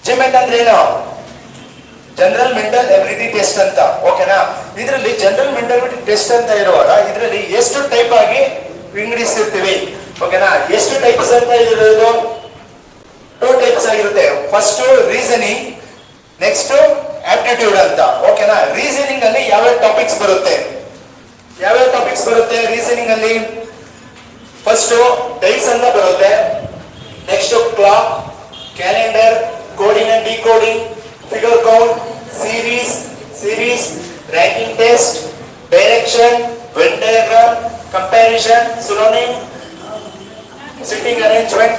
ಜಿಮೆಟ್ ಅಂದ್ರೆ ಏನು? General mental ability test ಅಂತ. ಓಕೆನಾ? ಇದರಲ್ಲಿ ಜನರಲ್ ಮೆಂಟಲ್ ಎಬಿಲಿಟಿ ಟೆಸ್ಟ್ ಅಂತ ಇರುವಾಗ ಇದರಲ್ಲಿ ಎಷ್ಟು ಟೈಪ್ ಆಗಿ ವಿಂಗಡಿಸಿರ್ತೀವಿ. ಓಕೆನಾ? ಎಷ್ಟು ಟೈಪ್ಸ್ ಅಂತ ಇರೋದು? 2 ಟೈಪ್ಸ್ ಆಗಿರುತ್ತೆ. ಫಸ್ಟ್ ರೀಸನಿಂಗ್, ನೆಕ್ಸ್ಟ್ ಆಪ್ಟಿಟ್ಯೂಡ್ ಅಂತ. ಓಕೆನಾ? ರೀಸನಿಂಗ್ ಅಲ್ಲಿ ಯಾವ್ಯಾವ ಟಾಪಿಕ್ಸ್ ಬರುತ್ತೆ? ರೀಸನಿಂಗ್ ಅಲ್ಲಿ ಫಸ್ಟ್ ಡೈಸ್ ಅಂತ ಬರುತ್ತೆ, next clock, calendar, coding and decoding, figure count, series, ranking test, direction, when diagram, comparison, synonym, sitting arrangement,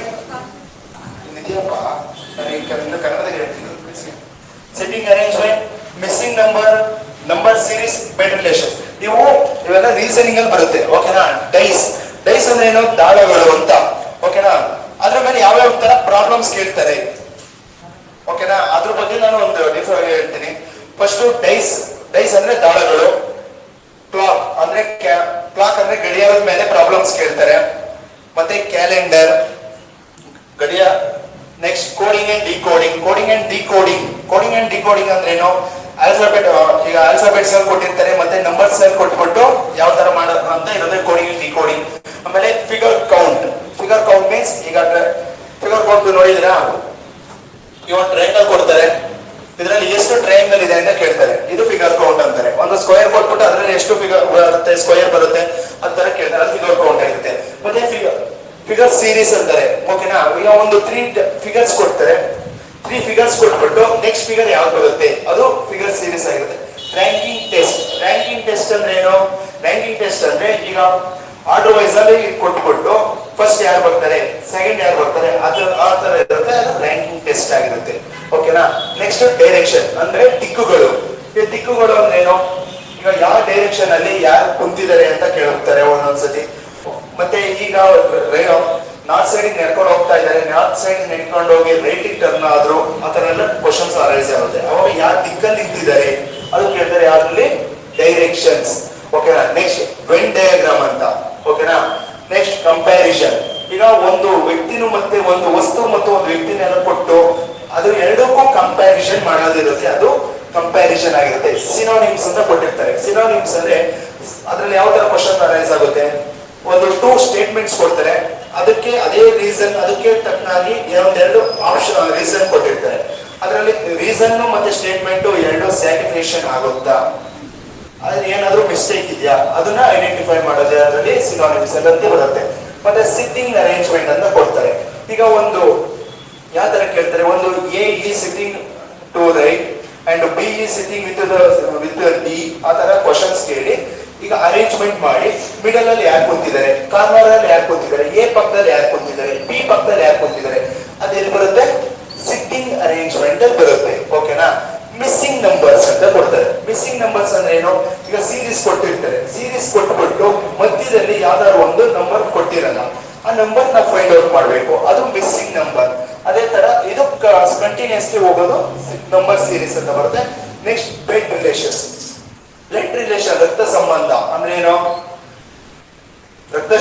sitting arrangement, missing number series, bed relation. ಇವೆಲ್ಲ reasoning ಅಲ್ಲಿ ಬರುತ್ತೆ. ಓಕೆನಾ? ಡೈಸ್ ಅಂದ್ರೆ ಏನು? ದಾಳಗಳು ಅಂತ. ಓಕೆನಾ? ಅದ್ರ ಮೇಲೆ ಯಾವ್ಯಾವ ತರ ಪ್ರಾಬ್ಲಮ್ಸ್ ಕೇಳ್ತಾರೆ. ಓಕೆನಾ? ಅದ್ರ ಬಗ್ಗೆ ನಾನು ಒಂದು ಡಿಫರ್ ಹೇಳ್ತೀನಿ. ಫಸ್ಟ್ ಡೈಸ್ ಅಂದ್ರೆ ದಾಳಗಳು, ಕ್ಲಾಕ್ ಅಂದ್ರೆ ಗಡಿಯಾರದ ಮೇಲೆ ಪ್ರಾಬ್ಲಮ್ಸ್ ಕೇಳ್ತಾರೆ, ಮತ್ತೆ ಕ್ಯಾಲೆಂಡರ್ ಗಡಿಯಾರ. ನೆಕ್ಸ್ಟ್ ಕೋಡಿಂಗ್ ಅಂಡ್ ಡಿಕೋಡಿಂಗ್ ಅಂದ್ರೆ ಏನು? ಈಗ ಆಲ್ಫಾಬೆಟ್ಸ್ ಕೊಟ್ಟಿರ್ತಾರೆ, ಮತ್ತೆ ನಂಬರ್ಸ್ ಕೊಟ್ಬಿಟ್ಟು ಯಾವ ತರ ಮಾಡೋದು ಅಂತ ಇರೋದೇ ಕೋಡಿಂಗ್ ಅಂಡ್ ಡಿಕೋಡಿಂಗ್. ಆಮೇಲೆ ಫಿಗರ್ ಕೌಂಟ್ ಮೀನ್ಸ್, ಈಗ ಫಿಗರ್ ಕೌಂಟ್ ನೋಡಿದಿರಾ? ಇವಾಗ ಟ್ರಯಾಂಗಲ್ ಕೊಡ್ತಾರೆ, ಇದರಲ್ಲಿ ಎಷ್ಟು ಟ್ರಯಾಂಗಲ್ ಇದೆ ಅಂತ ಕೇಳ್ತಾರೆ, ಇದು ಫಿಗರ್ ಕೌಂಟ್ ಅಂತಾರೆ. ಒಂದು ಸ್ಕ್ವೇರ್ ಕೊಟ್ಬಿಟ್ಟು ಅದರಲ್ಲಿ ಎಷ್ಟು ಸ್ಕ್ವೇರ್ ಬರುತ್ತೆ ಅಂತ ಕೇಳ್ತಾರೆ, ಅದು ಫಿಗರ್ ಕೌಂಟ್ ಆಗಿರುತ್ತೆ. ಮತ್ತೆ ಫಿಗರ್ ಸೀರೀಸ್ ಅಂತಾರೆ. ಓಕೆನಾ? ಈಗ ಒಂದು 3 ಫಿಗರ್ಸ್ ಕೊಡ್ತಾರೆ, 3 ಫಿಗರ್ಸ್ ಕೊಟ್ಬಿಟ್ಟು ನೆಕ್ಸ್ಟ್ ಫಿಗರ್ ಯಾವ್ದು ಬರುತ್ತೆ ಅದು ಫಿಗರ್ ಸೀರೀಸ್ ಆಗಿರುತ್ತೆ. ರ್ಯಾಂಕಿಂಗ್ ಟೆಸ್ಟ್ ಅಂದ್ರೆ ಏನು? ರ್ಯಾಂಕಿಂಗ್ ಟೆಸ್ಟ್ ಅಂದ್ರೆ ಈಗ ಆರ್ಡರ್ ವೈಸ್ ಅಲ್ಲಿ ಕೊಟ್ಬಿಟ್ಟು ಫಸ್ಟ್ ಯಾರು ಬರ್ತಾರೆ, ಸೆಕೆಂಡ್ ಯಾರು ಬರ್ತಾರೆ, ಆ ತರ ಇರುತ್ತೆ, ಅದು ರ್ಯಾಂಕಿಂಗ್ ಟೆಸ್ಟ್ ಆಗಿರುತ್ತೆ. ಓಕೆನಾ? ನೆಕ್ಸ್ಟ್ ಡೈರೆಕ್ಷನ್ ಅಂದ್ರೆ ದಿಕ್ಕುಗಳು. ಈ ದಿಕ್ಕುಗಳು ಅಂದ್ರೆ ಏನು? ಈಗ ಯಾವ ಡೈರೆಕ್ಷನ್ ಅಲ್ಲಿ ಯಾರು ಕುಂತಿದ್ದಾರೆ ಅಂತ ಕೇಳುತ್ತಾರೆ ಒಂದೊಂದ್ಸತಿ. ಮತ್ತೆ ಈಗ ನಾರ್ತ್ ಸೈಡ್ ನಡ್ಕೊಂಡು ಹೋಗ್ತಾ ಇದ್ದಾರೆ, ನಾರ್ತ್ ಸೈಡ್ ನಡ್ಕೊಂಡು ಹೋಗಿ ರೈಟಿಗೆ ಟರ್ನ್ ಆದ್ರು, ಆತರ ಎಲ್ಲ ಕ್ವಶನ್ಸ್ ಅರೈಸ್ ಆಗುತ್ತೆ. ಅವಾಗ ಯಾವ ದಿಕ್ಕಲ್ಲಿ ನಿಂತಿದ್ದಾರೆ ಅದು ಕೇಳ್ತಾರೆ, ಯಾವ್ದ್ರಲ್ಲಿ? ಡೈರೆಕ್ಷನ್ಸ್. ಓಕೆನಾ? ನೆಕ್ಸ್ಟ್ ವೆನ್ ಡಯಾಗ್ರಾಮ್ ಅಂತ. ಓಕೆನಾ? Next comparison. ಈಗ ಒಂದು ವ್ಯಕ್ತಿನೂ ಮತ್ತೆ ಒಂದು ವಸ್ತು ಮತ್ತು ಒಂದು ವ್ಯಕ್ತಿನೆಲ್ಲ ಕೊಟ್ಟು ಅದು ಎರಡಕ್ಕೂ ಕಂಪ್ಯಾರಿಸನ್ ಮಾಡೋದಿರುತ್ತೆ, ಅದು ಕಂಪ್ಯಾರಿಸನ್ ಆಗಿರುತ್ತೆ. ಸಿನೋನಿಮ್ಸ್ ಅಂತ ಕೊಟ್ಟಿರ್ತಾರೆ. ಸಿನೋನಿಮ್ಸ್ ಅಂದ್ರೆ ಅದ್ರಲ್ಲಿ ಯಾವ ತರ ಕ್ವಶನ್ ಅರೈಸ್ ಆಗುತ್ತೆ? ಒಂದು 2 ಸ್ಟೇಟ್ಮೆಂಟ್ಸ್ ಕೊಡ್ತಾರೆ, ಅದಕ್ಕೆ ಅದೇ ರೀಸನ್, ಅದಕ್ಕೆ ತಕ್ಕನಾಗಿ ಒಂದೆರಡು ಆಪ್ಷನ್ ರೀಸನ್ ಕೊಟ್ಟಿರ್ತಾರೆ. ಅದರಲ್ಲಿ ರೀಸನ್ ಮತ್ತೆ ಸ್ಟೇಟ್ಮೆಂಟ್ ಎರಡು ಸ್ಯಾಕ್ರಿಫಿಕೇಶನ್ ಆಗುತ್ತಾ, ಅದ್ರ ಏನಾದ್ರೂ ಮಿಸ್ಟೇಕ್ ಇದೆಯಾ ಅದನ್ನ ಐಡೆಂಟಿಫೈ ಮಾಡೋದೇ ಅದರಲ್ಲಿ ಸಿನೋನಿಮ್ಸ್ ಅಂತ ಬರುತ್ತೆ. ಮತ್ತೆ ಸಿಟ್ಟಿಂಗ್ ಅರೇಂಜ್ಮೆಂಟ್ ಅಂತ ಕೊಡ್ತಾರೆ. ಈಗ ಒಂದು ಯಾವ ತರ ಕೇಳ್ತಾರೆ, ಒಂದು A is sitting to right and B is sitting with D, ಆ ತರ ಕ್ವಶನ್ಸ್ ಕೇಳಿ ಈಗ ಅರೇಂಜ್ಮೆಂಟ್ ಮಾಡಿ ಮಿಡಲ್ ಅಲ್ಲಿ ಯಾರು ಕೂತಿದ್ದಾರೆ, ಕಾರ್ನರ್ ಅಲ್ಲಿ ಯಾರು ಕೂತಿದ್ದಾರೆ, ಎ ಪಕ್ಕದಲ್ಲಿ ಯಾರು ಕೂತಿದ್ದಾರೆ, ಬಿ ಪಕ್ಕದಲ್ಲಿ ಯಾರು ಕೂತಿದ್ದಾರೆ, ಅದೆಲ್ಲಿ ಬರುತ್ತೆ? ಸಿಟ್ಟಿಂಗ್ ಅರೇಂಜ್ಮೆಂಟ್ ಅಲ್ಲಿ ಬರುತ್ತೆ. ಓಕೆನಾ? ಮಿಸ್ಸಿಂಗ್ ನಂಬರ್ಸ್ ಅಂತ ಕೊಡ್ತಾರೆ. ಮಿಸ್ಸಿಂಗ್ ನಂಬರ್ಸ್ ಅಂದ್ರೆ ಏನು? ಈಗ ಸೀರೀಸ್ ಕೊಟ್ಟಿರ್ತಾರೆ, ಸೀರೀಸ್ ಕೊಟ್ಬಿಟ್ಟು ಮಧ್ಯದಲ್ಲಿ ಯಾವ್ದಾದ್ರು ಒಂದು ನಂಬರ್ ಕೊಟ್ಟಿರಲ್ಲ, ಆ ನಂಬರ್ ನ ಫೈಂಡ್ ಔಟ್ ಮಾಡಬೇಕು, ಅದು ಮಿಸ್ಸಿಂಗ್ ನಂಬರ್. ಅದೇ ತರ ಇದು ಕಂಟಿನ್ಯೂಸ್ಲಿ ಹೋಗೋದು ನಂಬರ್ ಸೀರೀಸ್ ಅಂತ ಬರುತ್ತೆ. ನೆಕ್ಸ್ಟ್ ಬ್ಲಡ್ ರಿಲೇಷನ್ ರಕ್ತ ಸಂಬಂಧ ಅಂದ್ರೆ ಏನು? ರಕ್ತ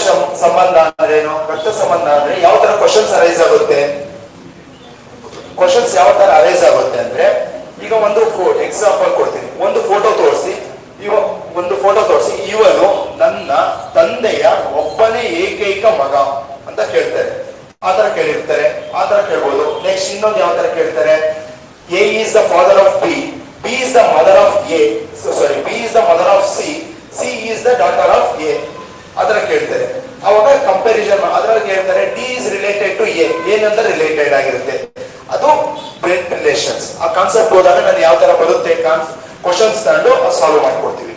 ಸಂಬಂಧ ಅಂದ್ರೆ ಏನು? ರಕ್ತ ಸಂಬಂಧ ಅಂದ್ರೆ ಯಾವ ತರ ಕ್ವಶನ್ಸ್ ಅರೈಸ್ ಆಗುತ್ತೆ? ಕ್ವಶನ್ಸ್ ಯಾವ ತರ ಅರೈಸ್ ಆಗುತ್ತೆ ಅಂದ್ರೆ, ಈಗ ಒಂದು ಎಕ್ಸಾಂಪಲ್ ಕೊಡ್ತೀನಿ. ಒಂದು ಫೋಟೋ ತೋರಿಸಿ, ಇವನು ನನ್ನ ತಂದೆಯ ಒಬ್ಬನೇ ಏಕೈಕ ಮಗ ಅಂತ ಕೇಳ್ತಾರೆ, ಆ ತರ ಕೇಳಿರ್ತಾರೆ, ಆ ತರ ಕೇಳ್ಬೋದು. ನೆಕ್ಸ್ಟ್ ಇನ್ನೊಂದು ಯಾವ ತರ ಕೇಳ್ತಾರೆ, A is the father of B, B is the mother of A, B is the mother of C, C is the daughter of A, ಅದರ ಕೇಳ್ತಾರೆ. ಅವಾಗ ಕಂಪ್ಯಾರಿಸನ್ ಅದ್ರಲ್ಲಿ ಹೇಳ್ತಾರೆ D is related to A, ಏನಂತ ರಿಲೇಟೆಡ್ ಆಗಿರುತ್ತೆ, ಅದು blood relations. ಆ concept ಹೋದಾಗ ನಾನು ಯಾವ ತರ ಬರುತ್ತೆ ಕ್ವಶನ್ಸ್ ತಗೊಂಡು ಸಾಲ್ವ್ ಮಾಡ್ಕೊಡ್ತೀವಿ.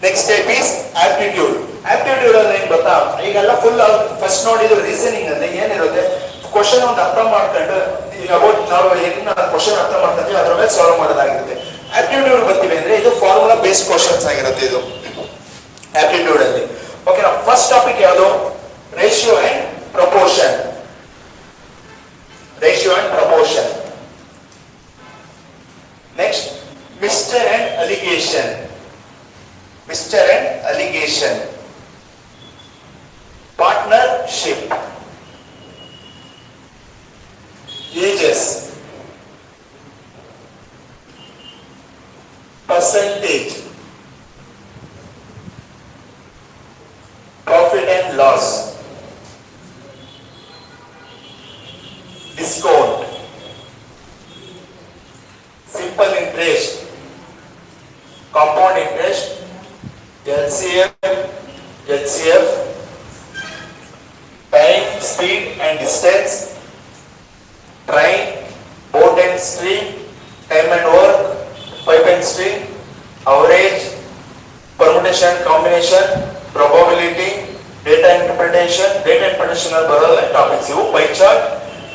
Next step is aptitude. Aptitude ಅಂದ್ರೆ ಏನ್ ಗೊತ್ತಾ? ಈಗೆಲ್ಲ ಫುಲ್ ಫಸ್ಟ್ ನೋಡಿದ್ರು ರೀಸನಿಂಗ್ ಅಂದ್ರೆ ಏನಿರುತ್ತೆ, ಕ್ವಶನ್ ಒಂದು ಅರ್ಥ ಮಾಡ್ಕೊಂಡು ಅಬೌಟ್ ನಾವು ಕ್ವಶನ್ ಅರ್ಥ ಮಾಡ್ಕೊಂತೀವಿ ಅದ್ರ ಮೇಲೆ ಸಾಲ್ವ್ ಮಾಡೋದಾಗಿರುತ್ತೆ. ಆಪ್ಟಿಟ್ಯೂಡ್ ಬರ್ತೀವಿ ಅಂದ್ರೆ ಇದು ಫಾರ್ಮುಲಾ ಬೇಸ್ಡ್ ಕ್ವಶನ್ಸ್ ಆಗಿರುತ್ತೆ ಇದು ಆಪ್ಟಿಟ್ಯೂಡ್ ಅಲ್ಲಿ. ಓಕೆನಾ? ಫಸ್ಟ್ ಟಾಪಿಕ್ ಯಾವುದು? Ratio and proportion. Next mister and allegation. Partnership. Ages. percentage, profit and loss, discount, simple interest, compound interest, LCF, HCF, time, speed and distance, train, boat and stream, time and work, pipe and stream, average, permutation, combination, probability, data interpretation ಬರೋಲ್ಲ topics ಇವು pi chart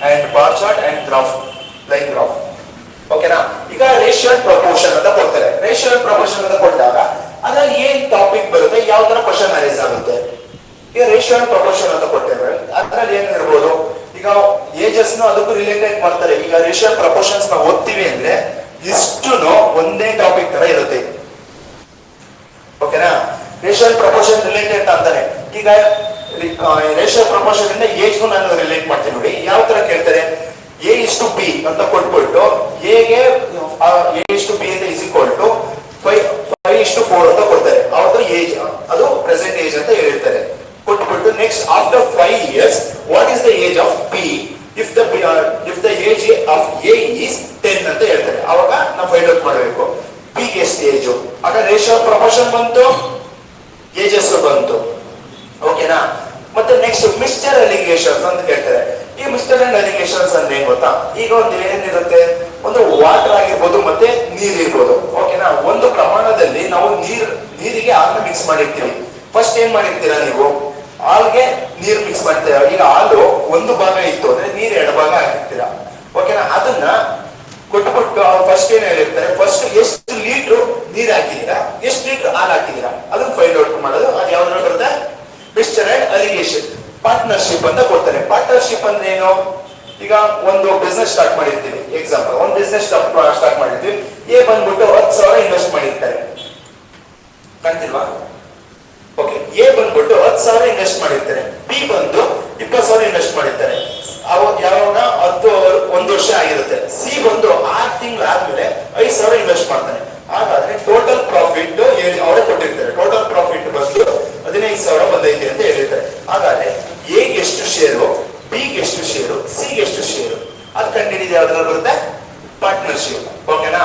and bar chart and graph, line graph. ಓಕೆನಾ? ಈಗ ratio and proportion ಅಂತ ಕೊಡ್ತಾರೆ. Ratio and proportion ಅಂತ ಕೊಟ್ಟಾಗ ಅದ್ರಲ್ಲಿ ಏನ್ ಟಾಪಿಕ್ ಬರುತ್ತೆ, ಯಾವ ತರ ಕ್ವಶನ್ ಅರೈಸ್ ಆಗುತ್ತೆ. ಈಗ ರೇಷಿಯೋ ಅಂಡ್ ಪ್ರಪೋರ್ಷನ್ ಅಂತ ಕೊಟ್ಟೇವೆ, ಅದ್ರಲ್ಲಿ ಏನ್ ಇರ್ಬೋದು, ಈಗ ಏಜಸ್ ಅದಕ್ಕೂ ರಿಲೇಟೆಡ್ ಮಾಡ್ತಾರೆ. ಈಗ ರೇಷಿಯೋ ಅಂಡ್ ಪ್ರಪೋರ್ಷನ್ಸ್ ನಾವು ಓದ್ತೀವಿ ಅಂದ್ರೆ ಇಷ್ಟುನು ಒಂದೇ ಟಾಪಿಕ್ ತರ ಇರುತ್ತೆ. ಓಕೆನಾ? ರೇಷಿಯೋ ಅಂಡ್ ಪ್ರಪೋರ್ಷನ್ ರಿಲೇಟೆಡ್ ಅಂತಾನೆ. ಈಗ ರೇಷಿಯೋ ಪ್ರಪೋರ್ಷನ್ ಇಂದ ಏಜ್ ನಾನು ರಿಲೇಟ್ ಮಾಡ್ತೀನಿ ನೋಡಿ. ಯಾವ ತರ ಕೇಳ್ತಾರೆ, ಎ ಇಸ್ ಟು ಬಿ ಅಂತ ಕೊಟ್ಬಿಟ್ಟು ಎಗೆ ಎ ಇಸ್ ಟು ಬಿ ಅಂತ ಇಸ್ ಈಕ್ವಲ್ ಟು 5:4 ಅಂತ ಕೊಡ್ತಾರೆ. ಅವ್ರದ್ದು ಏಜ್, ಅದು ಪ್ರೆಸೆಂಟ್ ಏಜ್ ಅಂತ ಹೇಳಿರ್ತಾರೆ. ಕೊಟ್ಬಿಟ್ಟು next after 5 years what is the age of B if the age of A is 10 ಅಂತ ಹೇಳ್ತಾರೆ. ಅವಾಗ ನಾವು ಫೈಂಡ್ ಔಟ್ ಮಾಡಬೇಕು ಬಿ ಗೆ ಎಷ್ಟು ಏಜ್. ಆಗ ರೇಷಿಯೋ ಪ್ರಪೋರ್ಷನ್ ಬಂತು, ಏಜಸ್ ಬಂತು. ಓಕೆನಾ? ಮತ್ತೆ ನೆಕ್ಸ್ಟ್ ಮಿಕ್ಸ್ಚರ್ ಅಲಿಗೇಷನ್ಸ್ ಅಂತ ಹೇಳ್ತಾರೆ. ಈ ಮಿಕ್ಸ್ಚರ್ ಅಂಡ್ ಅಲಿಗೇಷನ್ಸ್ ಅಂದ್ರೆ ಏನ್ ಗೊತ್ತಾ, ಈಗ ಒಂದು ಏನಿರುತ್ತೆ, ಒಂದು ವಾಟರ್ ಆಗಿರ್ಬೋದು ಮತ್ತೆ ನೀರ್ ಇರ್ಬೋದು. ಓಕೆನಾ? ಒಂದು ಪ್ರಮಾಣದಲ್ಲಿ ನಾವು ನೀರಿಗೆ ಹಾಲನ್ನ ಮಿಕ್ಸ್ ಮಾಡಿರ್ತೀವಿ. ಫಸ್ಟ್ ಏನ್ ಮಾಡಿರ್ತೀರಾ ನೀವು, ಹಾಲ್ಗೆ ನೀರ್ ಮಿಕ್ಸ್ ಮಾಡ್ತೀರಾ. ಈಗ ಹಾಲು ಒಂದು ಭಾಗ ಇತ್ತು ಅಂದ್ರೆ ನೀರ್ 2 ಭಾಗ ಹಾಕಿರ್ತೀರಾ. ಓಕೆನಾ? ಅದನ್ನ ಕೊಟ್ಬಿಟ್ಟು ಫಸ್ಟ್ ಏನ್ ಹೇಳಿರ್ತಾರೆ, ಫಸ್ಟ್ ಎಷ್ಟು ಲೀಟರ್ ನೀರ್ ಹಾಕಿದೀರಾ, ಎಷ್ಟು ಲೀಟರ್ ಹಾಲು ಹಾಕಿದೀರಾ, ಅದನ್ನ ಫೈಂಡ್ ಔಟ್ ಮಾಡೋದು. ಅದು ಯಾವ್ದ್ರಲ್ಲಿ ಬರುತ್ತೆ, ಮಿಕ್ಸ್ಚರ್ ಅಂಡ್ ಅಲಿಗೇಷನ್. ಪಾರ್ಟ್ನರ್ಶಿಪ್ ಅಂತ ಕೊಡ್ತಾರೆ. ಪಾರ್ಟ್ನರ್ಶಿಪ್ ಅಂದ್ರೆ ಏನು, ಈಗ ಒಂದು ಬಿಸ್ನೆಸ್ ಸ್ಟಾರ್ಟ್ ಮಾಡಿರ್ತೀವಿ. ಎಕ್ಸಾಂಪಲ್, ಒಂದು ಬಿಸ್ನೆಸ್ ಸ್ಟಾರ್ಟ್ ಮಾಡಿರ್ತೀವಿ. ಎ ಬಂದ್ಬಿಟ್ಟು 10,000 ಇನ್ವೆಸ್ಟ್ ಮಾಡಿರ್ತಾರೆ, ಕಾಣ್ತಿಲ್ವಾ? ಓಕೆ, ಎ ಬಂದ್ಬಿಟ್ಟು 10,000 ಇನ್ವೆಸ್ಟ್ ಮಾಡಿರ್ತಾರೆ, ಬಿ ಬಂದು 20,000 ಇನ್ವೆಸ್ಟ್ ಮಾಡಿರ್ತಾರೆ. ಯಾವಾಗ 1 ವರ್ಷ ಆಗಿರುತ್ತೆ. ಸಿ ಬಂದು 6 ತಿಂಗಳು ಆದ್ಮೇಲೆ 5,000 ಇನ್ವೆಸ್ಟ್ ಮಾಡ್ತಾನೆ. ಹಾಗಾದ್ರೆ ಟೋಟಲ್ ಪ್ರಾಫಿಟ್ ಅವರೇ ಕೊಟ್ಟಿರ್ತಾರೆ. ಟೋಟಲ್ ಪ್ರಾಫಿಟ್ ಬಂದು 15,000 ಬಂದೈತೆ ಅಂತ ಹೇಳಿರ್ತಾರೆ. ಹಾಗಾದ್ರೆ ಎಗೆ ಎಷ್ಟು ಶೇರು, ಬಿಗೆ ಎಷ್ಟು ಶೇರು, ಸಿಗೆ ಎಷ್ಟು ಶೇರು, ಅದು ಕಂಡಿಡಿದೆ ಯಾವ್ದ್ರಲ್ಲಿ ಬರುತ್ತೆ, ಪಾರ್ಟ್ನರ್ಶಿಪ್. ಓಕೆನಾ?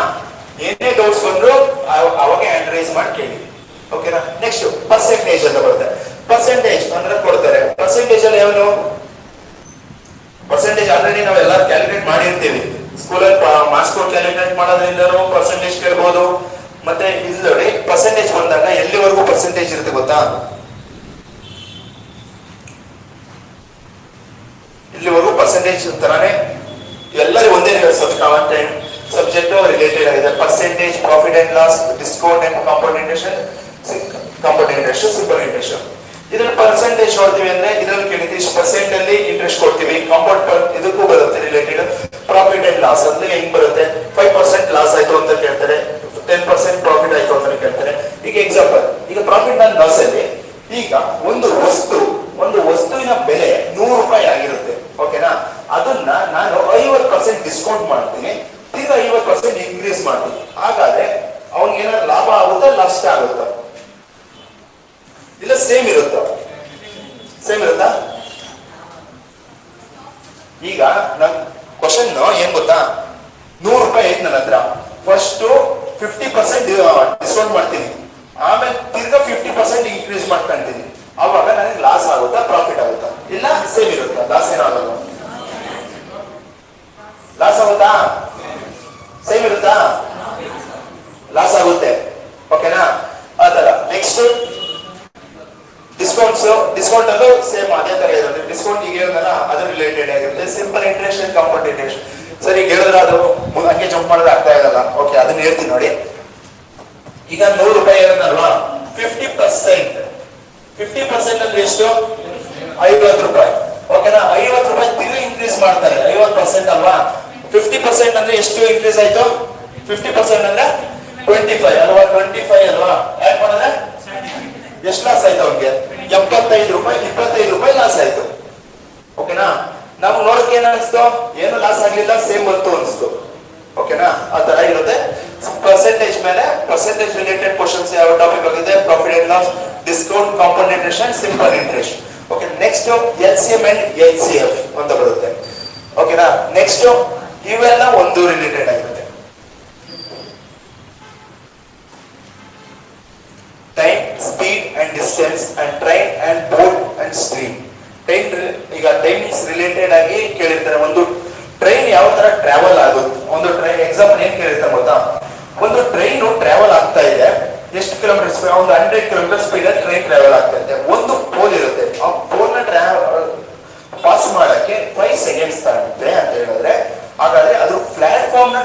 ಏನೇ ಡೌಟ್ಸ್ ಬಂದ್ರು ಅವಾಗ ಹ್ಯಾಂಡ್ ರೈಸ್ ಮಾಡಿ ಕೇಳಿ. ಓಕೆನಾ? ನೆಕ್ಸ್ಟ್ ಪರ್ಸೆಂಟೇಜ್ ಅಂತ ಬರುತ್ತೆ. ಪರ್ಸೆಂಟೇಜ್ ಅಂದ್ರೆ ಕೊಡ್ತಾರೆ. ಪರ್ಸೆಂಟೇಜ್ ಅಲ್ಲಿ ಯಾವನು, ಪರ್ಸೆಂಟೇಜ್ ಆಲ್ರೆಡಿ ನಾವು ಎಲ್ಲರೂ ಕ್ಯಾಲ್ಕುಲೇಟ್ ಮಾಡಿರ್ತೀವಿ. ಸ್ಕೂಲಲ್ಲಿ ಮಾರ್ಕ್ಸ್ ಕೋಡ್ ಕ್ಯಾಲ್ಕುಲೇಟ್ ಮಾಡೋದ್ರಿಂದ ಪರ್ಸೆಂಟೇಜ್ ಕೇಳ್ಬೋದು. ಮತ್ತೆ ಇಲ್ಲಿ ನೋಡಿ, ಪರ್ಸೆಂಟೇಜ್ ಬಂದಾಗ ಎಲ್ಲಿವರೆಗೂ ಪರ್ಸೆಂಟೇಜ್ ಇರುತ್ತೆ ಗೊತ್ತಾ, ಇಲ್ಲಿವರೆಗೂ ಪರ್ಸೆಂಟೇಜ್ ತರಾನೇ ಎಲ್ಲರೂ ಒಂದೇ ಸಬ್ಜೆಕ್ಟ್ ರಿಲೇಟೆಡ್ ಆಗಿದೆ. Percentage, profit and loss, discount and compound interest, simple interest. ಇದ್ರಲ್ಲಿ ಪರ್ಸೆಂಟೇಜ್ ನೋಡ್ತೀವಿ ಅಂದ್ರೆ ಇದ್ರಲ್ಲಿ ಕೇಳಿದ್ವಿ ಪರ್ಸೆಂಟ್ ಅಲ್ಲಿ ಇಂಟ್ರೆಸ್ಟ್ ಕೊಡ್ತೀವಿ. ಕಾಂಪೌಂಡ್ ಇದಕ್ಕೂ ಬರುತ್ತೆ ರಿಲೇಟೆಡ್. ಪ್ರಾಫಿಟ್ ಅಂಡ್ ಲಾಸ್ ಅಂದ್ರೆ ಹೆಂಗ್ ಬರುತ್ತೆ, 5% ಲಾಸ್ ಆಯ್ತು ಅಂತ ಕೇಳ್ತಾರೆ, 10% ಪ್ರಾಫಿಟ್ ಆಯ್ತು ಅಂತ ಕೇಳ್ತಾರೆ. ಈಗ ಎಕ್ಸಾಂಪಲ್, ಈಗ ಪ್ರಾಫಿಟ್ ಅಂಡ್ ಲಾಸ್ ಅಲ್ಲಿ ಈಗ ಒಂದು ವಸ್ತುವಿನ ಬೆಲೆ 100 ರೂಪಾಯಿ ಆಗಿರುತ್ತೆ. ಓಕೆನಾ? ಅದನ್ನ ನಾನು 50% ಡಿಸ್ಕೌಂಟ್ ಮಾಡ್ತೀನಿ, ತಿರ್ಗಾ 50% ಇನ್ಕ್ರೀಸ್ ಮಾಡ್ತೀನಿ. ಹಾಗಾದ್ರೆ ಅವ್ನಿಗೆ ಏನಾದ್ರು ಲಾಭ ಆಗುತ್ತಾ, ನಷ್ಟ ಆಗುತ್ತಾ, ಇಲ್ಲ ಸೇಮ್ ಇರುತ್ತಾ? ಈಗ ನನ್ ಕ್ವಶನ್ ಏನ್ ಗೊತ್ತಾ, 100 ರೂಪಾಯಿ ಐತ್ ನನ್ನ ಹತ್ರ, ಫಸ್ಟ್ 50% ಡಿಸ್ಕೌಂಟ್ ಮಾಡ್ತೀನಿ, ಆಮೇಲೆ ತಿರ್ಗಾ 50% ಇನ್ಕ್ರೀಸ್ ಮಾಡ್ಕೊಂತೀನಿ. ಅವಾಗ ನನಗೆ ಲಾಸ್ ಆಗುತ್ತಾ, ಪ್ರಾಫಿಟ್ ಆಗುತ್ತಾ, ಇಲ್ಲ ಸೇಮ್ ಇರುತ್ತಾ? ಲಾಸ್ ಏನಾಗಲ್ಲ. ಲಾಸ್ ಆಗುತ್ತಾ, ಸೇಮ್ ಇರುತ್ತಾ? ಲಾಸ್ ಆಗುತ್ತೆ. ಓಕೆನಾ? ಆತರ. ನೆಕ್ಸ್ಟ್ ಡಿಸ್ಕೌಂಟ್ ಅಲ್ಲೂ ಸೇಮ್ ಅದೇ ತರ ಇರುತ್ತೆ. ಡಿಸ್ಕೌಂಟ್ ಈಗ ಹೇಳಿದ್ನಲ್ಲ, ಅದು ರಿಲೇಟೆಡ್ ಆಗಿರುತ್ತೆ. Simple interest and compound interest. ಸರಿ, ಹೇಳಿದ್ರೆ ಅದು ಹಂಗೆ ಜಂಪ್ ಮಾಡಿದ್ರೆ ಅರ್ಥ ಆಗಲ್ಲ. ಓಕೆ, ಅದನ್ನ ಹೇಳ್ತೀನಿ ನೋಡಿ. ಈಗ 100 ರೂಪಾಯಿ ಹೇಳಿದ್ನಲ್ವಾ, 50% ಅಂದ್ರೆ ಎಷ್ಟು, 50 ರೂಪಾಯಿ. ಓಕೆನಾ? 50 ರೂಪಾಯಿ ತಿರುಗಿ ಇನ್ಕ್ರೀಸ್ ಮಾಡ್ತಾರೆ, 50% ಅಲ್ವಾ. 50% ಅಂದ್ರೆ ಎಷ್ಟು ಇನ್ಕ್ರೀಸ್ ಆಯ್ತು, 50% ಅಂದ್ರೆ 25 ಅಲ್ವಾ, 25 ಅಲ್ವಾ. ಯಾಕೆ ಮಾಡಿದ್ರೆ ಎಷ್ಟು ಲಾಸ್ ಆಯ್ತು ಅವ್ರಿಗೆ, 75 ರೂಪಾಯಿ, 25 ರೂಪಾಯಿ ಲಾಸ್ ಆಯ್ತು. ಓಕೆನಾ? ನಮ್ಗೆ ನೋಡಕ್ಕೆ ಏನ್ ಅನಿಸ್ತು, ಏನು ಲಾಸ್ ಆಗ್ಲಿಲ್ಲ, ಸೇಮ್ ಬಂತು ಅನಿಸ್ತು. ಓಕೆನಾ, ಆ ತರ ಇರುತ್ತೆ. ಪರ್ಸೆಂಟೇಜ್ ಮೇಲೆ ಪರ್ಸೆಂಟೇಜ್ ರಿಲೇಟೆಡ್ ಕ್ವಶನ್ಸ್ ಯಾವ ಟಾಪಿಕ್ ಆಗಿದೆ, profit and loss, discount, compound interest, simple interest. Okay, next LCM and HCF ಅಂತ ಬರುತ್ತೆ. ಓಕೆನಾ, ನೆಕ್ಸ್ಟ್ ಇವೆಲ್ಲ ಒಂದು ರಿಲೇಟೆಡ್ ಆಗಿರುತ್ತೆ. Time, speed and distance and train and boat and stream. Train, ಈಗ ಟೈಮ್ಸ್ ರಿಲೇಟೆಡ್ ಆಗಿ ಕೇಳಿರ್ತಾರೆ. ಒಂದು ಟ್ರೈನ್ ಯಾವ ತರ ಟ್ರಾವೆಲ್ ಆಗುತ್ತೆ, ಒಂದು ಟ್ರೈನ್ ಎಕ್ಸಾಂಪಲ್ ಏನ್ ಕೇಳಿರ್ತಾರೆ ಗೊತ್ತಾ, ಒಂದು ಟ್ರೈನ್ ಟ್ರಾವೆಲ್ ಆಗ್ತಾ ಇದೆ, ಎಷ್ಟು ಕಿಲೋಮೀಟರ್ ಸ್ಪೀಡ್, ಒಂದು 100 ಕಿಲೋಮೀಟರ್ ಸ್ಪೀಡ್ ಅಲ್ಲಿ ಟ್ರೈನ್ ಟ್ರಾವೆಲ್ ಆಗ್ತಾ ಇದೆ. ಒಂದು ಪೋಲ್ ಇರುತ್ತೆ, ಆ ಪೋಲ್ ನ ಪಾಸ್ ಮಾಡಕ್ಕೆ 5 ಸೆಕೆಂಡ್ಸ್ ತಾಗುತ್ತೆ ಅಂತ ಹೇಳಿದ್ರೆ, ಹಾಗಾದ್ರೆ ಅದು ಪ್ಲಾಟ್ಫಾರ್ಮ್ ನ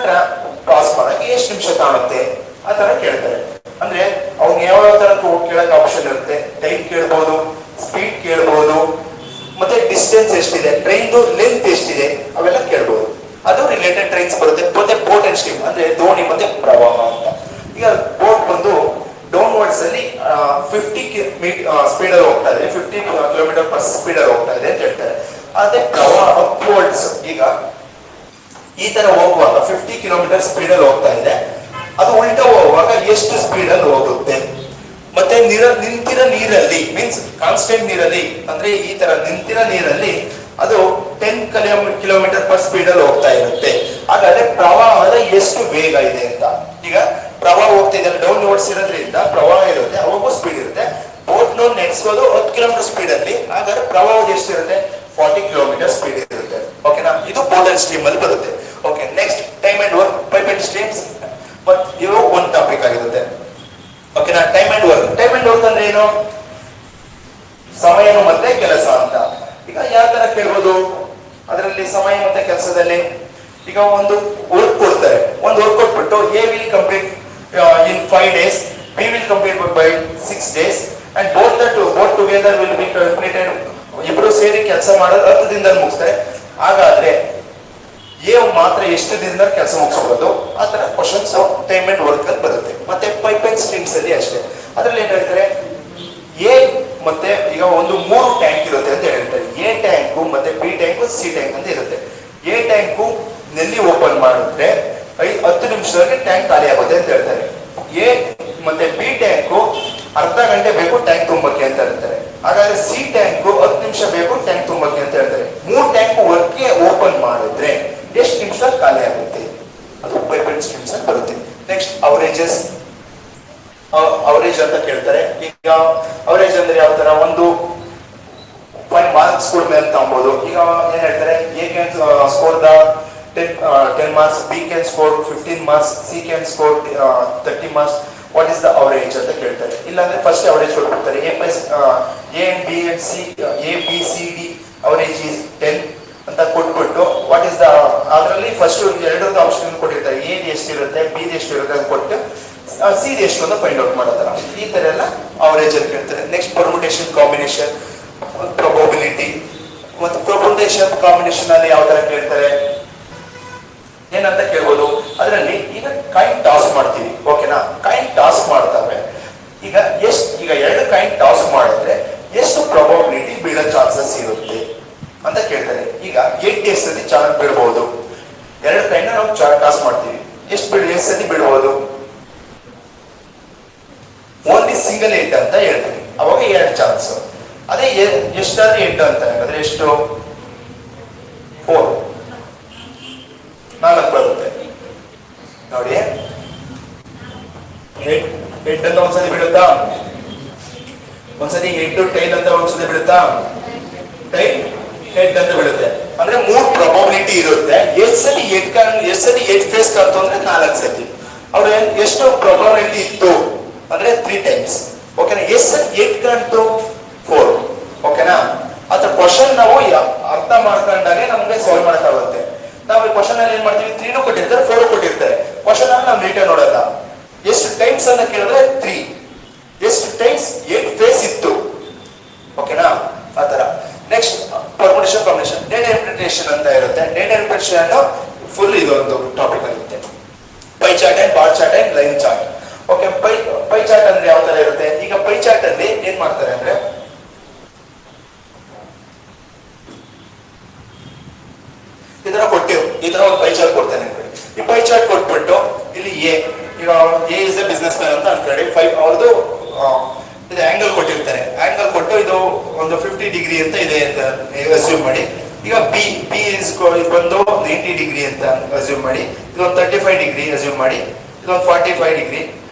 ಪಾಸ್ ಮಾಡಕ್ಕೆ ಎಷ್ಟು ನಿಮಿಷ ತಾಣುತ್ತೆ ಆ ತರ ಕೇಳ್ತಾರೆ. ಅಂದ್ರೆ ಅವ್ನು ಯಾವ ತರ ಕೇಳಕ್ ಆಪ್ಷನ್ ಇರುತ್ತೆ, ಟೈಮ್ ಕೇಳ್ಬೋದು, ಸ್ಪೀಡ್ ಕೇಳ್ಬೋದು, ಮತ್ತೆ ಡಿಸ್ಟೆನ್ಸ್ ಎಷ್ಟಿದೆ, ಟ್ರೈನ್ ಲೆಂತ್ ಎಷ್ಟಿದೆ ಅವೆಲ್ಲ ಕೇಳ್ಬೋದು. ಅದು ರಿಲೇಟೆಡ್ ಟ್ರೈನ್ಸ್ ಬರುತ್ತೆ. ಮತ್ತೆ ಬೋಟ್ ಅಂಡ್ ಸ್ಟ್ರೀಮ್ ಅಂದ್ರೆ ದೋಣಿ ಮತ್ತೆ ಪ್ರವಾಹ ಅಂತ. ಈಗ ಬೋಟ್ ಬಂದು ಡೌನ್ವರ್ಡ್ಸ್ ಅಲ್ಲಿ 50 ಸ್ಪೀಡ್ ಅಲ್ಲಿ ಹೋಗ್ತಾ ಇದೆ, 50 ಕಿಲೋಮೀಟರ್ ಪರ್ ಸ್ಪೀಡ್ ಅಲ್ಲಿ ಹೋಗ್ತಾ ಇದೆ ಅಂತ ಹೇಳ್ತಾರೆ. ಅದೇ ಪ್ರವಾಹ ಅಪ್ವರ್ಡ್ಸ್, ಈಗ ಈ ತರ ಹೋಗುವಾಗ 50 ಕಿಲೋಮೀಟರ್ ಸ್ಪೀಡ್ ಅಲ್ಲಿ ಹೋಗ್ತಾ ಇದೆ, ಅದು ಉಲ್ಟಾ ಹೋಗುವಾಗ ಎಷ್ಟು ಸ್ಪೀಡ್ ಅಲ್ಲಿ ಹೋಗುತ್ತೆ. ಮತ್ತೆ ನಿಂತಿರೋ ನೀರಲ್ಲಿ ಮೀನ್ಸ್ ಕಾನ್ಸ್ಟೆಂಟ್ ನೀರಲ್ಲಿ, ಅಂದ್ರೆ ಈ ತರ ನಿಂತಿರೋ ನೀರಲ್ಲಿ ಅದು 10 ಕಿಲೋಮೀಟರ್ ಪರ್ ಸ್ಪೀಡ್ ಅಲ್ಲಿ ಹೋಗ್ತಾ ಇರುತ್ತೆ. ಹಾಗಾದ್ರೆ ಪ್ರವಾಹದ ಎಷ್ಟು ವೇಗ ಇದೆ ಅಂತ. ಈಗ ಪ್ರವಾಹ ಹೋಗ್ತಾ ಇದೆ, ಡೌನ್ ವರ್ಡ್ಸ್ ಇರೋದ್ರಿಂದ ಪ್ರವಾಹ ಇರುತ್ತೆ, ಅವಾಗೂ ಸ್ಪೀಡ್ ಇರುತ್ತೆ. ಬೋಟ್ ನ ನೆಡ್ಸೋದು 10 ಕಿಲೋಮೀಟರ್ ಸ್ಪೀಡ್ ಅಲ್ಲಿ, ಹಾಗಾದ್ರೆ ಪ್ರವಾಹದ ಎಷ್ಟು ಇರುತ್ತೆ, 40 ಕಿಲೋಮೀಟರ್ ಸ್ಪೀಡ್ ಇರುತ್ತೆ. ಓಕೆನಾ, ಇದು ಬೋಟ್ ಅಂಡ್ ಸ್ಟ್ರೀಮ್ ಅಲ್ಲಿ ಬರುತ್ತೆ. Okay, next time and work, pipe and streams, but ಇವು ಒಂದು ಟಾಪಿಕ್ ಆಗಿರುತ್ತೆ. ಓಕೆನಾ, time and work. Time and work ಅಂದ್ರೆ ಏನು, ಸಮಯನು ಮತ್ತೆ ಕೆಲಸ ಅಂತ. ಈಗ ಯಾವ ತರ ಕೇಳ್ಬೋದು, ಅದರಲ್ಲಿ ಸಮಯ ಮತ್ತೆ ಕೆಲಸದಲ್ಲಿ ಈಗ ಒಂದು ವರ್ಕ್ ಕೊಡ್ತಾರೆ, ಒಂದು ವರ್ಕ್ ಕೊಟ್ಬಿಟ್ಟು A will complete in 5 days, B will complete by 6 days and both together will be completed. ಇಬ್ರು ಸೇರಿ ಕೆಲಸ ಮಾಡೋದು 10 ದಿನದಲ್ಲಿ ಮುಗಿಸ್ತಾರೆ. ಹಾಗಾದ್ರೆ ಎ ಮಾತ್ರ ಎಷ್ಟು ದಿನದಲ್ಲಿ ಕೆಲಸ ಮುಗಿಸ್ಬೋದು, ಆ ತರ ಕ್ವಶನ್ಸ್ ಟೈಮ್ ಅಂಡ್ ವರ್ಕ್ ಅಲ್ಲಿ ಬರುತ್ತೆ. ಮತ್ತೆ ಪೈಪ್ ಅಂಡ್ ಸ್ಟ್ರೀಮ್ಸ್ ಅಲ್ಲಿ ಅಷ್ಟೇ. ಅದ್ರಲ್ಲಿ ಏನ್ ಹೇಳ್ತಾರೆ, ಎ ಮತ್ತೆ ಈಗ ಒಂದು 3 ಟ್ಯಾಂಕ್ ಇರುತ್ತೆ ಅಂತ ಹೇಳ್ತಾರೆ. ಎ ಟ್ಯಾಂಕು ಮತ್ತೆ ಬಿ ಟ್ಯಾಂಕು ಸಿ ಟ್ಯಾಂಕ್ ಅಂತ ಇರುತ್ತೆ. ಎ ಟ್ಯಾಂಕು ನಲ್ಲಿ ಓಪನ್ ಮಾಡಿದ್ರೆ 10 ನಿಮಿಷದಲ್ಲಿ ಟ್ಯಾಂಕ್ ಖಾಲಿ ಆಗುತ್ತೆ ಅಂತ ಹೇಳ್ತಾರೆ. ಎ ಮತ್ತೆ ಬಿ ಟ್ಯಾಂಕು ಅರ್ಧ ಗಂಟೆ ಬೇಕು ಟ್ಯಾಂಕ್ ತುಂಬಕ್ಕೆ ಅಂತ ಹೇಳ್ತಾರೆ. ಹಾಗಾದ್ರೆ ಸಿ ಟ್ಯಾಂಕು 10 ನಿಮಿಷ ಬೇಕು ಟ್ಯಾಂಕ್ ತುಂಬಕ್ಕೆ ಅಂತ ಹೇಳ್ತಾರೆ. 3 ಟ್ಯಾಂಕ್ ವರ್ಕ್ಗೆ ಓಪನ್ ಮಾಡಿದ್ರೆ ಎಷ್ಟು ನಿಮಿಷ ಖಾಲಿ ಆಗುತ್ತೆ, ಅದು ಪೈಪ್ ಅಂಡ್ ಸ್ಟ್ರೀಮ್ಸ್ ಅಂತ ಬರುತ್ತೆ. ನೆಕ್ಸ್ಟ್ ಅವರೇಜಸ್, ಅವರೇಜ್ ಅಂತ ಕೇಳ್ತಾರೆ. ಈಗ ಅವರೇಜ್ ಅಂದ್ರೆ ಯಾವ ತರ, ಒಂದು 5 ಮಾರ್ಕ್ಸ್ ಕೂಡ ಮೇಲೆ ತಗೊಬಹುದು. ಈಗ ಏನ್ ಹೇಳ್ತಾರೆ, A can score the 10 marks, B can score 15 marks, C can score 30 marks. What is the average ಅಂತ ಕೇಳ್ತಾರೆ. ಇಲ್ಲಾಂದ್ರೆ ಫಸ್ಟ್ ಅವರೇಜ್ ಕೊಡ್ತಾರೆ. A and B and C, A B C D average is 10 ಅಂತ ಕೊಟ್ಬಿಟ್ಟು ವಾಟ್ ಇಸ್ ದ, ಅದರಲ್ಲಿ first ಎರಡರದ್ದು option ಕೊಟ್ಟಿರ್ತಾರೆ. A ಎಷ್ಟಿರುತ್ತೆ, B ಎಷ್ಟಿರುತ್ತೆ ಅಂತ ಕೊಟ್ಟು ಸಿ ಎಷ್ಟು ಅಂತ ಫೈಂಡ್ ಔಟ್ ಮಾಡೋದಲ್ಲ. ಈ ತರ ಎಲ್ಲ ಅವರೇಜ್ ಅಲ್ಲಿ ಕೇಳ್ತಾರೆ. Next permutation, combination, probability. ಮತ್ತು ಪ್ರೊಬಬಿಲಿಟೇಷನ್ ಕಾಂಬಿನೇಷನ್ ಅಲ್ಲಿ ಯಾವ ತರ ಕೇಳ್ತಾರೆ ಏನಂತ ಕೇಳ್ಬೋದು. ಅದರಲ್ಲಿ ಈಗ ಕಾಯಿನ್ ಟಾಸ್ ಮಾಡ್ತೀವಿ. ಓಕೆನಾ, ಕಾಯಿನ್ ಟಾಸ್ ಮಾಡ್ತಾವೆ. ಈಗ ಈಗ 2 ಕಾಯಿನ್ ಟಾಸ್ ಮಾಡಿದ್ರೆ ಎಷ್ಟು ಪ್ರೊಬಬಿಲಿಟಿ ಬೀಳೋ ಚಾನ್ಸಸ್ ಇರುತ್ತೆ ಅಂತ ಕೇಳ್ತಾರೆ. ಈಗ 8 ಡೇಸ್ ಅಲ್ಲಿ ಚಾನ್ಸ್ ಬೀಳ್ಬಹುದು. 2 ಕಾಯಿನ್ ನಾವು ಟಾಸ್ ಮಾಡ್ತೀವಿ, ಎಷ್ಟು ಸತಿ ಬೀಳ್ಬಹುದು, ಓನ್ಲಿ ಸಿಂಗಲ್ 8 ಅಂತ ಹೇಳ್ತೀವಿ, ಅವಾಗ 2 ಚಾನ್ಸ್. ಅದೇ ಎಷ್ಟಾದ್ರೆ 8 ಅಂತ ಹೇಳಿದ್ರೆ ಎಷ್ಟು, 4 ಬರುತ್ತೆ ನೋಡಿ. 8 ಅಂತ ಒಂದ್ಸತಿ ಬೀಳುತ್ತಾ, ಒಂದ್ಸತಿ 8 ಟೈಲ್ ಅಂತ ಒಂದ್ಸತಿ ಬೀಳುತ್ತಾ, ಟೈಲ್ ಹೆಡ್ ಅಂತ ಬೀಳುತ್ತೆ. ಅಂದ್ರೆ 3 ಪ್ರೊಬಬಿಲಿಟಿ ಇರುತ್ತೆ. ಎಷ್ಟು ಸತಿ 8 ಫೇಸ್ ಕಾಣ್ತು ಅಂದ್ರೆ 4 ಸತಿ. ಅವ್ರು ಎಷ್ಟು ಪ್ರೊಬಬಿಲಿಟಿ ಇತ್ತು ಅಂದ್ರೆ 3 ಟೈಮ್ಸ್. ಓಕೆನಾ, ಎಷ್ಟು ಸತಿ 8 ಕಾಣ್ತು, 4. ಓಕೆನಾ, ಅದ್ರ ಕ್ವಶನ್ ನಾವು ಅರ್ಥ ಮಾಡ್ಕೊಂಡಾಗೆ ನಮ್ಗೆ ಸಾಲ್ವ್ ಮಾಡಕ್ಕಾಗುತ್ತೆ. ನಾವು ಕ್ವಶನ್ ಅಲ್ಲಿ ಏನ್ ಮಾಡ್ತೀವಿ, 3 ಕೊಟ್ಟಿರ್ತಾರೆ, 4 ಕೊಟ್ಟಿರ್ತಾರೆ. ಕ್ವಶನ್ ಅಲ್ಲಿ ನಾವು ನೀಟಾಗಿ ನೋಡಲ್ಲ. ಎಷ್ಟು ಟೈಮ್ಸ್ ಅಂತ ಕೇಳಿದ್ರೆ 3, ಎಷ್ಟು ಟೈಮ್ಸ್ 8 ಫೇಸ್ ಇತ್ತು. ಓಕೆನಾ, ಆ ತರ. Next permutation, combination, data interpretation ಅಂತ ಇರುತ್ತೆ. ಡೇಟಾ ಇಂಟರ್ಪ್ರಿಟೇಷನ್ ಫುಲ್ ಇದೊಂದು ಟಾಪಿಕ್ ಆಗುತ್ತೆ. Pi chart and bar chart and line chart. Okay, pi chart ಅಂದ್ರೆ ಯಾವ ತರ ಇರುತ್ತೆ. ಈಗ ಪೈ ಚಾರ್ಟ್ ಅಲ್ಲಿ ಏನ್ ಮಾಡ್ತಾರೆ ಅಂದ್ರೆ, ಈ ತರ ಒಂದು ಪೈ ಚಾರ್ಟ್ ಕೊಡ್ತೇನೆ. ಈ ಪೈ ಚಾರ್ಟ್ ಕೊಟ್ಬಿಟ್ಟು ಇಲ್ಲಿ ಎ, ಈಗ A is A business man ಅಂತ ಅನ್ಕೊಳ್ಳಿ. 5 ಅವ್ರದ್ದು ಇದು ಆಂಗಲ್ ಕೊಟ್ಟಿರ್ತಾರೆ. ಆಂಗಲ್ ಕೊಟ್ಟು ಇದು ಒಂದು 50 ಡಿಗ್ರಿ ಅಂತ ಇದೆ ಅಂತ ಅಸ್ಯೂಮ್ ಮಾಡಿ. ಈಗ ಬಿ ಇಸ್ ಬಂದು 90 ಡಿಗ್ರಿ ಅಂತ ಅಸ್ಯೂಮ್ ಮಾಡಿ. ಇದೊಂದು 35 ಡಿಗ್ರಿ ಅಸ್ಯೂಮ್ ಮಾಡಿ. ಇದೊಂದು 45 ಡಿಗ್ರಿ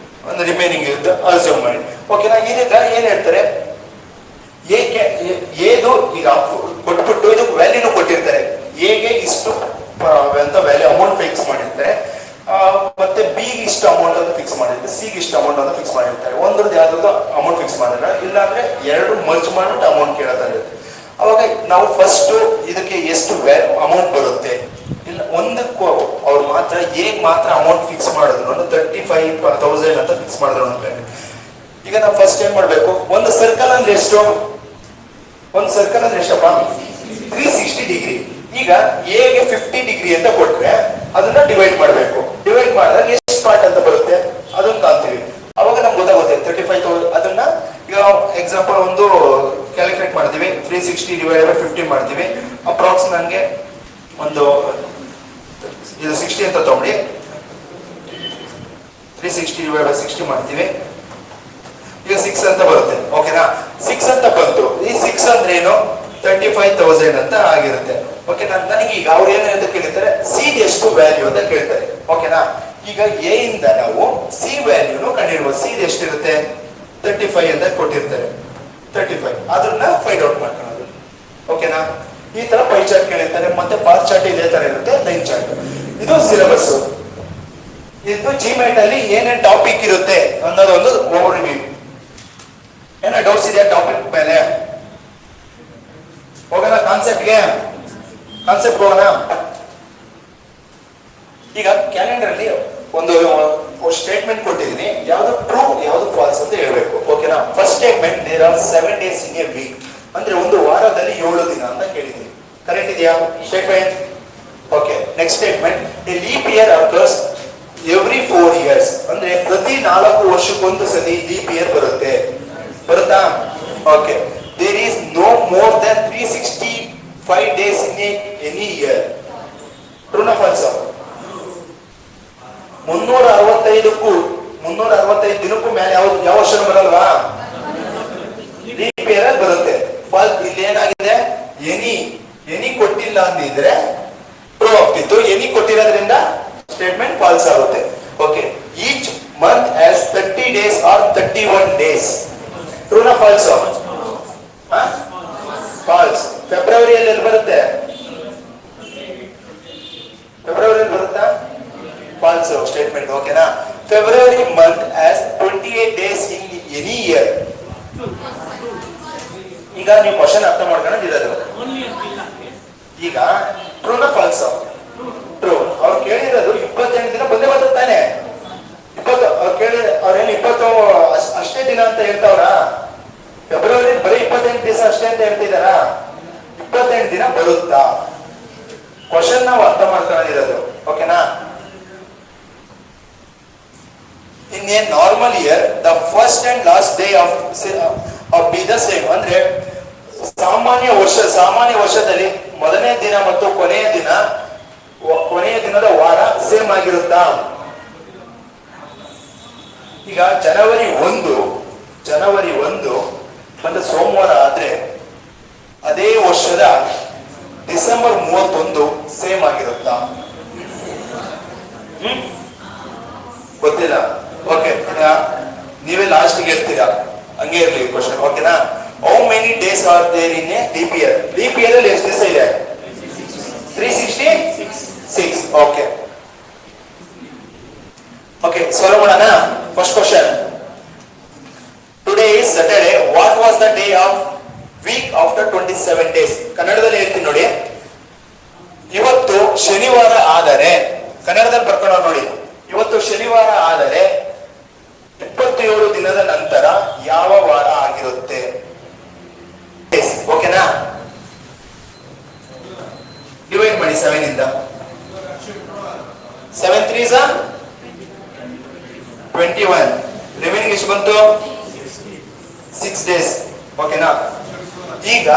ಒಂದು ರಿಮೈನಿಂಗ್ ಇರುತ್ತೆ ಅಸ್ಯೂಮ್ ಮಾಡಿ. ಓಕೆನಾ? ಇದೀಗ ಏನ್ ಹೇಳ್ತಾರೆ, ಏದು ಈಗ ಕೊಟ್ಬಿಟ್ಟು ಇದಕ್ಕೆ ವ್ಯಾಲ್ಯೂನು ಕೊಟ್ಟಿರ್ತಾರೆ. ಎಗೆ ಇಷ್ಟು ಅಂತ ವ್ಯಾಲ್ಯೂ ಅಮೌಂಟ್ ಫಿಕ್ಸ್ ಮಾಡಿರ್ತಾರೆ, ಮತ್ತೆ ಬಿ ಇಷ್ಟು ಅಮೌಂಟ್ ಅಂತ ಫಿಕ್ಸ್ ಮಾಡಿರ್ತಾರೆ, ಸಿ ಇಷ್ಟು ಅಮೌಂಟ್ ಅಂತ ಫಿಕ್ಸ್ ಮಾಡಿರ್ತಾರೆ. ಒಂದ್ರದ್ದು ಯಾವ್ದು ಅಮೌಂಟ್ ಫಿಕ್ಸ್ ಮಾಡಿದ್ರೆ, ಇಲ್ಲಾಂದ್ರೆ ಎರಡು ಮರ್ಜ್ ಮಾಡ್ಬಿಟ್ಟು ಅಮೌಂಟ್ ಕೇಳ್ತಾರೆ. ಅವಾಗ ನಾವು ಫಸ್ಟ್ ಇದಕ್ಕೆ ಎಷ್ಟು ಅಮೌಂಟ್ ಬರುತ್ತೆ, ಇಲ್ಲ ಒಂದಕ್ಕೂ ಅವ್ರು ಮಾತ್ರ ಹೇಗ್ ಮಾತ್ರ ಅಮೌಂಟ್ ಫಿಕ್ಸ್ ಮಾಡಿದ್ರು 35,000 ಅಂತ ಫಿಕ್ಸ್ ಮಾಡಿದ್ರು ಅನ್ಕೊಂಡು. ಈಗ ನಾವು ಫಸ್ಟ್ ಏನ್ ಮಾಡ್ಬೇಕು, ಒಂದು ಸರ್ಕಲ್ ಅಂದ್ರೆ ಎಷ್ಟು, ಒಂದು ಸರ್ಕಲ್ ಅಂದ್ರೆ ಎಷ್ಟಪ್ಪ, 360 ಡಿಗ್ರಿ. ಈಗ ಎಗೆ 50 ಡಿಗ್ರಿ ಅಂತ ಕೊಟ್ರೆ ಅದನ್ನ ಡಿವೈಡ್ ಮಾಡ್ಬೇಕು. ಡಿವೈಡ್ ಮಾಡಿದಾಗ ಎಷ್ಟು ಪಾರ್ಟ್ ಅಂತ ಬರುತ್ತೆ ಅದನ್ನ ಕಾಣ್ತೀವಿ. ಅವಾಗ ನಮ್ಗೆ ಗೊತ್ತಾಗುತ್ತೆ 35,000. ಅದನ್ನ ಈಗ ಎಕ್ಸಾಂಪಲ್ ಒಂದು ಕ್ಯಾಲ್ಕುಲೇಟ್ ಮಾಡ್ತೀವಿ. 360 ಡಿವೈಡ್ ಬೈ 50 ಮಾಡ್ತೀವಿ. ಅಪ್ರಾಕ್ಸ್ ನನಗೆ ಒಂದು ಇದು 60 ಅಂತ ತಗೊಂಡು 360 ಡಿವೈಡ್ ಬೈ 60 ಮಾಡ್ತೀವಿ. ಈಗ 6 ಅಂತ ಬರುತ್ತೆ. ಓಕೆನಾ? 6 ಅಂತ ಬಂತು. ಈ 6 ಅಂದ್ರೆ ಏನು, 35,000 ಅಂತ ಆಗಿರುತ್ತೆ. ಓಕೆ, ನನಗೆ ಈಗ ಅವ್ರು ಏನಂತ ಕೇಳ್ತಾರೆ, ಸಿ ಎಷ್ಟು ವ್ಯಾಲ್ಯೂ ಅಂತ ಕೇಳ್ತಾರೆ. ಓಕೆನಾ? ಈಗ ಎ ಇಂದ ನಾವು ಸಿ ವ್ಯಾಲ್ಯೂನು ಕಂಡಿರುವ. ಸಿ ಎಷ್ಟಿರುತ್ತೆ, 35 ಅಂತ ಕೊಟ್ಟಿರ್ತಾರೆ. 35 ಅದನ್ನ ಫೈಂಡ್ ಔಟ್ ಮಾಡ್ಕೊಳ್ಳೋದು. ಓಕೆನಾ? ಈ ತರ ಪೈ ಚಾರ್ಟ್ ಕೇಳಿರ್ತಾರೆ. ಮತ್ತೆ ಬಾರ್ ಚಾರ್ಟ್ ಇದೇ ತರ ಇರುತ್ತೆ, ಲೈನ್ ಚಾರ್ಟ್. ಇದು ಸಿಲೆಬಸ್. ಇದು ಜಿಮೇಟ್ ಅಲ್ಲಿ ಏನೇನ್ ಟಾಪಿಕ್ ಇರುತ್ತೆ ಅನ್ನೋದೊಂದು ಓವರ್ ರಿವ್ಯೂ. ಏನೋ ಡೌಟ್ಸ್ ಇದೆಯಾ ಟಾಪಿಕ್ ಮೇಲೆ? ಹೋಗೋಣ ಕಾನ್ಸೆಪ್ಟ್ಗೆ. ಕಾನ್ಸೆಪ್ಟ್ ಹೋಗೋಣ. ಈಗ ಕ್ಯಾಲೆಂಡರ್ ಅಲ್ಲಿ ಒಂದು ಸ್ಟೇಟ್ಮೆಂಟ್ ಕೊಟ್ಟಿದ್ದೀನಿ. ಯಾವ್ದು ಟ್ರೂ ಯಾವ್ದು ಫಾಲ್ಸ್ ಅಂತ ಹೇಳ್ಬೇಕು. ಓಕೆನಾ? First statement, there are 7 days in a week. ಅಂದ್ರೆ ಒಂದು ವಾರದಲ್ಲಿ 7 ದಿನ ಅಂತ ಕೇಳಿದ್ದೀನಿ. ಕರೆಕ್ಟ್ ಇದೆಯಾ statement? Okay. Next statement, a leap year occurs every 4 years. ಅಂದ್ರೆ ಪ್ರತಿ 4 ವರ್ಷಕ್ಕೊಂದು ಸತಿ ಲೀಪ್ ಇಯರ್ ಬರುತ್ತೆ. ಬರುತ್ತಾ? Okay. There is no more than 365 days in any year. ಟ್ರೂನಾ ಫಾಲ್ಸ್? 365 ದಿನಕ್ಕೂ ಮೇಲೆ ಯಾವ ವರ್ಷ ಬರಲ್ವಾ? ಲೀಪ್ ಇಯರ್ ಬರುತ್ತೆ. ಫಾಲ್ಸ್ ಇಲ್ಲಿ ಏನಾಗಿದೆ, ಎನಿ ಕೊಟ್ಟಿಲ್ಲ ಅಂದಿದ್ರೆ ಟ್ರೂ ಆಗ್ತಿತ್ತು. ಎನಿ ಕೊಟ್ಟಿರೋದ್ರಿಂದ ಸ್ಟೇಟ್ಮೆಂಟ್ ಫಾಲ್ಸ್ ಆಗುತ್ತೆ. Okay. Each month has 30 days or 31 days. ಟ್ರೂನಾ ಫಾಲ್ಸ್? ಫಾಲ್ಸ್. ಫೆಬ್ರವರಿಯಲ್ಲಿ ಎಲ್ಲಿ ಬರುತ್ತೆ? ಫೆಬ್ರವರಿಯಲ್ಲಿ ಬರುತ್ತಾ? False statement. ಓಕೆನಾ? February month has 28 days in any year. ಈಗ ನೀವು ಕ್ವಶನ್ ಅರ್ಥ ಮಾಡ್ಕೊಳ್ಳೋದಿರೋದು. ಈಗ ಟ್ರೂನಾ ಫಾಲ್ಸ್? ಟ್ರೂ. ಅವ್ರು ಕೇಳಿರೋದು 28 ದಿನ ಬಂದೇ ಬರುತ್ತಾನೆ. 20 ಅವ್ರು ಕೇಳಿದ ಅವ್ರೇನು 20 ಅಷ್ಟೇ ದಿನ ಅಂತ ಹೇಳ್ತಾವ್ರ? ಫೆಬ್ರವರಿ ಬರೀ 28 ದಿವಸ ಅಷ್ಟೇ ಅಂತ ಹೇಳ್ತಿದಾರ? 28 ದಿನ ಬರುತ್ತಾ? ಕ್ವಶನ್ ನಾವು ಅರ್ಥ ಮಾಡ್ಕೊಳ್ಳೋದಿರೋದು. ಓಕೆನಾ? In a normal here the first and last day of B the same. ಅಂದ್ರೆ ಸಾಮಾನ್ಯ ವರ್ಷದಲ್ಲಿ ಮೊದಲನೇ ದಿನ ಮತ್ತು ಕೊನೆಯ ದಿನದ ವಾರ ಸೇಮ್ ಆಗಿರುತ್ತಾ? ಈಗ ಜನವರಿ 1 ಒಂದು ಸೋಮವಾರ ಆದ್ರೆ ಅದೇ ವರ್ಷದ ಡಿಸೆಂಬರ್ 31 ಸೇಮ್ ಆಗಿರುತ್ತಾ? ಗೊತ್ತಿಲ್ಲ. ಓಕೆ, ನೀವೇ ಲಾಸ್ಟ್ ಹೇಳ್ತೀರಾ, ಹಂಗೆ ಇರ್ಲಿ ಕ್ವಶನ್. ಓಕೆನಾ? How many days are there in a leap year? Leap year ಅಲ್ಲಿ ಎಷ್ಟು ದಿವಸ ಇದೆ? 366. ಓಕೆ. ಓಕೆ, ಸಾಲ್ವ್ ಮಾಡೋಣ. First question, today is Saturday. What was the day of week after 27 days? ಕನ್ನಡದಲ್ಲಿ ಹೇಳ್ತೀನಿ ನೋಡಿ. ಇವತ್ತು ಶನಿವಾರ ಆದರೆ, ಕನ್ನಡದಲ್ಲಿ ಬರ್ಕೊಂಡು ನೋಡಿ, ಇವತ್ತು ಶನಿವಾರ ಆದರೆ 27 ದಿನದ ನಂತರ ಯಾವ ವಾರ ಆಗಿರುತ್ತೆ? ಓಕೆನಾ? ಡಿವೈಡ್ ಮಾಡಿ 7 ಇಂದ. 7 3s 21. ರಿಮೈನಿಂಗ್ ಎಷ್ಟು ಬಂತು? 6 days. ಓಕೆನಾ? ಈಗ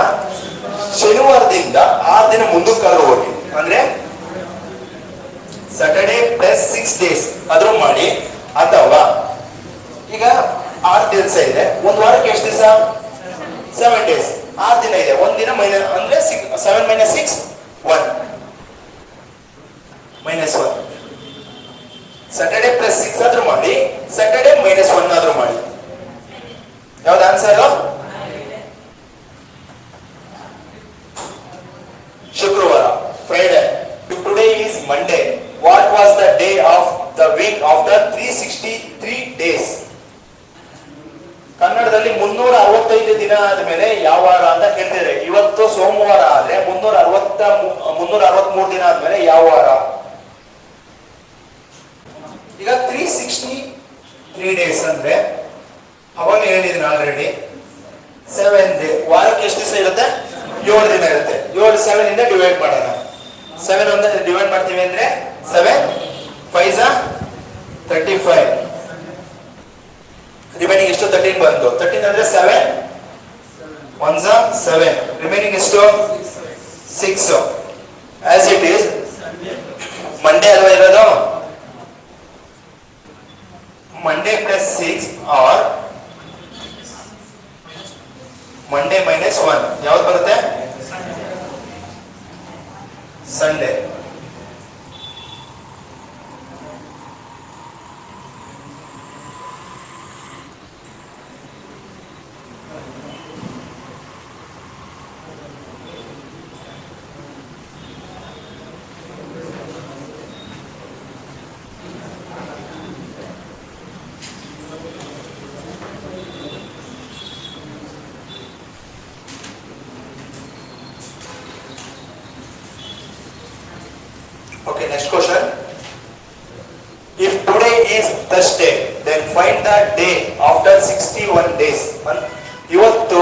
ಶನಿವಾರದಿಂದ 6 ದಿನ ಮುಂದಕ್ಕಾದ್ರೂ ಹೋಗಿ, ಅಂದ್ರೆ ಸ್ಯಾಟರ್ಡೆ ಪ್ಲಸ್ 6 days ಆದ್ರೂ ಮಾಡಿ, ಅಥವಾ ಈಗ 6 ದಿವಸ ಇದೆ, ಒಂದು ವಾರಕ್ಕೆ ಎಷ್ಟು ದಿವಸ? 7 days. 6 ದಿನ ಇದೆ, ಒಂದ್ ದಿನ ಮೈನಸ್ ಅಂದ್ರೆ 7 - 6 1 -1. ಸ್ಯಾಟರ್ಡೆ ಪ್ಲಸ್ 6 ಆದ್ರೂ ಮಾಡಿ, ಸ್ಯಾಟರ್ಡೆ -1 ಆದ್ರೂ ಮಾಡಿ. ಯಾವ್ದು ಆನ್ಸರ್? ಶುಕ್ರವಾರ, Friday. Today is Monday. What was the day of the weak after 363 days? ಕನ್ನಡದಲ್ಲಿ 365 ದಿನ ಆದ್ಮೇಲೆ ಯಾವ ವಾರ ಅಂತ ಕೇಳ್ತಿದ್ರೆ, ಇವತ್ತು ಸೋಮವಾರ ಆದ್ರೆ 363 ದಿನ ಆದ್ಮೇಲೆ ಯಾವ ವಾರ? ಈಗ 363 days ಅಂದ್ರೆ ಅವಾಗ ಹೇಳಿದ್ದೀನಿ ಆಲ್ರೆಡಿ, 7 day. ವಾರಕ್ಕೆ ಎಷ್ಟು ದಿವಸ ಇರುತ್ತೆ? 7 ದಿನ ಇರುತ್ತೆ. 7 7 ಇಂದ ಡಿವೈಡ್ ಮಾಡೋಣ. 7 ಒಂದ ಡಿವೈಡ್ ಮಾಡ್ತೀವಿ ಅಂದ್ರೆ 7 5 35. ರಿಮೈನಿಂಗ್ ಎಷ್ಟು? 13 ಬಂತು. 13 ಅಂದ್ರೆ 7 1 7. ರಿಮೈನಿಂಗ್ ಎಷ್ಟು? 6. ಆಸ್ ಇಟ್ ಈಸ್ ಮಂಡೇ ಅಲ್ವಾ ಇರೋದು? ಮಂಡೇ ಪ್ಲಸ್ 6 ಆರ್ ಮಂಡೇ -1 ಯಾವ್ದು ಬರುತ್ತೆ? Sunday. Okay, next question. If today is Thursday, then find the day after 61 days. ಇವತ್ತು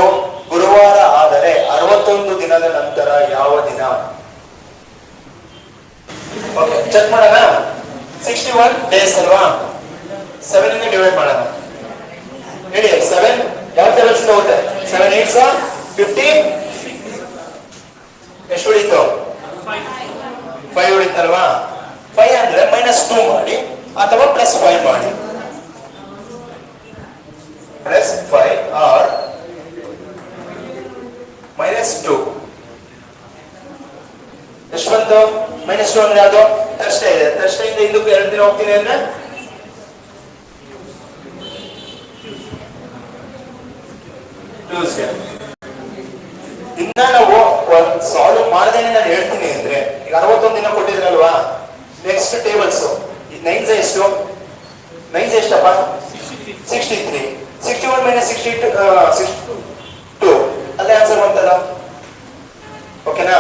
ಗುರುವಾರ ಆದರೆ 61 ದಿನದ ನಂತರ ಯಾವ ದಿನ? ಓಕೆ, ಚೆಕ್ ಮಾಡೋಣ. 61 days ಅಲ್ವಾ? 7 ಇಂದ ಡಿವೈಡ್ ಮಾಡೋಣ. ಹೇಳಿ, 7 ಯಾವ ಟೇಬಲ್ಸ್ ಹೋಗುತ್ತೆ? 7 8 50. ಎಷ್ಟು ಉಳಿತು? 5 ಉಳಿತಲ್ವಾ? 5 ಅಂದ್ರೆ -2 ಮಾಡಿ ಅಥವಾ +5 ಮಾಡಿ. +5 ಆರ್ -2. ಎಷ್ಟು ಬಂತು? -2 ಅಂದ್ರೆ ಯಾವುದು? ಥರ್ಸ್ಡೇ ಇದೆ. ಥರ್ಸ್ಡೇ ಇಂದ ಇದಕ್ಕೆ 2 ದಿನ ಹೋಗ್ತೀನಿ ಅಂದ್ರೆ ಟ್ಯೂಸ್ಡೇ. ಇನ್ನ ನಾವು ಸಾಲ್ವ್ ಮಾಡದೇನೆ ನಾನು ಹೇಳ್ತೀನಿ ಅಂದ್ರೆ, ಈಗ 61 ದಿನ ಕೊಟ್ಟಿದ್ರಲ್ವಾ, ನೆಕ್ಸ್ಟ್ ಟೇಬಲ್ಸ್ 9 ಎಷ್ಟು? 9 ಎಷ್ಟಪ್ಪ? 63. 61 - 62 ಅದೇ ಆನ್ಸರ್ ಬಂತಲ್ಲ. ಓಕೆನಾ?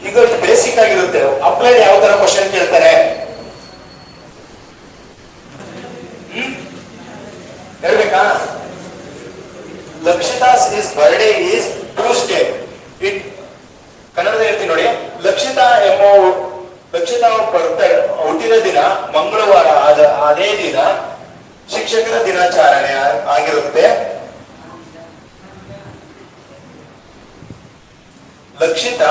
ಈಗ ಇದು ಬೇಸಿಕ್ ಆಗಿರುತ್ತೆ. ಅಪ್ಲೈಡ್ ಯಾವ ತರ ಕ್ವಶನ್ ಕೇಳ್ತಾರೆ ಹೇಳ್ಬೇಕಾ? Lakshita's is birthday is Tuesday. It ಕನ್ನಡದ ಹೇಳ್ತೀನಿ ನೋಡಿ. ಲಕ್ಷಿತಾ ಹುಟ್ಟಿದ ದಿನ ಮಂಗಳವಾರ, ಅದೇ ದಿನ ಶಿಕ್ಷಕರ ದಿನಾಚರಣೆ ಆಗಿರುತ್ತೆ. ಲಕ್ಷಿತಾ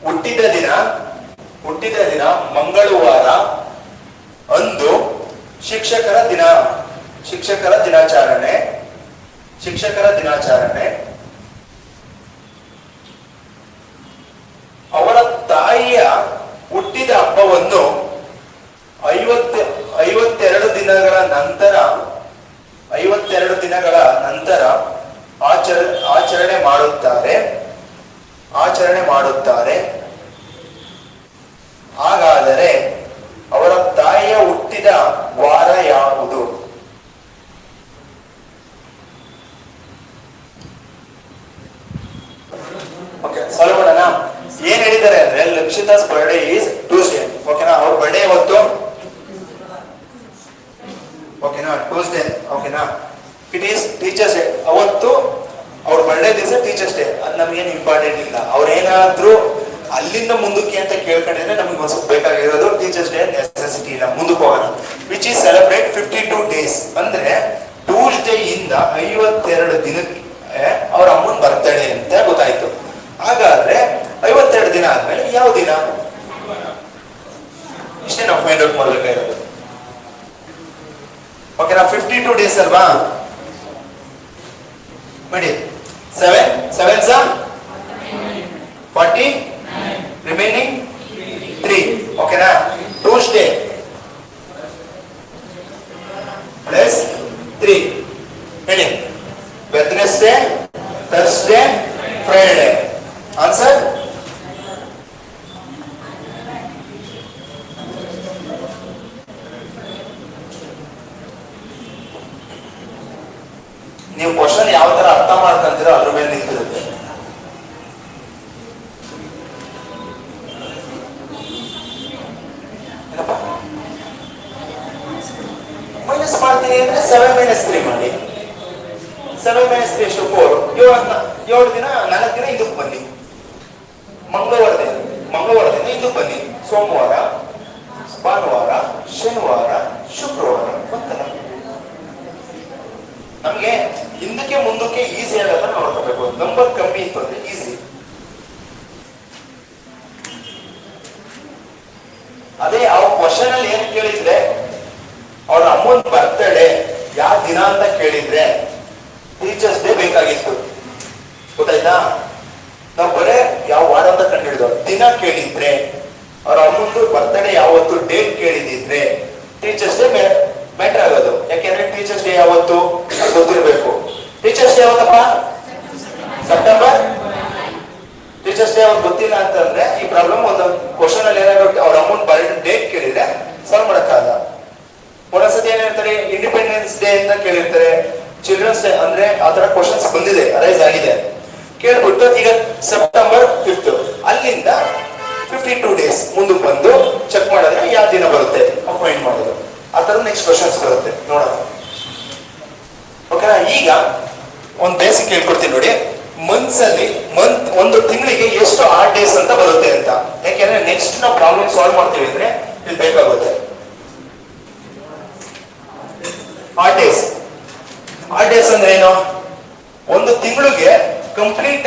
ಹುಟ್ಟಿದ ದಿನ ಮಂಗಳವಾರ ಅಂದು ಶಿಕ್ಷಕರ ದಿನಾಚರಣೆ. ಅವರ ತಾಯಿಯ ಹುಟ್ಟಿದ ಹಬ್ಬವನ್ನು 52 ದಿನಗಳ ನಂತರ ಆಚರಣೆ ಮಾಡುತ್ತಾರೆ. ಹಾಗಾದರೆ ಅವರ ತಾಯಿಯ ಹುಟ್ಟಿದ ವಾರ ಯಾವುದು? ಓಕೆ, ಸಾಲ್ವ್ ಮಾಡೋಣ. ಏನ್ ಹೇಳಿದ್ದಾರೆ ಅಂದ್ರೆ, ಲಕ್ಷಿತಾಸ್ ಬರ್ಡೇ ಈಸ್ ಟ್ಯೂಸ್ಡೇ. ಓಕೆನಾ? ಅವ್ರ ಬರ್ಡೇ ಇವತ್ತು. ಓಕೆನಾ? ಟ್ಯೂಸ್ಡೇ. ಓಕೆನಾ? It is teachers day. ಅವತ್ತು ಅವ್ರ ಬರ್ಡೇ ದಿವಸ ಟೀಚರ್ಸ್ ಡೇ. ಅದು ನಮ್ಗೇನು ಇಂಪಾರ್ಟೆಂಟ್ ಇಲ್ಲ. ಅವ್ರೇನಾದ್ರೂ ಅಲ್ಲಿಂದ ಮುಂದಕ್ಕೆ ಅಂತ ಕೇಳ್ಕೊಂಡ್ರೆ ನಮಗೆ ಒಂದು ಸ್ವಲ್ಪ ಬೇಕಾಗಿರೋದು ಟೀಚರ್ಸ್ ಡೇ ನೆಸೆಸಿಟಿ ಇಲ್ಲ. ಮುಂದಕ್ಕೆ ಹೋಗೋಣ. Which is celebrate 52 days. ಅಂದ್ರೆ ಟ್ಯೂಸ್ಡೇ ಇಂದ 52 ದಿನಕ್ಕೆ ಅವ್ರ ಅಮ್ಮನ್ ಬರ್ತಡೇ ಅಂತ ಗೊತ್ತಾಯ್ತು. ಹಾಗಾದ್ರೆ 52 ದಿನ ಆದ್ಮೇಲೆ ಯಾವ ದಿನ? ಇಷ್ಟೇ ನಾವು ಫೈಂಡ್ ಔಟ್ ಮಾಡ್ಬೇಕಾಗಿರೋದು. ಓಕೆನಾ? 52 ಡೇಸ್ ಅಲ್ವಾ? ಬಿಡಿ. 7 40 ರಿಮೈನಿಂಗ್ 3. ಓಕೆನಾ? ಟ್ಯೂಸ್ಡೇ ಪ್ಲಸ್ 3 ಹೇಳಿ. Wednesday, Thursday, Friday. ಆನ್ಸರ್ ನೀವು ಕ್ವಶನ್ ಯಾವ ತರ ಅರ್ಥ ಮಾಡ್ಕೊಂತೀರೋ ಅದ್ರ ಮೇಲೆ ನಿಂತಿರುತ್ತೆ. ಮೈನಸ್ ಮಾಡ್ತೀನಿ ಅಂದ್ರೆ 7 - 3 ಮಾಡಿ. 7 - 3 ಎಷ್ಟು? 4. 7 ದಿನ 4 ದಿನ ಇದಕ್ಕೆ ಬನ್ನಿ. ಮಂಗಳವಾರದಿಂದ ಇದಕ್ಕೆ ಬನ್ನಿ. ಸೋಮವಾರ, ಭಾನುವಾರ, ಶನಿವಾರ, ಶುಕ್ರವಾರ ಬಂತಲ್ಲ. ನಮ್ಗೆ ಹಿಂದಕ್ಕೆ ಮುಂದಕ್ಕೆ ಈಸಿ ಆಗಲ್ಲ ನೋಡ್ಕೋಬೇಕು. ನಂಬರ್ ಕಮ್ಮಿ ಇತ್ತು ಅಂದ್ರೆ ಈಸಿ. ಅದೇ ಆ ಕ್ವಶನ್ ಅಲ್ಲಿ ಏನ್ ಕೇಳಿದ್ರೆ ಅವ್ರ ಅಮ್ಮನ ಬರ್ತಡೇ ಯಾವ ದಿನ ಅಂತ ಕೇಳಿದ್ರೆ ಟೀಚರ್ಸ್ ಡೇ ಬೇಕಾಗಿತ್ತು. ಗೊತ್ತಾಯ್ತಾ? ನಾವು ಬರೇ ಯಾವ ವಾರ ಅಂತ ಕಂಡು ಹಿಡಿದು ದಿನ ಕೇಳಿದ್ರೆ, ಅವ್ರ ಅಮ್ಮಂದು ಬರ್ತಡೇ ಯಾವತ್ತು ಡೇಟ್ ಕೇಳಿದಿದ್ರೆ ಟೀಚರ್ಸ್ ಡೇ ಮ್ಯಾಟರ್ ಆಗೋದು. ಯಾಕೆಂದ್ರೆ ಟೀಚರ್ಸ್ ಡೇ ಯಾವತ್ತು ಗೊತ್ತಿರ್ಬೇಕು. ಟೀಚರ್ಸ್ ಡೇ ಯಾವತ್ತಪ್ಪ? ಸೆಪ್ಟೆಂಬರ್. ಟೀಚರ್ಸ್ ಡೇ ಅವ್ರು ಗೊತ್ತಿಲ್ಲ ಅಂತಂದ್ರೆ ಈ ಪ್ರಾಬ್ಲಮ್ ಒಂದು ಕ್ವಶನ್ ಅಲ್ಲಿ ಏನಾಗುತ್ತೆ, ಅವ್ರ ಅಮ್ಮನ ಬರ್ಡೇ ಡೇಟ್ ಕೇಳಿದ್ರೆ ಸಾಲ್ವ್ ಮಾಡಕ್ಕಾಗಲ್ಲ. ಒಂದೊಂದ್ಸತಿ ಏನ್ ಹೇಳ್ತಾರೆ, ಇಂಡಿಪೆಂಡೆನ್ಸ್ ಡೇ ಅಂತ ಕೇಳಿರ್ತಾರೆ, ಚಿಲ್ಡ್ರನ್ಸ್ ಡೇ ಅಂದ್ರೆ ಆತರ ಕ್ವಶನ್ಸ್ ಬಂದಿದೆ, ಅರೈಸ್ ಆಗಿದೆ. ಕೇಳ್ಬಿಟ್ಟು ಈಗ ಸೆಪ್ಟೆಂಬರ್ 5 ಅಲ್ಲಿಂದ 52 ಡೇಸ್ ಮುಂದಕ್ಕೆ ಬಂದು ಚೆಕ್ ಮಾಡಿದ್ರೆ ಯಾವ ದಿನ ಬರುತ್ತೆ ಫೈಂಡ್ ಮಾಡೋದು. ಆ ತರ ನೆಕ್ಸ್ಟ್ ಕ್ವಶನ್ಸ್ ಬರುತ್ತೆ ನೋಡೋಣ. ಓಕೆನಾ? ಈಗ ಒಂದು ಬೇಸಿಕ್ ಹೇಳ್ಕೊಡ್ತೀನಿ ನೋಡಿ. ಒಂದು ತಿಂಗಳಿಗೆ ಎಷ್ಟು ಆಡ್ ಡೇಸ್ ಅಂತ ಬರುತ್ತೆ ಅಂತ. ಯಾಕೆಂದ್ರೆ ನೆಕ್ಸ್ಟ್ ನಾವು ಪ್ರಾಬ್ಲಮ್ ಸಾಲ್ವ್ ಮಾಡ್ತೀವಿ ಅಂದ್ರೆ ಇಲ್ಲಿ ಬೇಕಾಗುತ್ತೆ. ಆಡ್ ಡೇಸ್ ಅಂದ್ರೆ ಏನು? ಒಂದು ತಿಂಗಳಿಗೆ ಕಂಪ್ಲೀಟ್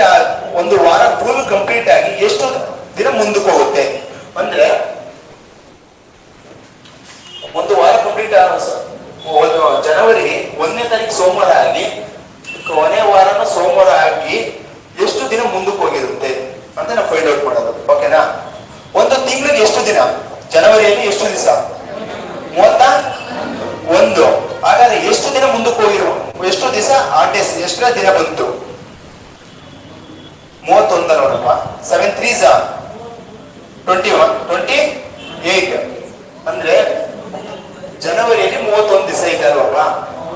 ಒಂದು ವಾರ ಫುಲ್ ಕಂಪ್ಲೀಟ್ ಆಗಿ ಎಷ್ಟು ದಿನ ಮುಂದಕ್ಕೆ ಹೋಗುತ್ತೆ ಅಂದ್ರೆ, ಒಂದು ವಾರ ಕಂಪ್ಲೀಟ್ ಜನವರಿ 1ನೇ ತಾರೀಕು ಸೋಮವಾರ ಆಗಿ ಕೊನೆ ವಾರನ ಸೋಮವಾರ ಆಗಿ ಎಷ್ಟು ದಿನ ಮುಂದಕ್ಕೆ ಹೋಗಿರುತ್ತೆ ಅಂತ ನಾವು ಫೈಂಡ್ ಔಟ್ ಮಾಡೋದು. ಓಕೆನಾ? ಒಂದು ತಿಂಗಳಿಗೆ ಎಷ್ಟು ದಿನ? ಜನವರಿಯಲ್ಲಿ ಎಷ್ಟು ದಿವಸ? 31. ಹಾಗಾದ್ರೆ ಎಷ್ಟು ದಿನ ಮುಂದಕ್ಕೆ ಹೋಗಿರೋ, ಎಷ್ಟು ದಿವಸ ಆಡ್ ಡೇಸ್, ಎಷ್ಟರ ದಿನ ಬಂತು? 31 ನೋಡಪ್ಪ. 7 3s 21 28 ಅಂದ್ರೆ ಜನವರಿಯಲ್ಲಿ 31 ದಿವಸ ಇದೆ ಅಲ್ವಾ?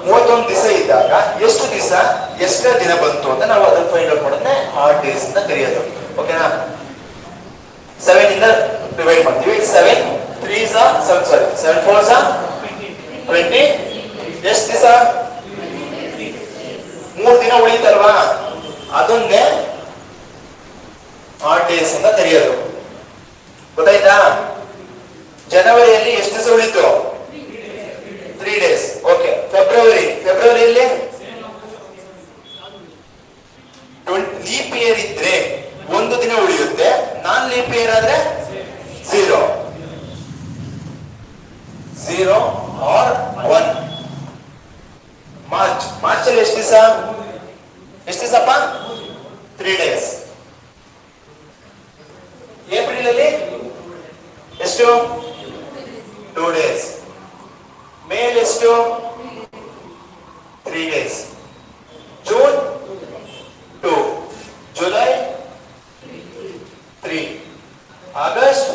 31 ದಿವಸ ಇದ್ದಾಗ ಎಷ್ಟು ದಿವಸ ಎಷ್ಟರ ದಿನ ಬಂತು ಅಂತ ನಾವು ಅದನ್ನ ಫೈಂಡ್ ಔಟ್ ಮಾಡೋದನ್ನೇ ಆಡ್ ಡೇಸ್ ಅಂತ ಕರೆಯೋದು. ಓಕೆನಾ? 7 ಇಂದ ಡಿವೈಡ್ ಮಾಡ್ತೀವಿ. 7 3s 7 4s 20. ಎಷ್ಟು ದಿವಸ? 3 ದಿನ ಉಳಿತಲ್ವಾ? ಅದನ್ನೇ ಆಡ್ ಡೇಸ್ ಅಂತ ಕರೆಯೋದು. ಗೊತ್ತಾಯ್ತಾ? ಜನವರಿಯಲ್ಲಿ ಎಷ್ಟು ದಿವಸ ಉಳಿತು? 3 ಡೇಸ್. ಓಕೆ. ಫೆಬ್ರವರಿಯಲ್ಲಿ ಲೀಪ್ ಇಯರ್ ಇದ್ರೆ 1 ದಿನ ಉಳಿಯುತ್ತೆ. ನಾನ್ ಲೀಪ್ ಇಯರ್ ಆದ್ರೆ 0 or 1. ಮಾರ್ಚ್ ಅಲ್ಲಿ ಎಷ್ಟು ದಿವಸಪ್ಪ? 3 ಡೇಸ್. ಏಪ್ರಿಲ್ ಅಲ್ಲಿ ಎಷ್ಟು? 2 ಡೇಸ್. ಮೇ ಅಲ್ಲಿ ಎಷ್ಟು? 3 days. June 2. July 3. August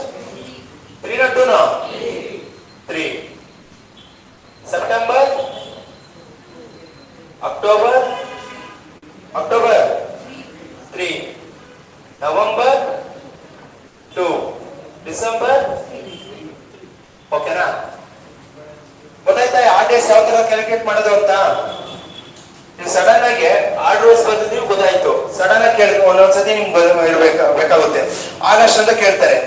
3 or 2 no? 3. September, October 3. November 2. December. ಓಕೆನಾ? ಗೊತ್ತಾಯ್ತಾ ಆಡ್ ಡೇಸ್ ಯಾವ ತರ ಕ್ಯಾಲ್ಕುಲೇಟ್ ಮಾಡೋದು ಅಂತ? ನೀವು ಸಡನ್ ಆಗಿ ಆರ್ಡ್ ರೋಸ್ ಬಂದಿದ್ದೀವಿ ಗೊತ್ತಾಯ್ತು. ಸಡನ್ ಆಗಿ ಒಂದೊಂದ್ಸತಿ ನಿಮ್ಗೆ ಬೇಕಾಗುತ್ತೆ. ಆಗಸ್ಟ್ ಅಂತ ಕೇಳ್ತಾರೆ.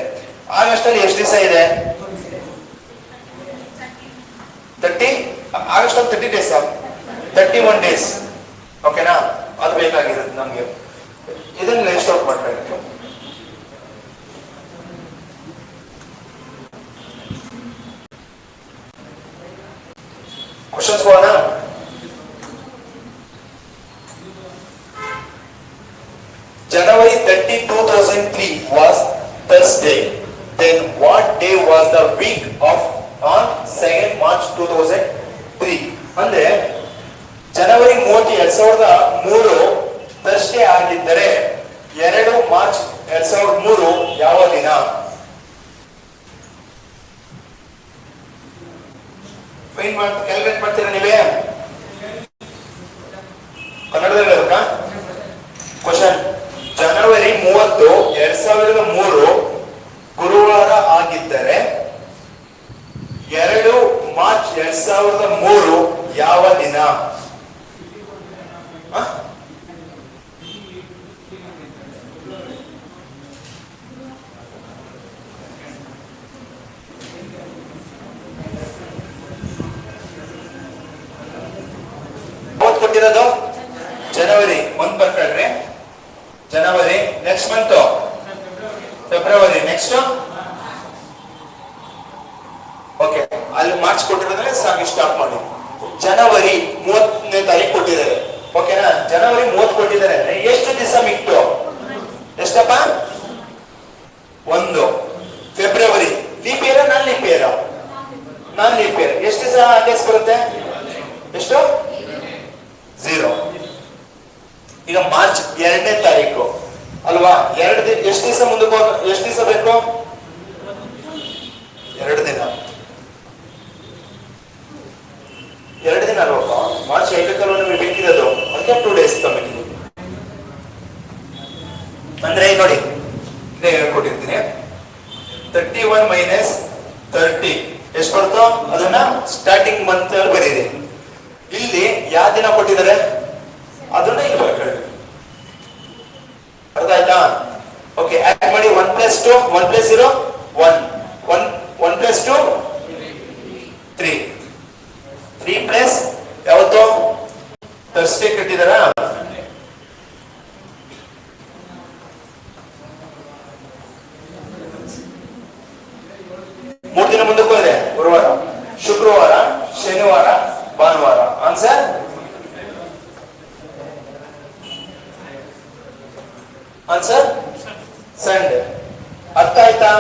ಆಗಸ್ಟ್ ಅಲ್ಲಿ ಎಷ್ಟು ದಿವಸ ಇದೆ? 30. ಆಗಸ್ಟ್ ಅಲ್ಲಿ 30 ಡೇಸ್ 31 ಡೇಸ್. ಓಕೆನಾ? ಅದು ಬೇಕಾಗಿರುತ್ತೆ ನಮ್ಗೆ. ಇದನ್ನ ಲಿಸ್ಟ್ ಔಟ್ ಮಾಡ್ಬೇಕು. ಕ್ವಶನ್ಸ್ ಹೋಗೋಣ. January 30, 2003 was Thursday. Then what day was the week of on 2nd March 2003? ಅಂದ್ರೆ ಜನವರಿ 30, 2003 ಥರ್ಸ್ಡೇ ಆಗಿದ್ದರೆ 2 ಮಾರ್ಚ್ 2003 ಯಾವ ದಿನ? ಕ್ಯಾಲ್ಕುಲೇಟ್ ಮಾಡ್ತೀರಾ ನೀವೇ? ಕನ್ನಡದಲ್ಲಿ ಇರಬೇಕಾ ಕ್ವಶನ್? ಜನವರಿ 30, 2003 ಗುರುವಾರ ಆಗಿದ್ದರೆ 2 ಮಾರ್ಚ್ 2003 ಯಾವ ದಿನ? ಕೊಟ್ಟಿರೋದು ಜನವರಿ ಮಂತ್ ಬರ್ಕೊಳ್ರಿ. January, next month February, next okay. ಅಲ್ಲಿ ಮಾರ್ಚ್ ಕೊಟ್ಟಿರೋದ್ರೆ ಸಾಕು, ಸ್ಟಾಪ್ ಮಾಡಿ. ಜನವರಿ 30ನೇ ತಾರೀಕು ಕೊಟ್ಟಿದ್ದಾರೆ. ಓಕೆನಾ? ಜನವರಿ 30 ಕೊಟ್ಟಿದ್ದಾರೆ ಅಂದ್ರೆ ಎಷ್ಟು ದಿವಸ ಮಿಕ್ತು? ಎಷ್ಟಪ್ಪ? 1. February leap year, non leap year? Non leap year. ಎಷ್ಟು ದಿವಸ ಡೇಸ್ ಬರುತ್ತೆ? ಎಷ್ಟು? 0. ಈಗ ಮಾರ್ಚ್ 2ನೇ ತಾರೀಕು ಅಲ್ವಾ? ಎಷ್ಟು ದಿವಸ ಮುಂದಕ್ಕೆ ಎಷ್ಟು ದಿವಸ ಬೇಕು? 2 ದಿನ. 2 ದಿನ ಅಲ್ವಾ? ಮಾರ್ಚ್ 5 ನಮಗೆ ಬೇಕಿರೋದು. ಅದಕ್ಕೆ 2 ಡೇಸ್ ಕಮಿಟಿ. ಅಂದ್ರೆ ನೋಡಿ, ಇದೇ ಹೇಳ್ಕೊಟ್ಟಿರ್ತೀನಿ. 31 ಮೈನಸ್ 30 ಎಷ್ಟು ಬರುತ್ತೋ ಅದನ್ನ ಸ್ಟಾರ್ಟಿಂಗ್ ಮಂತ್ ಬರೀರಿ. ಇಲ್ಲಿ ಯಾವ ದಿನ ಕೊಟ್ಟಿದ್ದಾರೆ ಅದನ್ನ ಇಲ್ಲಿ ಬರ್ಕೊಳ್ಳಿ. ಅರ್ಥ ಆಯ್ತಾ? ಓಕೆ, ಆಡ್ ಮಾಡಿ. 1 + 2, 1 + 0 1, 1 + 2 3, 3 + ಯಾವತ್ತು? ಥರ್ಸ್ಡೇ ಕಟ್ಟಿದಾರ. ಮೂರು ದಿನ ಮುಂದಕ್ಕೆ ಹೋದ್ರೆ ಗುರುವಾರ, ಶುಕ್ರವಾರ, ಶನಿವಾರ, ಭಾನುವಾರ. Answer answer Sunday. ಅರ್ಥ ಆಯ್ತಾ?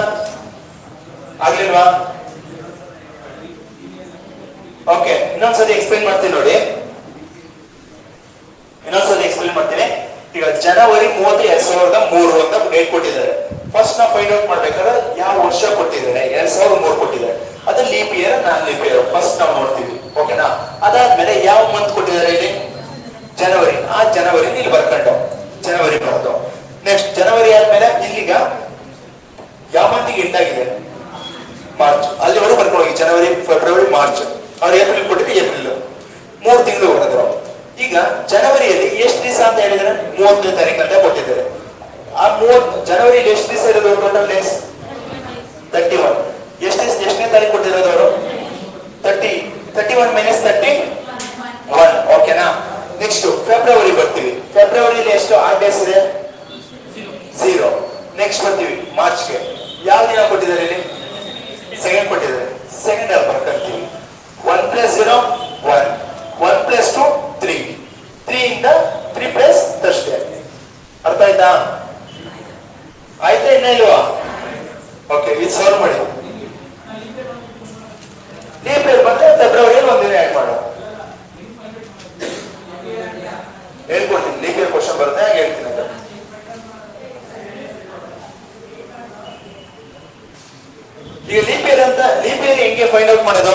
ಆಗ್ಲಿಲ್ವಾ? ಓಕೆ, ಇನ್ನೊಂದ್ಸತಿ ಎಕ್ಸ್ಪ್ಲೈನ್ ಮಾಡ್ತೀನಿ ನೋಡಿ. ಇನ್ನೊಂದ್ಸತಿ ಎಕ್ಸ್ಪ್ಲೈನ್ ಮಾಡ್ತೀನಿ. ಈಗ ಜನವರಿ 30, 2003 ಅಂತ ಡೇಟ್ ಕೊಟ್ಟಿದ್ದಾರೆ. ಫಸ್ಟ್ ನಾವು ಫೈಂಡ್ ಔಟ್ ಮಾಡ್ಬೇಕಾದ್ರೆ ಯಾವ ವರ್ಷ ಕೊಟ್ಟಿದ್ದಾರೆ? 2003 ಕೊಟ್ಟಿದ್ದಾರೆ. ಅದು leap year, non leap year first ನಾವು ನೋಡ್ತೀವಿ. ಓಕೆನಾ? ಅದಾದ್ಮೇಲೆ ಯಾವ ಮಂತ್ ಕೊಟ್ಟಿದ್ದಾರೆ ಇಲ್ಲಿ? ಜನವರಿ. ಆ ಜನವರಿ ಇಲ್ಲಿ ಬರ್ಕೊಂಡು ಜನವರಿ ಬರೋದು. ನೆಕ್ಸ್ಟ್ ಜನವರಿ ಆದ್ಮೇಲೆ ಇಲ್ಲಿಗ ಯಾವ ಮಂತಿಗೆ ಎಂಡ್ ಆಗಿದೆ? ಮಾರ್ಚ್. ಅಲ್ಲಿವರೆಗೂ ಬರ್ಕೊಂಡು ಜನವರಿ, ಫೆಬ್ರವರಿ, ಮಾರ್ಚ್. ಅವ್ರು ಏಪ್ರಿಲ್ ಕೊಟ್ಟಿದ್ದು ಏಪ್ರಿಲ್. 3 ತಿಂಗಳು ಬರೋದು. ಈಗ ಜನವರಿಯಲ್ಲಿ ಎಷ್ಟು ದಿವಸ ಅಂತ ಹೇಳಿದ್ರೆ 30ನೇ ತಾರೀಕು ಅಂತ ಕೊಟ್ಟಿದ್ದಾರೆ. ಆ 30 ಜನವರಿಯಲ್ಲಿ ಎಷ್ಟು ದಿವಸ ಇರೋದು ಟೋಟಲ್ ಡೇಸ್? 31. ಎಷ್ಟನೇ ತಾರೀಕು ಕೊಟ್ಟಿರೋದು ಅವರು? 30. 31 ಮೈನಸ್ 31. ಓಕೆನಾ? ನೆಕ್ಸ್ಟ್ ಫೆಬ್ರವರಿ ಬರ್ತೀವಿ. ಫೆಬ್ರವರಿಯಲ್ಲಿ ಎಷ್ಟು ಡೇಸ್ ಇದೆ? 0. ನೆಕ್ಸ್ಟ್ ಬರ್ತೀವಿ ಮಾರ್ಚ್ಗೆ. ಯಾವ ದಿನ ಕೊಟ್ಟಿದ್ದಾರೆ ಇಲ್ಲಿ? 2nd ಕೊಟ್ಟಿದ್ದಾರೆ. 2nd ಅಲ್ಲಿ ಬರ್ಕೊಂತೀವಿ. 1 + 0 1, 1 + 2 3, 3 ಇಂದ 3 + ಥರ್ಸ್ಡೇ. ಅರ್ಥ ಆಯ್ತಾ? ಆಯ್ತಾ ಇನ್ನ ಇಲ್ವಾ? ಓಕೆ, ಇದು ಸಾಲ್ವ್ ಮಾಡಿ. ಲೀಪ್ ಇಯರ್ ಬಂದ್ರೆ ಫೆಬ್ರವರಿಯಲ್ಲಿ ಒಂದಿನ ಆಡ್ ಮಾಡೋ. ಹೇಳ್ಕೊಡ್ತೀನಿ. ಲೀಪ್ ಇಯರ್ ಕ್ವಶನ್ ಬರುತ್ತೆ, ಹಾಗೆ ಹೇಳ್ತೀನಿ. ಅಂತ ಈಗ ಲೀಪ್ ಇಯರ್ ಅಂತ ಲೀಪ್ ಇಯರ್ ಹೆಂಗೆ ಫೈಂಡ್ ಔಟ್ ಮಾಡೋದು?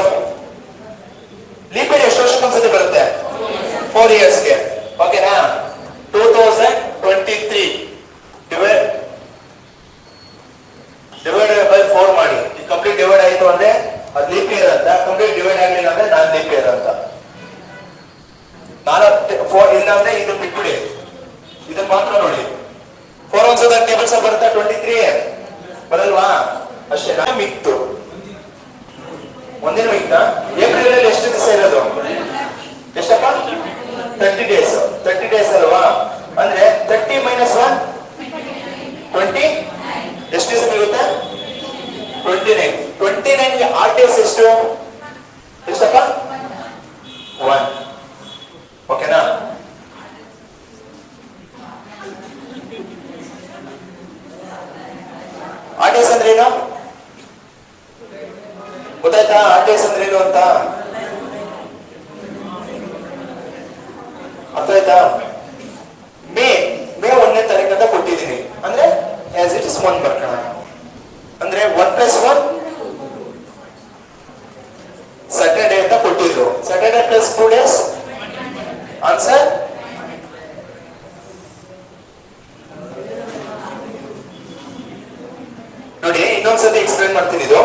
ಲೀಪ್ ಇಯರ್ ಎಷ್ಟು ವರ್ಷಕ್ಕೊಂದ್ಸತಿ ಬರುತ್ತೆ? 4 ಇಯರ್ಸ್ಗೆ. ಓಕೆನಾ? 2023 ಡಿವೈಡೆಡ್ ಬೈ 4 ಮಾಡಿ. ಕಂಪ್ಲೀಟ್ ಡಿವೈಡ್ ಆಯಿತು ಅಂದ್ರೆ ಅದು ಲೀಪ್ ಇಯರ್ ಅಂತ, ಕಂಪ್ಲೀಟ್ ಡಿವೈಡ್ ಆಗಲಿಲ್ಲ ಅಂದ್ರೆ ನಾನ್ ಲೀಪ್ ಇಯರ್ ಅಂತ. 4 ಇಲ್ಲ ಅಂದ್ರೆ ಇದು ಬಿಟ್ಬಿಡಿ, ಇದನ್ನ ಮಾತ್ರ ನೋಡಿ. 4 ಒಂದ್ಸದ ಟೇಬಲ್ಸ್ ಬರುತ್ತೆ. 23 ಬರಲ್ವಾ? ಅಷ್ಟೇ. ಮಿಕ್ತು ಒಂದಿನ ಮಿಕ್ತಾ? ಏಪ್ರಿಲ್ ಅಲ್ಲಿ ಎಷ್ಟು ದಿವಸ ಇರೋದು? ಎಷ್ಟಪ್ಪ? 30 ಡೇಸ್. 30 ಡೇಸ್ ಅಲ್ವಾ? ಅಂದ್ರೆ 30 - 1 20. ಎಷ್ಟು ದಿವಸ ಸಿಗುತ್ತೆ? 29. 29ಗೆ 8 ಡೇಸ್ ಎಷ್ಟು? ಎಷ್ಟಪ್ಪ? ಅಂದ್ರೆ ಏನು ಗೊತ್ತಾಯ್ತಾ? ಆಡ್ ಡೇಸ್ ಅಂದ್ರೆ ಏನು ಅಂತ ಅರ್ಥ ಆಯ್ತಾ? ಮೇ 1ನೇ ತಾರೀಕು ಅಂತ ಕೊಟ್ಟಿದ್ದೀನಿ ಅಂದ್ರೆ ಆಸ್ ಇಟ್ ಇಸ್ 1 ಬರ್ಕೋಣ. ಅಂದ್ರೆ 1+1 ಸ್ಯಾಟರ್ಡೇ ಅಂತ ಕೊಟ್ಟಿದ್ರು. ಸ್ಯಾಟರ್ಡೇ ಪ್ಲಸ್ 2 ಡೇಸ್ ಆನ್ಸರ್ ನೋಡಿ. ಇನ್ನೊಂದ್ಸತಿ ಎಕ್ಸ್ಪ್ಲೇನ್ ಮಾಡ್ತೀನಿ ಇದು.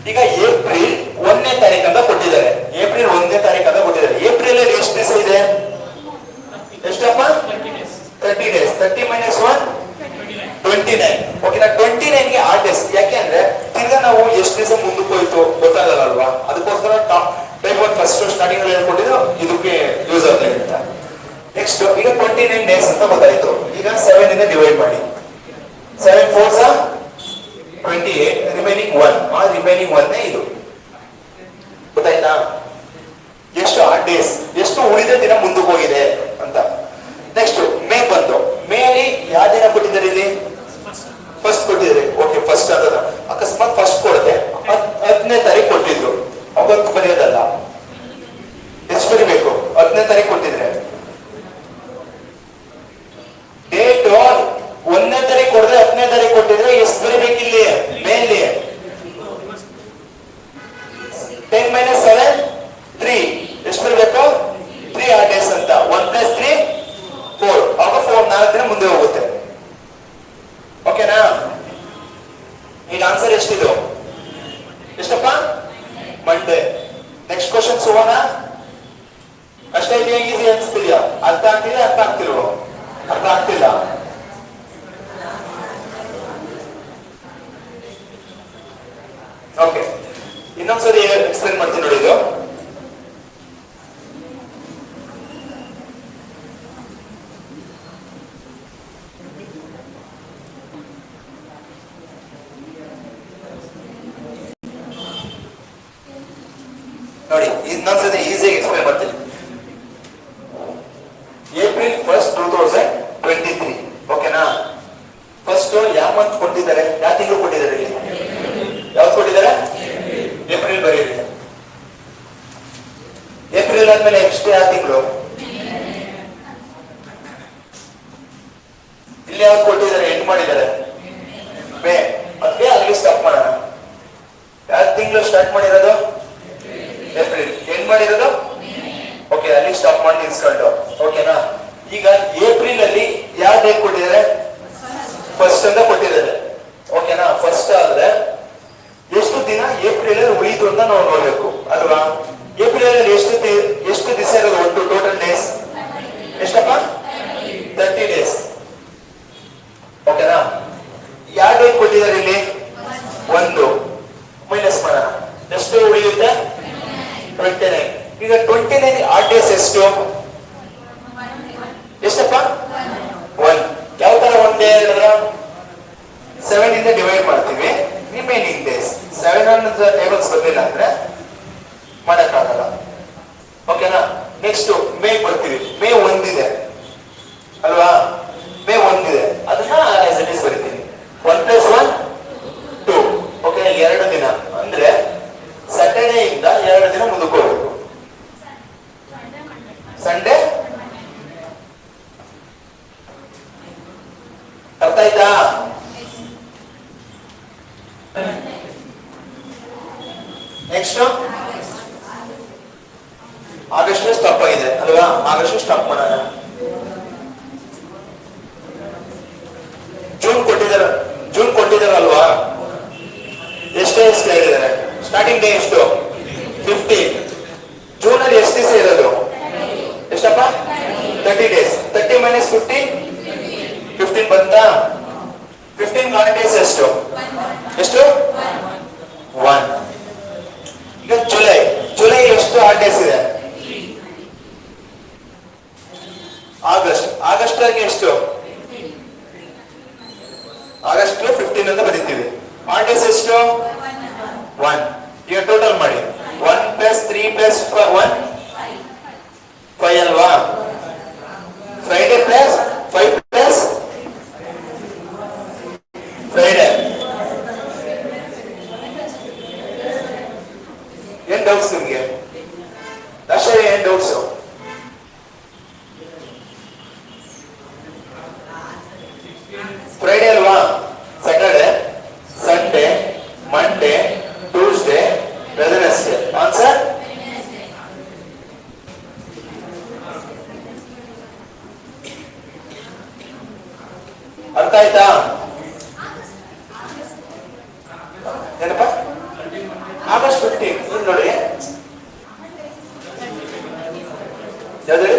ಈಗ ಏಪ್ರಿಲ್ 1ನೇ ತಾರೀಕು ಅಂತ ಕೊಟ್ಟಿದ್ದಾರೆ. ಏಪ್ರಿಲ್ 1ನೇ ತಾರೀಕು ಅಂತ ಕೊಟ್ಟಿದ್ದಾರೆ. ಏಪ್ರಿಲ್ ಅಲ್ಲಿ ಎಷ್ಟು ದಿವಸ ಇದೆ? ಎಷ್ಟಪ್ಪ? 30 ಡೇಸ್. 30 - 1 29. ಓಕೆನಾ? 29 ಗೆ 8 ಡೇಸ್. ಯಾಕೆ ಅಂದ್ರೆ ತಿರ್ಗಾ ನಾವು ಎಷ್ಟು ದಿವಸ ಮುಂದಕ್ಕೆ ಹೋಯ್ತು ಗೊತ್ತಾಗಲ್ಲ ಅಲ್ವಾ? ಅದಕ್ಕೋಸ್ಕರ ಟೈಪ್ 1 ಫಸ್ಟ್ ಸ್ಟಾರ್ಟಿಂಗ್ ಅಲ್ಲಿ ಹೇಳ್ಕೊಟ್ಟಿದ್ದು ಇದಕ್ಕೆ ಯೂಸ್ ಆಗ್ತದೆ ಅಂತ. ನೆಕ್ಸ್ಟ್ ಈಗ 29 ಡೇಸ್ ಅಂತ ಗೊತ್ತಾಯ್ತು. ಈಗ 7 ಇಂದ ಡಿವೈಡ್ ಮಾಡಿ. 7 4s 28, ರಿಮೈನಿಂಗ್ 1. ಆ ರಿಮೈನಿಂಗ್ 1 ಇದು ಗೊತ್ತಾಯ್ತಾ? ಎಷ್ಟು 8 ಡೇಸ್, ಎಷ್ಟು ಉಳಿದ ದಿನ ಮುಂದಕ್ಕೆ ಹೋಗಿದೆ ಅಂತ. ನೆಕ್ಸ್ಟ್ ಮೇ ಬಂದು, ಮೇ ಅಲ್ಲಿ ಯಾವ ದಿನ ಕೊಟ್ಟಿದ್ದಾರೆ? ಇಲ್ಲಿ ಫಸ್ಟ್ ಕೊಟ್ಟಿದ್ದಾರೆ. ಓಕೆ, ಫಸ್ಟ್ ಅಂತ ಅಕಸ್ಮಾತ್ ಫಸ್ಟ್ ಕೊಡದೆ 10ನೇ ತಾರೀಕು ಕೊಟ್ಟಿದ್ರು, ಅವತ್ತು ಬರೆಯೋದಲ್ಲ. ಎಷ್ಟು ಬರಿಬೇಕು? 10ನೇ ತಾರೀಕು ಕೊಟ್ಟಿದ್ರೆ ಡೇಟ್ 1ನೇ ತಾರೀಕು ಕೊಡದೆ 10ನೇ ತಾರೀಕು ಕೊಟ್ಟಿದ್ರೆ ಎಷ್ಟು ಬರಿಬೇಕು? ಇಲ್ಲಿ ಮೇಲಿ 10 - 7 3. ಎಷ್ಟು ಬರಬೇಕು? 3 8 ಡೇಸ್ ಅಂತ. 1 + 3 4. ಆಗ 4 4 ದಿನ ಮುಂದೆ ಹೋಗುತ್ತೆ. ಓಕೆನಾ? ಈಗ ಆನ್ಸರ್ ಎಷ್ಟಿದು? ಎಷ್ಟಪ್ಪ? ಮಂಡೇ. ನೆಕ್ಸ್ಟ್ ಕ್ವಶನ್ ಹೋಗೋಣ. ಅಷ್ಟೇ ಇದೆಯಾ? ಈಸಿ ಅನ್ಸ್ತಿದ್ಯಾ? ಅರ್ಥ ಆಗ್ತಿದೆ? ಅರ್ಥ ಆಗ್ತಿಲ್ವ? ಅರ್ಥ ಆಗ್ತಿಲ್ಲ. ಓಕೆ, ಇನ್ನೊಂದ್ಸರಿ ಎಕ್ಸ್ಪ್ಲೇನ್ ಮಾಡ್ತೀನಿ ನೋಡಿ. ಇದು ನೋಡಿ, ಇನ್ನೊಂದ್ಸತಿ ಈಸಿಯಾಗಿ ಎಕ್ಸ್ಪ್ಲೇನ್ ಮಾಡ್ತೀನಿ. April 1st 2023. ಓಕೆನಾ? ಫಸ್ಟ್ ಯಾವ ಮಂತ್ ಕೊಟ್ಟಿದ್ದಾರೆ? ಯಾವ ತಿಂಗಳು ಕೊಟ್ಟಿದ್ದಾರೆ? ಇಲ್ಲಿ ಯಾವ್ದು ಕೊಟ್ಟಿದ್ದಾರೆ? ಏಪ್ರಿಲ್ ಬರೀರಿ. ಏಪ್ರಿಲ್ ಆದ್ಮೇಲೆ ನೆಕ್ಸ್ಟ್ ಯಾವ ತಿಂಗಳು? ಇಲ್ಲಿ ಯಾವ್ದು ಕೊಟ್ಟಿದ್ದಾರೆ? ಎಂಡ್ ಮಾಡಿದ್ದಾರೆ ಮೇ. ಅದಕ್ಕೆ ಅಲ್ಲಿಗೆ ಸ್ಟಾಪ್ ಮಾಡೋಣ. ಯಾವ ತಿಂಗಳು ಸ್ಟಾರ್ಟ್ ಮಾಡಿರೋದು? ಏಪ್ರಿಲ್. ಎಂಡ್ ಮಾಡಿರೋದು? ಓಕೆ, ಅಲ್ಲಿ ಸ್ಟಾಪ್ ಮಾಡಿ ನಿಲ್ಸ್ಕೊಂಡು. ಓಕೆನಾ? ಈಗ ಏಪ್ರಿಲ್ ಅಲ್ಲಿ ಯಾವ ಡೇಟ್ ಕೊಟ್ಟಿದ್ದಾರೆ? ಫಸ್ಟ್ ಅಂತ ಕೊಟ್ಟಿದ್ದಾರೆ. ಓಕೆನಾ? ಫಸ್ಟ್ ಆದ್ರೆ ಎಷ್ಟು ದಿನ ಏಪ್ರಿಲ್ ಅಲ್ಲಿ ಉಳಿದು ಅಂತ ನಾವು ನೋಡ್ಬೇಕು ಅಲ್ವಾ? ಏಪ್ರಿಲ್ ಅಲ್ಲಿ ಎಷ್ಟು ದಿವಸ ಇರೋದು? ಒಟ್ಟು ಟೋಟಲ್ ಡೇಸ್ ಎಷ್ಟಪ್ಪ? 30 ಡೇಸ್. ಓಕೆನಾ? ಯಾವ ಡೇಟ್ ಕೊಟ್ಟಿದ್ದಾರೆ ಇಲ್ಲಿ? 1 ಮೈನಸ್ ಮಾಡೋಣ. ಎಷ್ಟು ಉಳಿಯುತ್ತೆ? 29. ಈಗ 29 8 ಡೇಸ್ ಎಷ್ಟು? ಎಷ್ಟಪ್ಪ? 1. ಯಾವ ತರ 1 ಡೇ ಹೇಳಿದ್ರ? 7 ಇಂದ ಡಿವೈಡ್ ಮಾಡ್ತೀವಿ. ರಿಮೈನಿಂಗ್ ಡೇಸ್ 7 ಅನ್ನೋದು ಟೇಬಲ್ಸ್ ಬಂದಿಲ್ಲ ಅಂದ್ರೆ ಮಾಡಕ್ಕಾಗಲ್ಲ. ಓಕೆನಾ? ನೆಕ್ಸ್ಟ್ ಮೇ ಬರ್ತೀವಿ. ಮೇ 1 ಇದೆ ಅಲ್ವಾ? ಮೇ 1 ಇದೆ. ಅದನ್ನ ಆಸ್ ಇಟ್ ಇಸ್ ಬರೀತೀನಿ. 1 + 1 2. ಓಕೆ, 2 ದಿನ ಅಂದ್ರೆ ಸ್ಯಾಟರ್ಡೇ ಇಂದ 2 ದಿನ ಮುಂದಕ್ಕೆ ಹೋಗ್ಬೇಕು. ಸಂಡೇ. ಅರ್ಥ ಆಯ್ತಾ? ನೆಕ್ಸ್ಟ್ ಆಗಸ್ಟ್ ಸ್ಟಾಪ್ ಆಗಿದೆ ಅಲ್ವಾ? ಆಗಸ್ಟ್ ಸ್ಟಾಪ್ ಮಾಡೋಣ. ಜೂನ್ ಕೊಟ್ಟಿದಾರಲ್ವಾ? ಎಷ್ಟೇ ಹೇಳಿದ್ದಾರೆ? ಸ್ಟಾರ್ಟಿಂಗ್ ಡೇ ಎಷ್ಟು? 50. ಜೂನ್ ಅಲ್ಲಿ ಎಷ್ಟು ದಿವಸ ಇರೋದು? ಎಷ್ಟಪ್ಪ? 30 ಡೇಸ್. 30 - 15 15 ಬಂತಾ? 15 8 ಡೇಸ್ ಎಷ್ಟು? ಎಷ್ಟು? 1. ಈಗ ಜುಲೈ ಎಷ್ಟು 8 ಡೇಸ್ ಇದೆ? ಆಗಸ್ಟ್ ಅಲ್ಲಿ ಎಷ್ಟು? ಆಗಸ್ಟ್ 15 ಅಂತ ಬರೀತೀವಿ. 8 ಡೇಸ್ ಎಷ್ಟು? 1. ಈಗ ಟೋಟಲ್ ಮಾಡಿ. 1 + 3 + 1 5 ಅಲ್ವಾ? Friday plus 5 plus Friday doubts ನಿಮ್ಗೆ? ಏನ್ ಡೌಟ್ಸ್? ಫ್ರೈಡೇ ಅಲ್ವಾ? Saturday, Sunday, Monday, Tuesday, Wednesday. Answer ಅರ್ಥ ಆಯ್ತಾ? ಏನಪ್ಪ? ಆಗಸ್ಟ್ 15 ನೋಡಿ, ಯಾವ್ದು?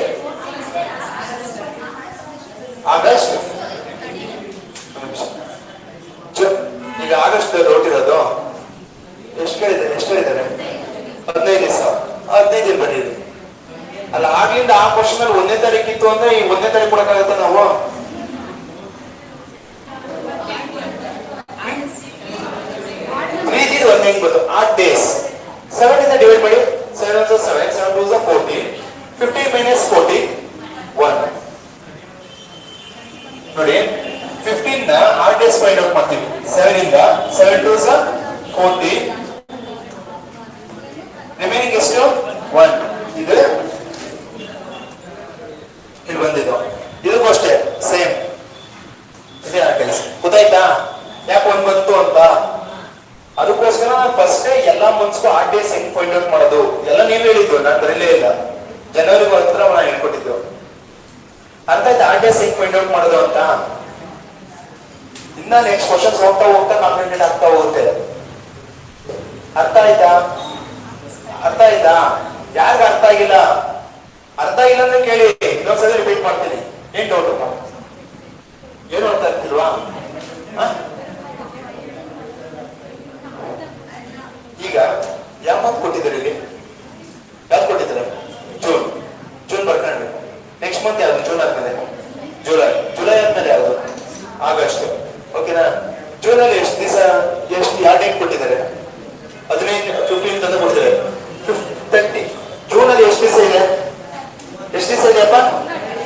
ಆಗಸ್ಟ್. ಈಗ ಆಗಸ್ಟ್ ಹೊರಟಿರೋದು ಎಷ್ಟು ಕೇಳಿದ್ದಾರೆ? 15 ದಿವಸ. 15 ದಿನ ಬಂದಿದೆ ಅಲ್ಲ. ಆಗ್ಲಿಂದ ಆ ಕ್ವಶನ್ ಅಲ್ಲಿ 1ನೇ ತಾರೀಕು ಇತ್ತು ಅಂದ್ರೆ ಈ 1ನೇ ತಾರೀಕು ಕೊಡಕ್ಕಾಗತ್ತ ನಾವು? ಹೆಂಗ್ ಗೊತ್ತು? 8 ಡೇಸ್. 7 ಇಂದ ಡಿವೈಡ್ ಮಾಡಿ. 7 1 7, 7 2 14, 15 minus 40 1. ನೋಡಿ 15 ನ 8 ಡೇಸ್ ಫೈಂಡ್ ಔಟ್ ಮಾಡ್ತೀವಿ. 7 ಇಂದ 7 2 40, ರಿಮೈನಿಂಗ್ ಎಷ್ಟು? 1. ಇದು ಇಲ್ಲಿ ಬಂದಿದ್ದು. ಇದಕ್ಕೂ ಅಷ್ಟೇ ಸೇಮ್ ಇದೇ ಕೆಲಸ. ಗೊತ್ತಾಯ್ತಾ ಯಾಕೆ 1 ಬಂತು ಅಂತ? ಅದಕ್ಕೋಸ್ಕರ ನಾನು ಫಸ್ಟ್ ಎಲ್ಲ ಮಂತ್ಸ್ಗೂ 8 ಡೇಸ್ ಹೆಂಗ್ ಫೈಂಡ್ ಔಟ್ ಮಾಡೋದು ಎಲ್ಲ ನೀವ್ ಹೇಳಿದ್ದು, ನಾನು ಬರೀಲೇ ಇಲ್ಲ. ಜನವರಿ ಮಾತ್ರ ನಾನು ಹೇಳ್ಕೊಟ್ಟಿದ್ದು. ಅರ್ಥ ಆಯ್ತಾ 8 ಡೇಸ್ ಹೆಂಗ್ ಫೈಂಡ್ ಔಟ್ ಮಾಡೋದು ಅಂತ? ಇನ್ನ ನೆಕ್ಸ್ಟ್ ಕ್ವಶನ್ಸ್ ಹೋಗ್ತಾ ಕಾಂಪ್ಲಿಕೇಟೆಡ್ ಆಗ್ತಾ ಹೋಗುತ್ತೆ. ಅರ್ಥ ಆಯ್ತಾ? ಯಾರಿಗ ಅರ್ಥ ಆಗಿಲ್ಲ ಅಂದ್ರೆ ಕೇಳಿ, ಇನ್ನೊಂದ್ಸಲ ರಿಪೀಟ್ ಮಾಡ್ತೀನಿ. ಏನ್ ಡೌಟ್? ಏನು ಅರ್ಥ ಆಗ್ತಿಲ್ವಾ? ಈಗ ಯಾವ ಮಂತ್ ಕೊಟ್ಟಿದ್ದಾರೆ ಇಲ್ಲಿ? ಯಾವ್ದು ಕೊಟ್ಟಿದ್ದಾರೆ? ಜೂನ್ ಬರ್ಕೊಂಡ್ರಿ. ನೆಕ್ಸ್ಟ್ ಮಂತ್ ಯಾವ್ದು? ಜೂನ್ ಆದ್ಮೇಲೆ ಜುಲೈ ಆದ್ಮೇಲೆ ಯಾವ್ದು? ಆಗಸ್ಟ್. ಓಕೆನಾ? ಜೂನ್ ಅಲ್ಲಿ ಎಷ್ಟು ದಿವಸ, ಯಾವ ಡೇಟ್ ಕೊಟ್ಟಿದ್ದಾರೆ? 15 15 ಅಂತ ಕೊಡ್ತಾರೆ. 30. ಜೂನ್ ಅಲ್ಲಿ ಎಷ್ಟು ದಿವಸ ಇದೆ? ಅಪ್ಪ?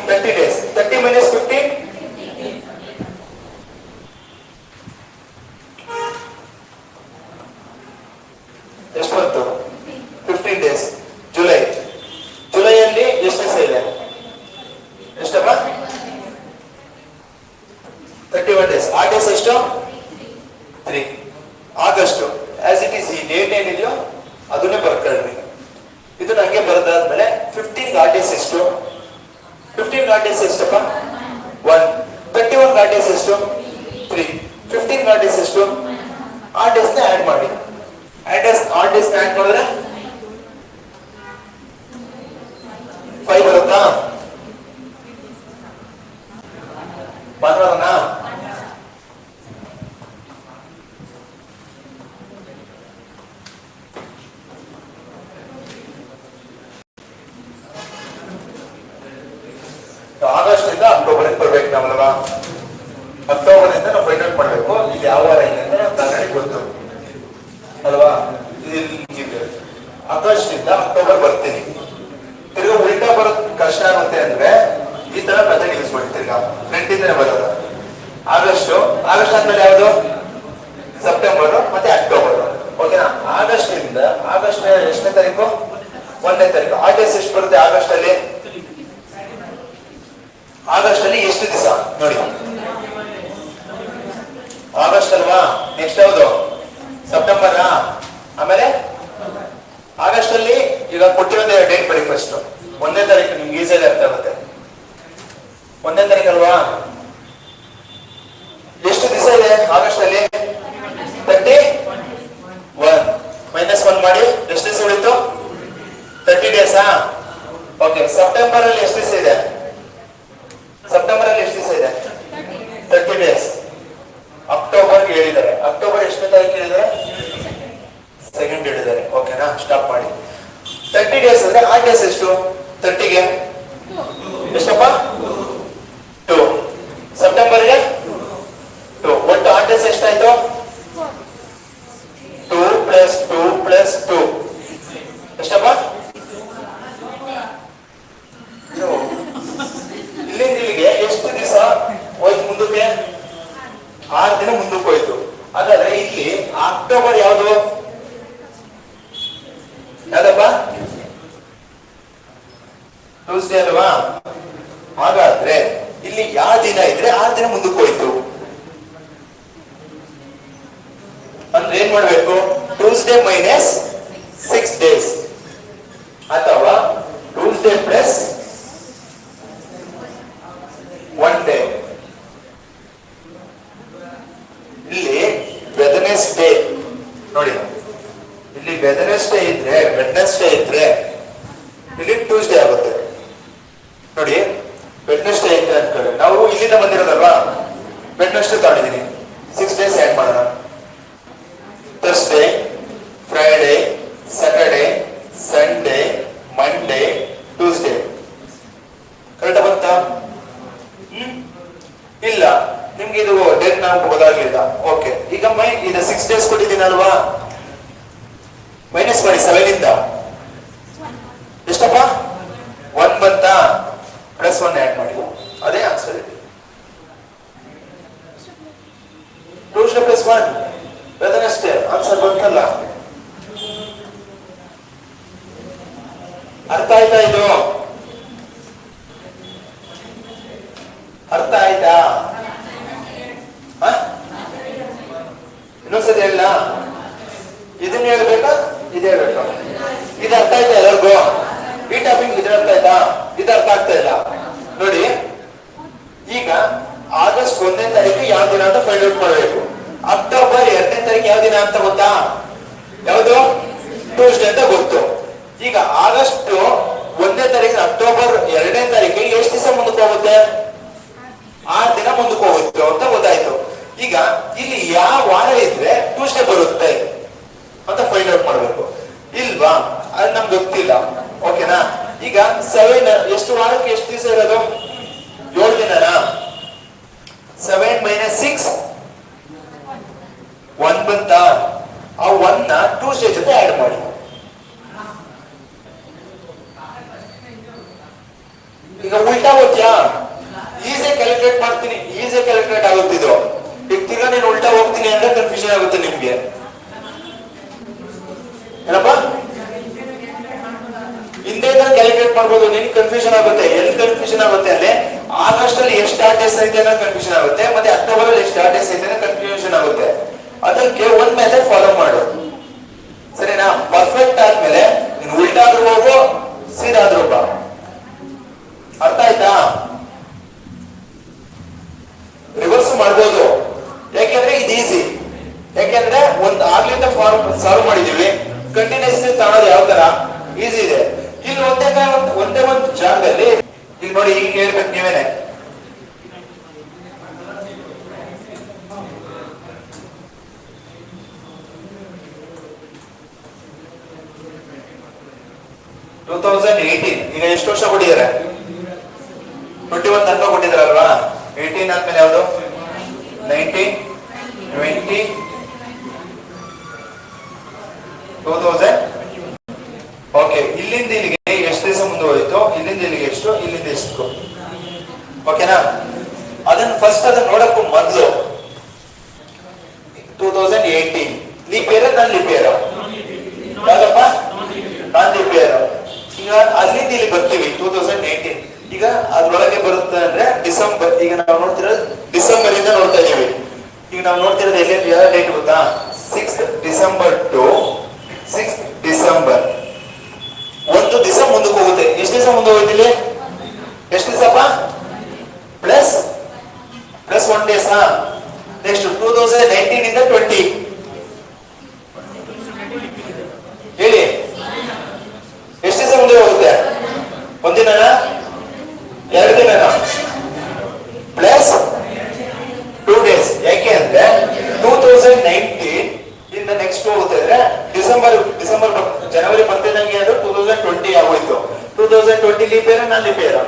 30 ಡೇಸ್. 30 minus 15 ಎಷ್ಟು ಬಂತು? 15 ಡೇಸ್. ಜುಲೈಯಲ್ಲಿ ಎಷ್ಟು ದಿವಸ ಇದೆ? ಎಷ್ಟಪ್ಪ? 31 ಡೇಸ್. 8 ಡೇಸ್ ಎಷ್ಟು? 3. August as it is. ಈ ಡೇಟ್ ಏನಿದೆಯೋ ಅದನ್ನೇ ಬರ್ಕೊಳ್ರಿ. ಇದು ನಂಗೆ ಬರೆದಾದ್ಮೇಲೆ 15 8 ಡೇಸ್ ಎಷ್ಟು? 15 8 ಡೇಸ್ ಎಷ್ಟಪ್ಪ? 1. 31 8 ಡೇಸ್ ಎಷ್ಟು? 3. 15 8 ಡೇಸ್ ಎಷ್ಟು? 8 ಡೇಸ್ ನ ಆಡ್ ಮಾಡಿ. 8 ಡೇಸ್ ಆಡ್ ಮಾಡಿದ್ರೆ 5 ಬರುತ್ತಾ? ಭಾನುವಾರನಾ? ಆಗಸ್ಟ್ ಇಂದ ಅಕ್ಟೋಬರ್ ಬರ್ಬೇಕು ನಾವಲ್ವಾ? ಅಕ್ಟೋಬರ್ ಇಂದ ನಾವು ಫೈಂಡ್ ಔಟ್ ಮಾಡ್ಬೇಕು. ಇದು ಯಾವ ವಾರ ಇದೆ ಅಂತ ನನಗೆ ಗೊತ್ತು ಅಲ್ವಾ? ಆಗಸ್ಟ್ ಇಂದ ಅಕ್ಟೋಬರ್ ಬರ್ತೀನಿ. ತಿರ್ಗಾ ಉಲ್ಟಾ ಬರೋದ್ ಕಷ್ಟ ಆಗುತ್ತೆ ಅಂದ್ರೆ ಈ ತರ ಮೆಥಡ್ ಯೂಸ್ ಮಾಡಿ. ತಿರ್ಗಾ ಫ್ರಂಟ್ ಇಂದನೇ ಬರೋದು. ಆಗಸ್ಟ್ ಆದ್ಮೇಲೆ ಯಾವ್ದು? ಸೆಪ್ಟೆಂಬರ್ ಮತ್ತೆ ಅಕ್ಟೋಬರ್. ಓಕೆನಾ? ಆಗಸ್ಟ್ ಎಷ್ಟನೇ ತಾರೀಕು? 1ನೇ ತಾರೀಕು. 8 ಡೇಸ್ ಎಷ್ಟು ಬರುತ್ತೆ ಆಗಸ್ಟ್ ಅಲ್ಲಿ? ಎಷ್ಟು ದಿವಸ ನೋಡಿ? ಆಗಸ್ಟ್ ಅಲ್ವಾ? ನೆಕ್ಸ್ಟ್ ಯಾವುದು? ಸೆಪ್ಟೆಂಬರ್. ಆಮೇಲೆ ಆಗಸ್ಟ್ ಅಲ್ಲಿ ಈಗ ಕೊಟ್ಟಿರೋದೇ ಡೇಟ್ ಬರೀ. ಫಸ್ಟ್ 1ನೇ ತಾರೀಕು. ನಿಮ್ಗೆ ಈಸಿಯಾಗಿ ಅರ್ಥ ಆಗುತ್ತೆ. 1ನೇ ತಾರೀಕು ಅಲ್ವಾ? ಎಷ್ಟು ದಿವಸ ಇದೆ ಆಗಸ್ಟ್ ಅಲ್ಲಿ? 31 ಮೈನಸ್ 1 ಮಾಡಿ ಎಷ್ಟು ದಿವಸ ಉಳಿತು? 30 ಡೇಸಾ? ಓಕೆ. ಸೆಪ್ಟೆಂಬರ್ ಅಲ್ಲಿ ಎಷ್ಟು ದಿವಸ ಇದೆ? 30 ಡೇಸ್. ಅಕ್ಟೋಬರ್ ಹೇಳಿದ್ದಾರೆ. ಅಕ್ಟೋಬರ್ ಎಷ್ಟನೇ ತಾರೀಕು ಹೇಳಿದ್ದಾರೆ? 2nd ಹೇಳಿದ್ದಾರೆ. ಓಕೆನಾ? ಸ್ಟಾಪ್ ಮಾಡಿ. 30 ಡೇಸ್ ಅಂದ್ರೆ 8 ಡೇಸ್ ಎಷ್ಟು? 30ಗೆ ಎಷ್ಟಪ್ಪ? 2. ಸೆಪ್ಟೆಂಬರ್ಗೆ 2. ಒಟ್ಟು 8 ಡೇಸ್ ಎಷ್ಟಾಯ್ತು? 2 + 2 + 2 ಎಷ್ಟಪ್ಪ? ಇಲ್ಲಿಂದ ಇಲ್ಲಿಗೆ ಎಷ್ಟು ದಿವಸ ಹೋಯ್ತು ಮುಂದಕ್ಕೆ? 6 ದಿನ ಮುಂದಕ್ಕೆ ಹೋಯ್ತು. ಹಾಗಾದ್ರೆ ಇಲ್ಲಿ ಅಕ್ಟೋಬರ್ ಯಾವುದು? ಯಾವ್ದಪ್ಪ? ಅಂದ್ರೆ ಏನ್ ಮಾಡ್ಬೇಕು? ಟ್ಯೂಸ್ಡೇ ಮೈನಸ್ 6 days ಅಥವಾ ಟ್ಯೂಸ್ಡೇ ಪ್ಲಸ್ 1 day. ಇಲ್ಲಿ ವೆಡ್ನೆಸ್ಡೇ ನೋಡಿ, ಇಲ್ಲಿ ವೆಡ್ನೆಸ್ಡೇ ಇದ್ರೆ ಇಲ್ಲಿ ಟ್ಯೂಸ್ಡೇ ಆಗುತ್ತೆ ನೋಡಿ. ವೆಡ್ನೆಸ್ಡೇ ಐತೆ ಅನ್ಕೊಳ್ಳಿ, ನಾವು ಇಲ್ಲಿಂದ ಬಂದಿರೋದಲ್ವಾ, ವೆಡ್ನೆಸ್ಡೇ ತಗೊಂಡಿದ್ದೀನಿ, 6 days ಆಡ್ ಮಾಡೋಣ. Thursday, Friday, Saturday, Sunday, Monday, Tuesday. Correct ಬಂತಾ? ಇಲ್ಲ, ನಿಮ್ಗೆ ಇದು ಡೇಟ್ ನಾವು ಗೊತ್ತಾಗ್ಲಿಲ್ಲ. ಓಕೆ, ಈಗ ಇದು 6 days ಕೊಟ್ಟಿದ್ದೀನಲ್ವಾ, ಮೈನಸ್ ಮಾಡಿ 7 ಇಂದ ಎಷ್ಟಪ್ಪ? 1 ಬಂತಾ? ಪ್ಲಸ್ 1 ಆಡ್ ಮಾಡಿ, ಅದೇ ಆನ್ಸರ್ ಇದೆ. ಟ್ಯೂಸ್ಡೇ ಪ್ಲಸ್ 1 ವೆಡ್ನೆಸ್ಡೇ ಆನ್ಸರ್ ಬಂತಲ್ಲ. ಅರ್ಥ ಆಯ್ತಾ? ಇದು ಅರ್ಥ ಆಯ್ತಾ? ಇನ್ನೊಂದ್ಸತಿ ಹೇಳ, ಇದನ್ನ ಹೇಳ್ಬೇಕಾ ಇದು ಹೇಳ್ಬೇಕಾ? ಇದು ಅರ್ಥ ಆಯ್ತಾ ಎಲ್ಲರಿಗೂ? ಈ ಟಾಪಿಕ್ ಇದ್ರ ಅರ್ಥ ಆಯ್ತಾ? ಇದು ಅರ್ಥ ಆಗ್ತಾ ಇಲ್ಲ ನೋಡಿ. ಈಗ ಆಗಸ್ಟ್ 1ನೇ ತಾರೀಕು ಯಾವ ದಿನ ಅಂತ ಫೈಂಡ್ ಔಟ್ ಮಾಡಬೇಕು. ಅಕ್ಟೋಬರ್ 2ನೇ ತಾರೀಕು ಯಾವ ದಿನ ಅಂತ ಗೊತ್ತಾ? ಯಾವುದು? ಟ್ಯೂಸ್ಡೇ ಅಂತ ಗೊತ್ತು. ಈಗ ಆಗಸ್ಟ್ 1ನೇ ತಾರೀಕು ಅಕ್ಟೋಬರ್ 2ನೇ ತಾರೀಕಿಗೆ ಎಷ್ಟು ದಿವಸ ಮುಂದಕ್ಕೆ ಹೋಗುತ್ತೆ? 6 ದಿನ ಮುಂದಕ್ಕೆ ಹೋಗುತ್ತೆ ಅಂತ ಗೊತ್ತಾಯ್ತು. ಈಗ ಇಲ್ಲಿ ಯಾವ ವಾರ ಇದ್ರೆ ಟ್ಯೂಸ್ಡೇ ಬರುತ್ತೆ ಅಂತ ಫೈಂಡ್ ಔಟ್ ಮಾಡ್ಬೇಕು ಇಲ್ವಾ? ಅದು ನಮ್ಗೆ ಗೊತ್ತಿಲ್ಲ. ಓಕೆನಾ? ಈಗ 7 ಎಷ್ಟು ವಾರಕ್ಕೆ ಎಷ್ಟು ದಿವಸ ಇರೋದು? 7 ದಿನನಾ? 7 minus 6 1 ಬಂತ? ಆ 1 ನ ಟ್ಯೂಸ್ಡೇ ಜೊತೆ ಆಡ್ ಮಾಡಿ. ಈಗ ಉಲ್ಟಾ ಹೋಗ್ತೀಯಾ? ಈಸಿ ಕ್ಯಾಲ್ಕುಲೇಟ್ ಮಾಡ್ತೀನಿ, ಈಸಿ ಕ್ಯಾಲ್ಕುಲೇಟ್ ಆಗುತ್ತಿದ್ದು. ಈಗ ತಿರ್ಗಾ ನೀನು ಉಲ್ಟಾ ಹೋಗ್ತೀನಿ ಅಂದ್ರೆ ಕನ್ಫ್ಯೂಷನ್ ಆಗುತ್ತೆ ನಿಮ್ಗೆ. ಏನಪ್ಪ? ಹಿಂದೆ ಕ್ಯಾಲ್ಕುಲೇಟ್ ಮಾಡ್ಬೋದು, ನಿನ್ ಕನ್ಫ್ಯೂಷನ್ ಆಗುತ್ತೆ. ಎಲ್ಲಿ ಕನ್ಫ್ಯೂಷನ್ ಆಗುತ್ತೆ ಅಂದ್ರೆ ಆಗಸ್ಟ್ ಅಲ್ಲಿ ಎಷ್ಟು ಸ್ಟಾರ್ಟ್ ಡೇಸ್ ಐತೆ ಅನ್ನೋ ಕನ್ಫ್ಯೂಷನ್ ಆಗುತ್ತೆ, ಮತ್ತೆ ಅಕ್ಟೋಬರ್ ಅಲ್ಲಿ ಎಷ್ಟು ಸ್ಟಾರ್ಟ್ ಡೇಸ್ ಐತೆ ಅನ್ನೋ ಕನ್ಫ್ಯೂಷನ್ ಆಗುತ್ತೆ. ಅದಕ್ಕೆ ಒಂದ್ ಮೆಥಡ್ ಫಾಲೋ ಮಾಡು, ಸರಿನಾ? ಪರ್ಫೆಕ್ಟ್ ಆದ್ಮೇಲೆ ನೀನು ಉಲ್ಟಾ ಆದ್ರೂ ಹೋಗು, ಸೀದಾ ಆದ್ರೂ ಬಾ. ಅರ್ಥ ಆಯ್ತಾ? ರಿವರ್ಸ್ ಮಾಡ್ಬೋದು, ಯಾಕೆಂದ್ರೆ ಇದು ಈಸಿ. ಯಾಕೆಂದ್ರೆ ಒಂದ್ ಆಗ್ಲಿಂದ ಫಾರ್ಮ್ ಸಾಲ್ವ್ ಮಾಡಿದೀವಿ. ಕಂಟಿನ್ಯೂಸ್ ತಗೊಳ್ಳೋದು ಯಾವ ತರ ಈಸಿ ಇದೆ. ಇಲ್ಲಿ ಒಂದೇ ಒಂದು ಜಾಗದಲ್ಲಿ ಈಗ ನೋಡಿ, ಈಗ ಹೇಳ್ಬೇಕು ನೀವೇನೆ. ಈಗ ಎಷ್ಟು ವರ್ಷ ಕೊಟ್ಟಿದ್ದಾರೆ? 21 ತನಕ ಕೊಟ್ಟಿದ್ದಾರಲ್ವಾ? 18 ಆದ್ಮೇಲೆ ಯಾವುದು? 19, 20, 2000. ಓಕೆ, ಇಲ್ಲಿಂದ ಇಲ್ಲಿಗೆ ಎಷ್ಟು ದಿವಸ ಮುಂದೆ ಹೋಯ್ತು? ಇಲ್ಲಿಂದ ಇಲ್ಲಿಗೆ ಎಷ್ಟು, ಇಲ್ಲಿಂದ ಎಷ್ಟು? ಓಕೆನಾ? ಅದನ್ನ ನೋಡಕ್ಕೂ ಮೊದಲು 2018 leap year non leap year ಯಾಕಪ್ಪ? ನಾನ್ ಲೀಪ್ ಇಯರ್. ಈಗ ಅಲ್ಲಿಂದ ಇಲ್ಲಿ ಬರ್ತೀವಿ 2018. ಈಗ ಅದ್ರೊಳಗೆ ಬರುತ್ತೆ ಅಂದ್ರೆ ಡಿಸೆಂಬರ್. ಈಗ ನಾವು ನೋಡ್ತಿರೋದು ಡಿಸೆಂಬರ್ ಇಂದ ನೋಡ್ತಾ ಇದೀವಿ. ಈಗ ನಾವು ನೋಡ್ತಿರೋದು ಎಲ್ಲಿ ಯಾವ ಡೇಟ್ ಗೊತ್ತಾ? 6th December to 6th December. ಒಂದು ದಿವಸ ಮುಂದಕ್ಕೆ ಹೋಗುತ್ತೆ. ಎಷ್ಟು ದಿವಸ ಮುಂದೆ ಹೋಗ್ತಿಲ್ಲಿ? ಎಷ್ಟು ದಿವಸಪ್ಪ? Plus 1 days. ನೆಕ್ಸ್ಟ್ 2019 ಇಂದ 20 ಹೇಳಿ, ಎಷ್ಟು ದಿವಸ ಮುಂದೆ ಹೋಗುತ್ತೆ? ಒಂದಿನನಾ? 2 ದಿನನಾ? Plus 2 days. ಯಾಕೆ ಅಂದ್ರೆ 2019 ಇಂದ ನೆಕ್ಸ್ಟ್ ಹೋಗುತ್ತೆ ಅಂದ್ರೆ ಡಿಸೆಂಬರ್ ಜನವರಿ ಬರ್ತಿದ್ದಂಗೆ ಅದು 2020 ಆಗೋಯ್ತು. 2020 leap year non leap year?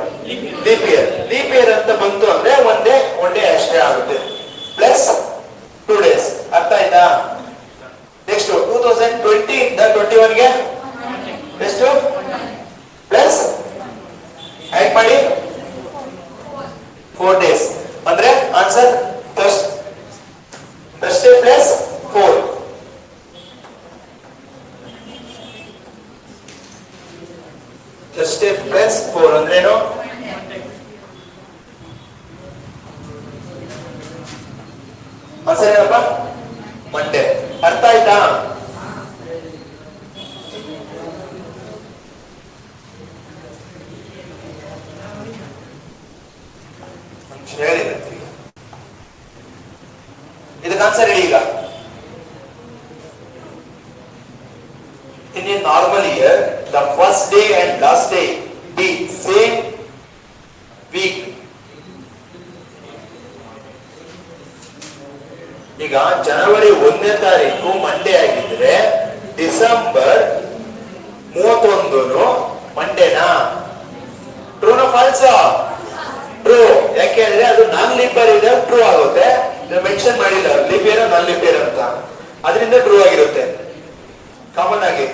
Leap year ಅಂತ ಬಂತು ಅಂದ್ರೆ ಒನ್ ಡೇ ಅಷ್ಟೇ ಆಗುತ್ತೆ. Plus 2 days. ಅರ್ಥ ಆಯ್ತಾ? ನೆಕ್ಸ್ಟ್ 2020 ಇಂದ 21 ಗೆ ಎಷ್ಟು? ಪ್ಲಸ್ ಆಡ್ ಮಾಡಿ 4 days. ಅಂದ್ರೆ answer Thursday plus 4. Thursday plus 4 ಅಂದ್ರೇನು? ಆನ್ಸರ್ ಏನಪ್ಪ? ಮಂಡೇ. ಅರ್ಥ ಆಯ್ತಾ? ಆಯ್ತಾ? ಹೇಳಿದಂತೆ ಇದಕ್ಕೆ ಆನ್ಸರ್ ಹೇಳಿ ಈಗ. In a normal year, the first day and last day be same week. ಈಗ ಜನವರಿ 1ನೇ ತಾರೀಕು ಮಂಡೇ ಆಗಿದ್ರೆ ಡಿಸೆಂಬರ್ 31 ಮಂಡೇನಾ? ಟ್ರೂನಾ ಫಾಲ್ಸಾ? ಟ್ರೂ. ಯಾಕೆ ಹೇಳಿದ್ರೆ ಅದು ನಾನ್ ಲೀಪ್ ಇಯರ್ ಇದೆ, ಟ್ರೂ ಆಗುತ್ತೆ. ಮೆನ್ಷನ್ ಮಾಡಿಲ್ಲ leap year non leap year ಅಂತ, ಅದರಿಂದ ಟ್ರೂ ಆಗಿರುತ್ತೆ ಕಾಮನ್ ಆಗಿ.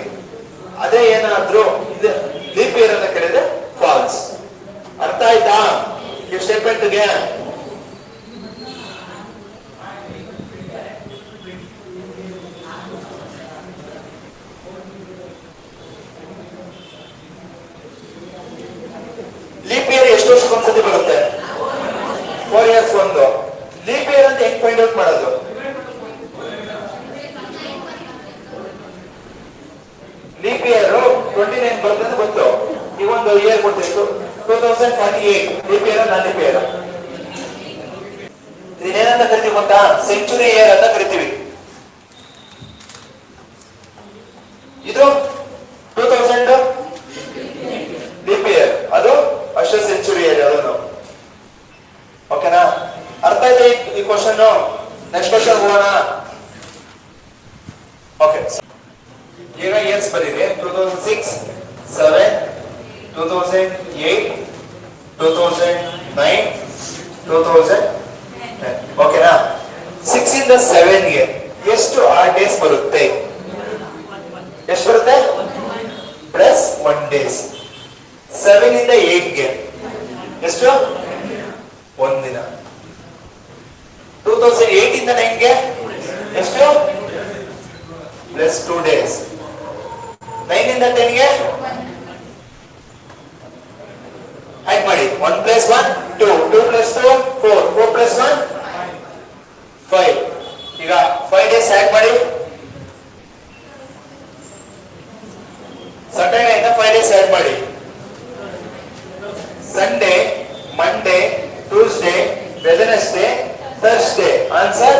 ಅದೇ ಏನಾದ್ರೂ ಲೀಪ್ ಇಯರ್ ಅಂತ ಕೇಳಿದ್ರೆ ಫಾಲ್ಸ್. ಅರ್ಥ ಆಯ್ತಾ ಈ ಸ್ಟೇಟ್ಮೆಂಟ್ಗೆ? ಲೀಪ್ ಇಯರ್ ಎಷ್ಟು ವರ್ಷಕ್ಕೊಂದ್ಸತಿ ಬರುತ್ತೆ? 4 years ಒಂದು. ಲೀಪ್ ಇಯರ್ ಅಂತ ಹೆಂಗ್ ಫೈಂಡ್ ಔಟ್ ಮಾಡೋದು? ಲೀಪ್ ಇಯರ್ 29 ಬರುತ್ತೆ ಅಂತ ಗೊತ್ತು. ಈಗ ಒಂದು ಇಯರ್ ಕೊಟ್ಟಿತ್ತು 2048. Leap year non leap year ಇದನ್ನೇನಂತ ಕರಿತೀವಿ ಗೊತ್ತಾ? ಸೆಂಚುರಿ ಇಯರ್ ಅಂತ ಕರಿತೀವಿ. ಇದು 2000 ಲೀಪ್ ಇಯರ್, ಅದು ಅಷ್ಟೇ ಸೆಂಚುರಿ ಇಯರ್ ಅದನ್ನು. ಓಕೆನಾ? ಅರ್ಥ ಇದೆ ಈ ಕ್ವಶನ್? ನೆಕ್ಸ್ಟ್ ಕ್ವಶನ್ ಹೋಗೋಣ. ಓಕೆ, ಈಗ ಇಯರ್ಸ್ ಬರೀರಿ. 2006, 7, 2008, 2009, 2010. ಓಕೆನಾ? 6 ಇಂದ 7 ಗೆ ಎಷ್ಟು ಆಡ್ ಡೇಸ್ ಬರುತ್ತೆ? ಎಷ್ಟು ಬರುತ್ತೆ? Plus 1 days. 7 ಇಂದ 8 ಗೆ ಎಷ್ಟು? 1 ದಿನ. 2008 ಇಂದ 9 ಗೆ ಎಷ್ಟು? Plus 2 days. 9 ಇಂದ 10 ಗೆ ಆಡ್ ಮಾಡಿ. 1 + 1 2, 2 + 2 4, 4 + 1 5. ಈಗ 5 ಡೇಸ್ ಆಡ್ ಮಾಡಿ. ಸಾಟರ್ಡೆ ಇಂದ 5 ಡೇಸ್ ಆಡ್ ಮಾಡಿ. Sunday, Monday, Tuesday, Wednesday, Thursday. Answer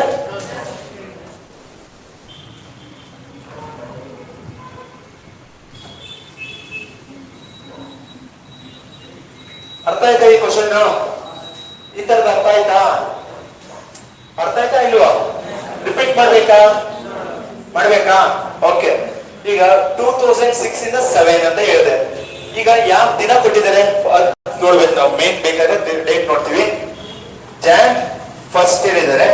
ಅರ್ಥ ಆಯ್ತಾ ಈ ಕ್ವಶನ್? ಈ ತರದ ಅರ್ಥ ಆಯ್ತಾ? ಅರ್ಥ ಆಯ್ತಾ ಇಲ್ವಾ? ರಿಪೀಟ್ ಮಾಡ್ಬೇಕಾ? ಮಾಡ್ಬೇಕಾ? ಓಕೆ, ಈಗ 2006 ಇಂದ 7 ಅಂತ ಹೇಳಿದೆ. ಈಗ ಯಾವ ದಿನ ಕೊಟ್ಟಿದ್ದಾರೆ ನೋಡ್ಬೇಕು ನಾವು. ಮೇನ್ ಬೇಕಾದ್ರೆ ಡೇಟ್ ನೋಡ್ತೀವಿ. ಜಾನ್ 1 ಹೇಳಿದ್ದಾರೆ.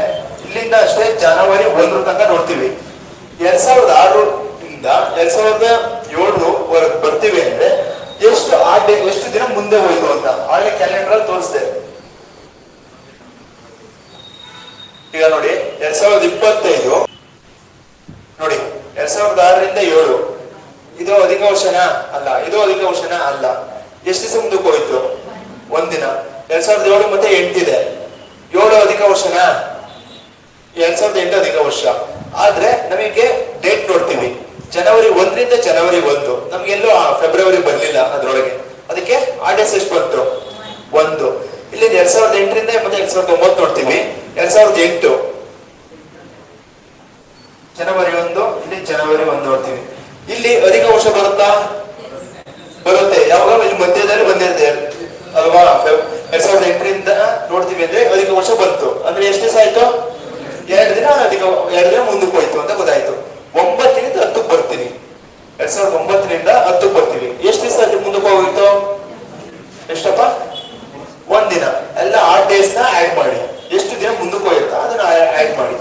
ಇಲ್ಲಿಂದ ಅಷ್ಟೇ ಜನವರಿ 1 ತನಕ ನೋಡ್ತೀವಿ. 2006 ಇಂದ 2007 ಬರ್ತೀವಿ ಅಂದ್ರೆ ಎಷ್ಟು ಎಷ್ಟು ದಿನ ಮುಂದೆ ಹೋಯ್ತು ಅಂತ ಆಗಲೇ ಕ್ಯಾಲೆಂಡರ್ ಅಲ್ಲಿ ತೋರಿಸ್ದೆ. ಈಗ ನೋಡಿ 2025 ನೋಡಿ 2006 ರಿಂದ 7. ಇದು ಅಧಿಕ ವರ್ಷನಾ? ಅಲ್ಲ. ಇದು ಅಧಿಕ ವರ್ಷನಾ? ಅಲ್ಲ. ಎಷ್ಟು ದಿವಸ ಮುಂದಕ್ಕೆ ಹೋಯ್ತು? 1 ದಿನ. 2007 ಮತ್ತೆ 8 ಇದೆ. 7 ಅಧಿಕ ವರ್ಷನಾ? 2008 ಅಧಿಕ ವರ್ಷ. ಆದ್ರೆ ನಮಗೆ ಡೇಟ್ ನೋಡ್ತೀವಿ. ಜನವರಿ 1 ರಿಂದ ಜನವರಿ 1. ನಮ್ಗೆಲ್ಲೋ ಫೆಬ್ರವರಿ ಬರ್ಲಿಲ್ಲ ಅದ್ರೊಳಗೆ. ಅದಕ್ಕೆ ಆ ಡೇಸ್ ಎಷ್ಟು ಬಂತು? 1. ಇಲ್ಲಿ 2008 ರಿಂದ ಮತ್ತೆ 2009 ನೋಡ್ತೀವಿ. 2008 ಜನವರಿ 1, ಇಲ್ಲಿ ಜನವರಿ 1 ನೋಡ್ತೀವಿ. ಇಲ್ಲಿ ಅಧಿಕ ವರ್ಷ ಬರುತ್ತಾ? ಬರುತ್ತೆ. ಯಾವಾಗ? ಇಲ್ಲಿ ಮಧ್ಯದಲ್ಲಿ ಬಂದಿರುತ್ತೆ ಅಲ್ವಾ? 2008 ರಿಂದ ನೋಡ್ತೀವಿ ಅಂದ್ರೆ ಅಧಿಕ ವರ್ಷ ಬಂತು ಅಂದ್ರೆ ಎಷ್ಟು ದಿವಸ ಆಯ್ತು? 2 ದಿನ ಅಧಿಕ, 2 ದಿನ ಮುಂದಕ್ಕೆ ಹೋಯ್ತು ಅಂತ ಗೊತ್ತಾಯ್ತು. 9 ರಿಂದ 10ಕ್ಕೆ ಬರ್ತೀನಿ. 2009 ರಿಂದ 10ಕ್ಕೆ ಬರ್ತೀವಿ. ಎಷ್ಟು ದಿವಸ ಮುಂದಕ್ಕೆ ಹೋಗಿತ್ತು? ಎಷ್ಟಪ್ಪ? 1 ದಿನ. ಎಲ್ಲ 8 ಡೇಸ್ ನ ಆಡ್ ಮಾಡಿ. ಎಷ್ಟು ದಿನ ಮುಂದಕ್ಕೆ ಹೋಗಿರುತ್ತಾ ಅದನ್ನ ಆಡ್ ಮಾಡಿ.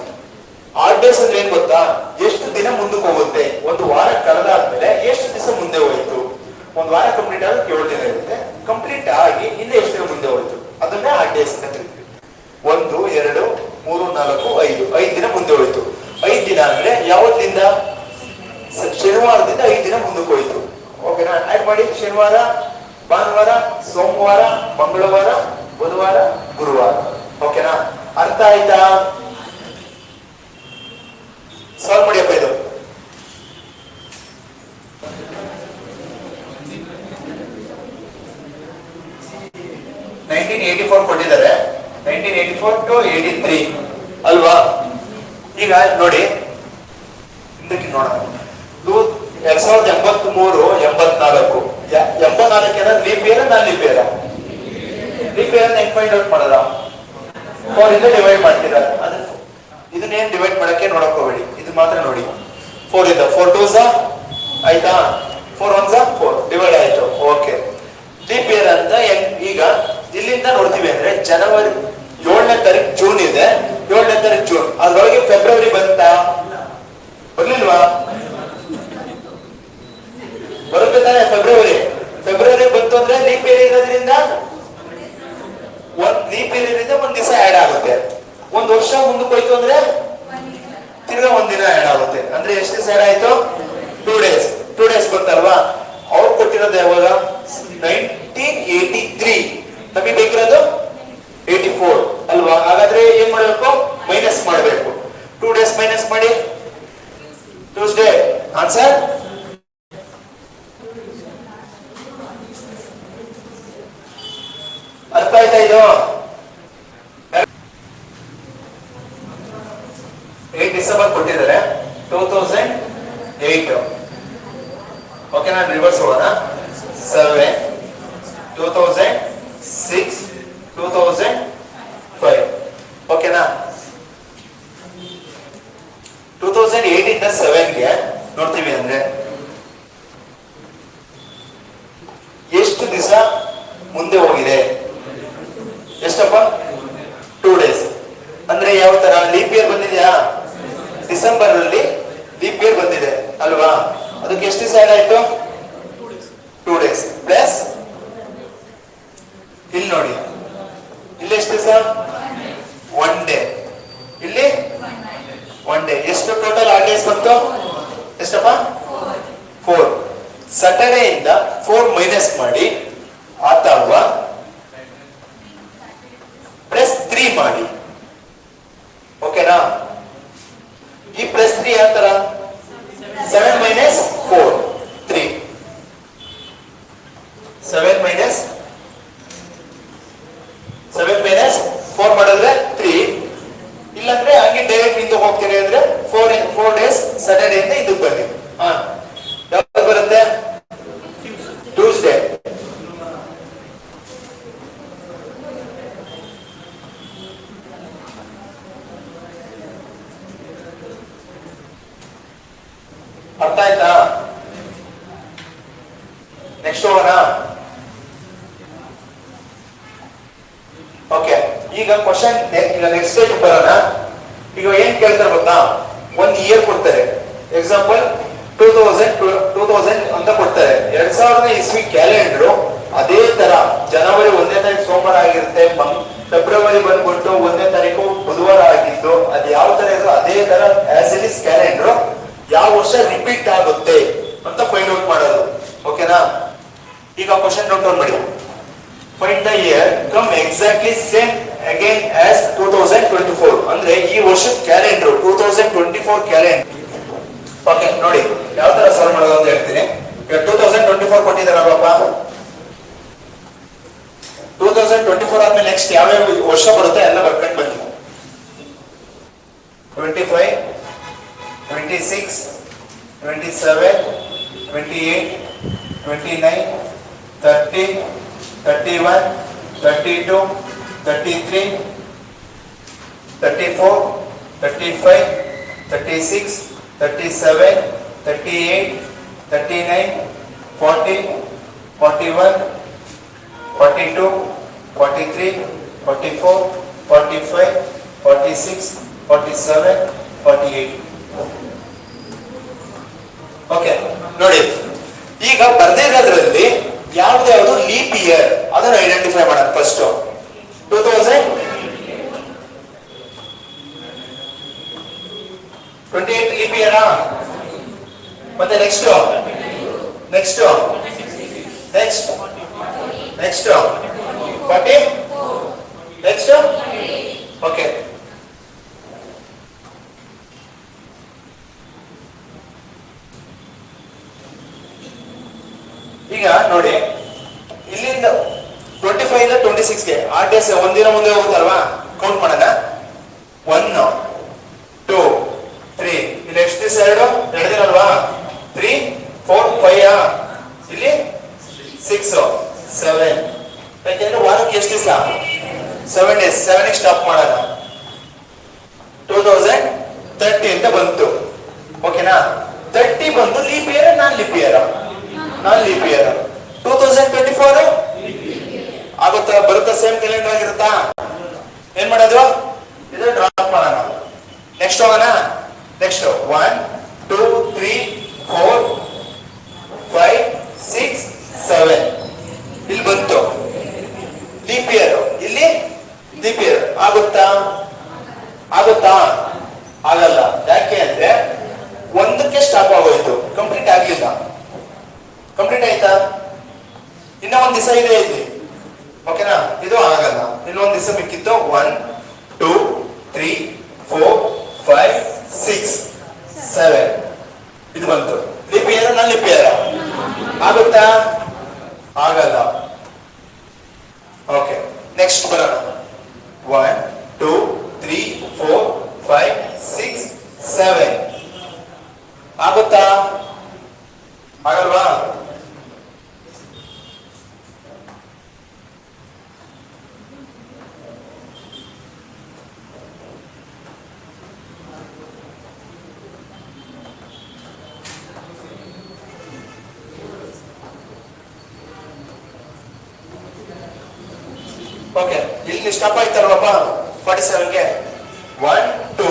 8 ಡೇಸ್ ಅಂದ್ರೆ ಏನ್ ಗೊತ್ತಾ? ಎಷ್ಟು ದಿನ ಮುಂದಕ್ಕೆ ಹೋಗುತ್ತೆ. ಒಂದು ವಾರ ಕಳೆದಾದ್ಮೇಲೆ ಎಷ್ಟು ದಿವಸ ಮುಂದೆ ಹೋಯ್ತು. ಒಂದು ವಾರ ಕಂಪ್ಲೀಟ್ ಆಗಿ 7 ದಿನ ಇರುತ್ತೆ. ಕಂಪ್ಲೀಟ್ ಆಗಿ ಇನ್ನು ಎಷ್ಟು ದಿನ ಮುಂದೆ ಹೋಯ್ತು ಅದನ್ನೇ 8 ಡೇಸ್ ಅಂತ ಕರಿತೀವಿ. 1, 2, 3, 4, 5 5 ದಿನ ಮುಂದೆ ಹೋಯ್ತು. 5 ದಿನ ಅಂದ್ರೆ ಯಾವತ್ತಿಂದ? ಶನಿವಾರದಿಂದ 5 ದಿನ ಮುಂದಕ್ಕೆ ಹೋಯ್ತು. ಓಕೆನಾ? ಆಡ್ ಮಾಡಿ. ಶನಿವಾರ, ಭಾನುವಾರ, ಸೋಮವಾರ, ಮಂಗಳವಾರ, ಬುಧವಾರ, ಗುರುವಾರ. ಓಕೆನಾ? ಅರ್ಥ ಆಯ್ತಾ? ಸಾಲ್ವ್ ಮಾಡಿಯಪ್ಪ ಇದು. 1984 ಕೊಟ್ಟಿದ್ದಾರೆ, 1984 to 83 ಅಲ್ವಾ? ಈಗ ನೋಡಿ ಹಿಂದಕ್ಕೆ ನೋಡೋಣ. 2083 84 84 leap year non leap year leap year ಹೆಂಗ್ ಫೈಂಡ್ ಔಟ್ ಮಾಡೋದ? 4 ಇಂದ ಡಿವೈಡ್ ಮಾಡ್ತೀರಾ. ಇದನ್ನೇನ್ ಡಿವೈಡ್ ಮಾಡಕ್ಕೆ ನೋಡಕ್ ಹೋಗ್ಬೇಡಿ, ಇದು ಮಾತ್ರ ನೋಡಿ. 4 ಇಂದ 4 2s ಆಯ್ತಾ, 4 1s 4 ಡಿವೈಡ್ ಆಯ್ತು. ಓಕೆ, ಲೀಪ್ ಇಯರ್ ಅಂತ ಈಗ ಇಲ್ಲಿಂದ ನೋಡ್ತೀವಿ ಅಂದ್ರೆ ಜನವರಿ 7ನೇ ತಾರೀಕು ಜೂನ್ ಇದೆ, 7ನೇ ತಾರೀಕು ಜೂನ್, ಅದ್ರೊಳಗೆ ಫೆಬ್ರವರಿ ಬಂತಾ? ಬರ್ಲಿಲ್ವಾ? ಬರುತ್ತೆ ತಾನೆ. ಫೆಬ್ರವರಿ ಬಂತು ಅಂದ್ರೆ ಲೀಪ್ ಇಯರ್ ಇರೋದ್ರಿಂದ ಲೀಪ್ ಇಯರ್ ಇರೋದ್ರಿಂದ ಒಂದ್ ದಿವಸ ಆಡ್ ಆಗುತ್ತೆ. ಒಂದ್ ವರ್ಷ ಮುಂದಕ್ಕೆ ಹೋಯ್ತು ಅಂದ್ರೆ ತಿರ್ಗಾ ಒಂದಿನ ಆಡ್ ಆಗುತ್ತೆ. ಅಂದ್ರೆ ಎಷ್ಟು ದಿವಸ ಆಡ್ ಆಯ್ತು? 2 ಡೇಸ್ ಬಂತಲ್ವಾ? ಅವ್ರು ಕೊಟ್ಟಿರೋದು ಯಾವಾಗ? 1983. ನಮಗೆ ಬೇಕಿರೋದು 84 ಅಲ್ವಾ? ಹಾಗಾದ್ರೆ ಏನ್ ಮಾಡ್ಬೇಕು? ಮೈನಸ್ ಮಾಡ್ಬೇಕು. 2 ಡೇಸ್ ಮೈನಸ್ ಮಾಡಿ, ಟ್ಯೂಸ್ಡೇ. ಆನ್ಸರ್ ಅರ್ಥ ಆಯ್ತಾ? ಇದು 8 ಡಿಸೆಂಬರ್ ಕೊಟ್ಟಿದ್ದಾರೆ, 2008. ಓಕೆ, ನಾನು ರಿವರ್ಸ್ ಹೋಗೋಣ. 7 2006 2005. ಓಕೆನಾ? 2008 ಇಂದ 7ಗೆ ನೋಡ್ತೀವಿ ಅಂದ್ರೆ ಎಷ್ಟು ದಿವಸ ಮುಂದೆ ಹೋಗಿದೆ? ಎಷ್ಟಪ್ಪ? 2 ಡೇಸ್. ಅಂದ್ರೆ ಯಾವ ತರ? ಲೀಪ್ ಇಯರ್ ಬಂದಿದ್ಯಾ? ಡಿಸೆಂಬರ್ ಅಲ್ಲಿ ಲೀಪ್ ಇಯರ್ ಬಂದಿದೆ ಅಲ್ವಾ? ಅದಕ್ಕೆ ಎಷ್ಟು ದಿವಸ ಆಡ್ ಆಯ್ತು? 2 ಡೇಸ್ ಪ್ಲಸ್ ಇಲ್ಲಿ ನೋಡಿ, ಇಲ್ಲಿ ಎಷ್ಟು ದಿವಸ? 1 ಡೇ. ಇಲ್ಲಿ 1 ಡೇ. ಎಷ್ಟು ಟೋಟಲ್ ಆಡ್ ಡೇಸ್ ಬಂತು? ಎಷ್ಟಪ್ಪ? 4. ಸ್ಯಾಟರ್ಡೇ ಇಂದ 4 ಮೈನಸ್ ಮಾಡಿ ಅಥವಾ ಪ್ಲಸ್ 3 ಮಾಡಿ. ಓಕೆನಾ? ಈ ಪ್ಲಸ್ 3 ಯಾವ ತರ? 7 ಮೈನಸ್ 4 3. 7 ಮೈನಸ್ 4 ಮಾಡಿದ್ರೆ 3. ಇಲ್ಲಾಂದ್ರೆ ಹಂಗೆ ಡೈರೆಕ್ಟ್ ಇಂದ ಹೋಗ್ತೀರಿ ಅಂದ್ರೆ 4 ಡೇಸ್ ಸ್ಯಾಟರ್ಡೇ ಇಂದ ಇದಕ್ಕೆ ಬನ್ನಿ. ಯಾವಾಗ ಬರುತ್ತೆ? ಟ್ಯೂಸ್ಡೇ. ಅರ್ಥ ಆಯ್ತಾ? ನೆಕ್ಸ್ಟ್ ಹೋಗೋಣ. ಓಕೆ, ಈಗ ಕ್ವಶನ್ ನೆಕ್ಸ್ಟ್ ಸ್ಟೇಜ್ ಬರೋಣ. ಈಗ ಏನ್ ಕೇಳ್ತಾರೆ ಗೊತ್ತಾ? 1 ಇಯರ್ ಕೊಡ್ತಾರೆ. ಎಕ್ಸಾಂಪಲ್ 2000 ಅಂತ ಕೊಡ್ತಾರೆ. 2000 ಇಸ್ವಿ ಕ್ಯಾಲೆಂಡರ್ ಅದೇ ತರ ಜನವರಿ 1ನೇ ತಾರೀಕು ಸೋಮವಾರ ಆಗಿರುತ್ತೆ, ಫೆಬ್ರವರಿ ಬಂದ್ಬಿಟ್ಟು 1ನೇ ತಾರೀಕು ಬುಧವಾರ ಆಗಿದ್ದು, ಅದು ಯಾವ ತರ ಇದ್ರು ಅದೇ ತರ ಆಸ್ ಇಟ್ ಇಸ್ ಕ್ಯಾಲೆಂಡರ್ ಯಾವ ವರ್ಷ ರಿಪೀಟ್ ಆಗುತ್ತೆ ಅಂತ ಫೈಂಡ್ ಔಟ್ ಮಾಡೋದು. ಓಕೆನಾ? ಈಗ ಕ್ವಶನ್ ನೋಟ್ ಡೌನ್ ಮಾಡಿ. Find the year come exactly same again as 2024. ಅಂದ್ರೆ ಈ ವರ್ಷದ ಕ್ಯಾಲೆಂಡರ್ 2024 ಕ್ಯಾಲೆಂಡರ್. ಓಕೆ, ನೋಡಿ ಯಾವ ತರ ಸಾಲ್ವ್ ಮಾಡೋದು ಅಂತ ಹೇಳ್ತೀನಿ. ಈಗ 2024 ಕೊಟ್ಟಿದ್ದಾರಲ್ವಪ್ಪ, 2024 ಆದ್ಮೇಲೆ ನೆಕ್ಸ್ಟ್ ಯಾವ್ಯಾವ ವರ್ಷ ಬರುತ್ತೆ ಎಲ್ಲ ಬರ್ಕೊಂಡು ಬನ್ನಿ. 25 26 27 28 29 30 31 32 33 34 35 36 37 38 39 40 41 42 43 44 45 46 47 48. ಓಕೆ, ನೋಡಿ ಈಗ ಬರ್ದೇ ಇರೋದ್ರಲ್ಲಿ ಯಾವ್ದು ಲೀಪ್ ಇಯರ್ ಅದನ್ನು ಐಡೆಂಟಿಫೈ ಮಾಡೋಣ. First 2028 leap year. ಮತ್ತೆ ನೆಕ್ಸ್ಟ್ 40 ನೆಕ್ಸ್ಟ್. ಓಕೆ, ಈಗ ನೋಡಿ ಇಲ್ಲಿಂದ 24 25 ಇಂದ 26 ಗೆ ಆರ್ ಡೇಸ್ ಒಂದಿನ ಮುಂದೆ ಹೋಗುತ್ತಲ್ವಾ? ಕೌಂಟ್ ಮಾಡೋಣ. 1 2 3 ಇಲ್ಲಿ ಎಷ್ಟು ದಿವಸ? ಎರಡು ದಿನ ಅಲ್ವಾ? 3 4 5 ಇಲ್ಲಿ 6 7. ಯಾಕೆಂದ್ರೆ ವಾರಕ್ಕೆ ಎಷ್ಟು ದಿವಸ? 7 ಡೇಸ್. 7 ಸ್ಟಾಪ್ ಮಾಡೋಣ. 2030 ಅಂತ ಬಂತು. ಓಕೆನಾ? 30 ಬಂದು leap year non leap year? Non leap year. 2024 ಆಗುತ್ತಾ? ಬರುತ್ತಾ? ಸೇಮ್ ಕ್ಯಾಲೆಂಡರ್ ಆಗಿರುತ್ತಾ? ಏನ್ ಮಾಡೋದು? ಇದು ಡ್ರಾಪ್ ಮಾಡೋಣ. ನೆಕ್ಸ್ಟ್ ಹೋಗೋಣ. ನೆಕ್ಸ್ಟ್ 1 2 3 4 5 6 7 ಇಲ್ಲಿ ಬಂತು ಲೀಪ್ ಇಯರ್. ಇಲ್ಲಿ ಲೀಪ್ ಇಯರ್ ಆಗುತ್ತಾ? ಆಗುತ್ತಾ? ಆಗಲ್ಲ. ಯಾಕೆ ಅಂದ್ರೆ ಒಂದಕ್ಕೆ ಸ್ಟಾಪ್ ಆಗೋಯ್ತು, ಕಂಪ್ಲೀಟ್ ಆಗ್ಲಿಲ್ಲ. ಕಂಪ್ಲೀಟ್ ಆಯ್ತಾ? ಇನ್ನ ಒಂದ್ ದಿವಸ ಇದೆ ಇಲ್ಲಿ. ಓಕೆನಾ? ಇದು ಆಗಲ್ಲ. ಇನ್ನೊಂದ್ ದಿವಸ ಮಿಕ್ಕಿತ್ತು. 1 2 3 4 5 6 7 ಇದು ಬಂತು. Leap year non leap year? ಆಗುತ್ತಾ? ಆಗಲ್ಲ. ಓಕೆ, ನೆಕ್ಸ್ಟ್ ಬರೋಣ. 1 2 3 4 5 6 7 ಆಗುತ್ತಾ? ಆಗಲ್ವಾ? ಓಕೆ, ಇಲ್ಲಿ ಸ್ಟಾಪ್ ಆಯ್ತಲ್ವಪ್ಪ 47ಗೆ? 1 2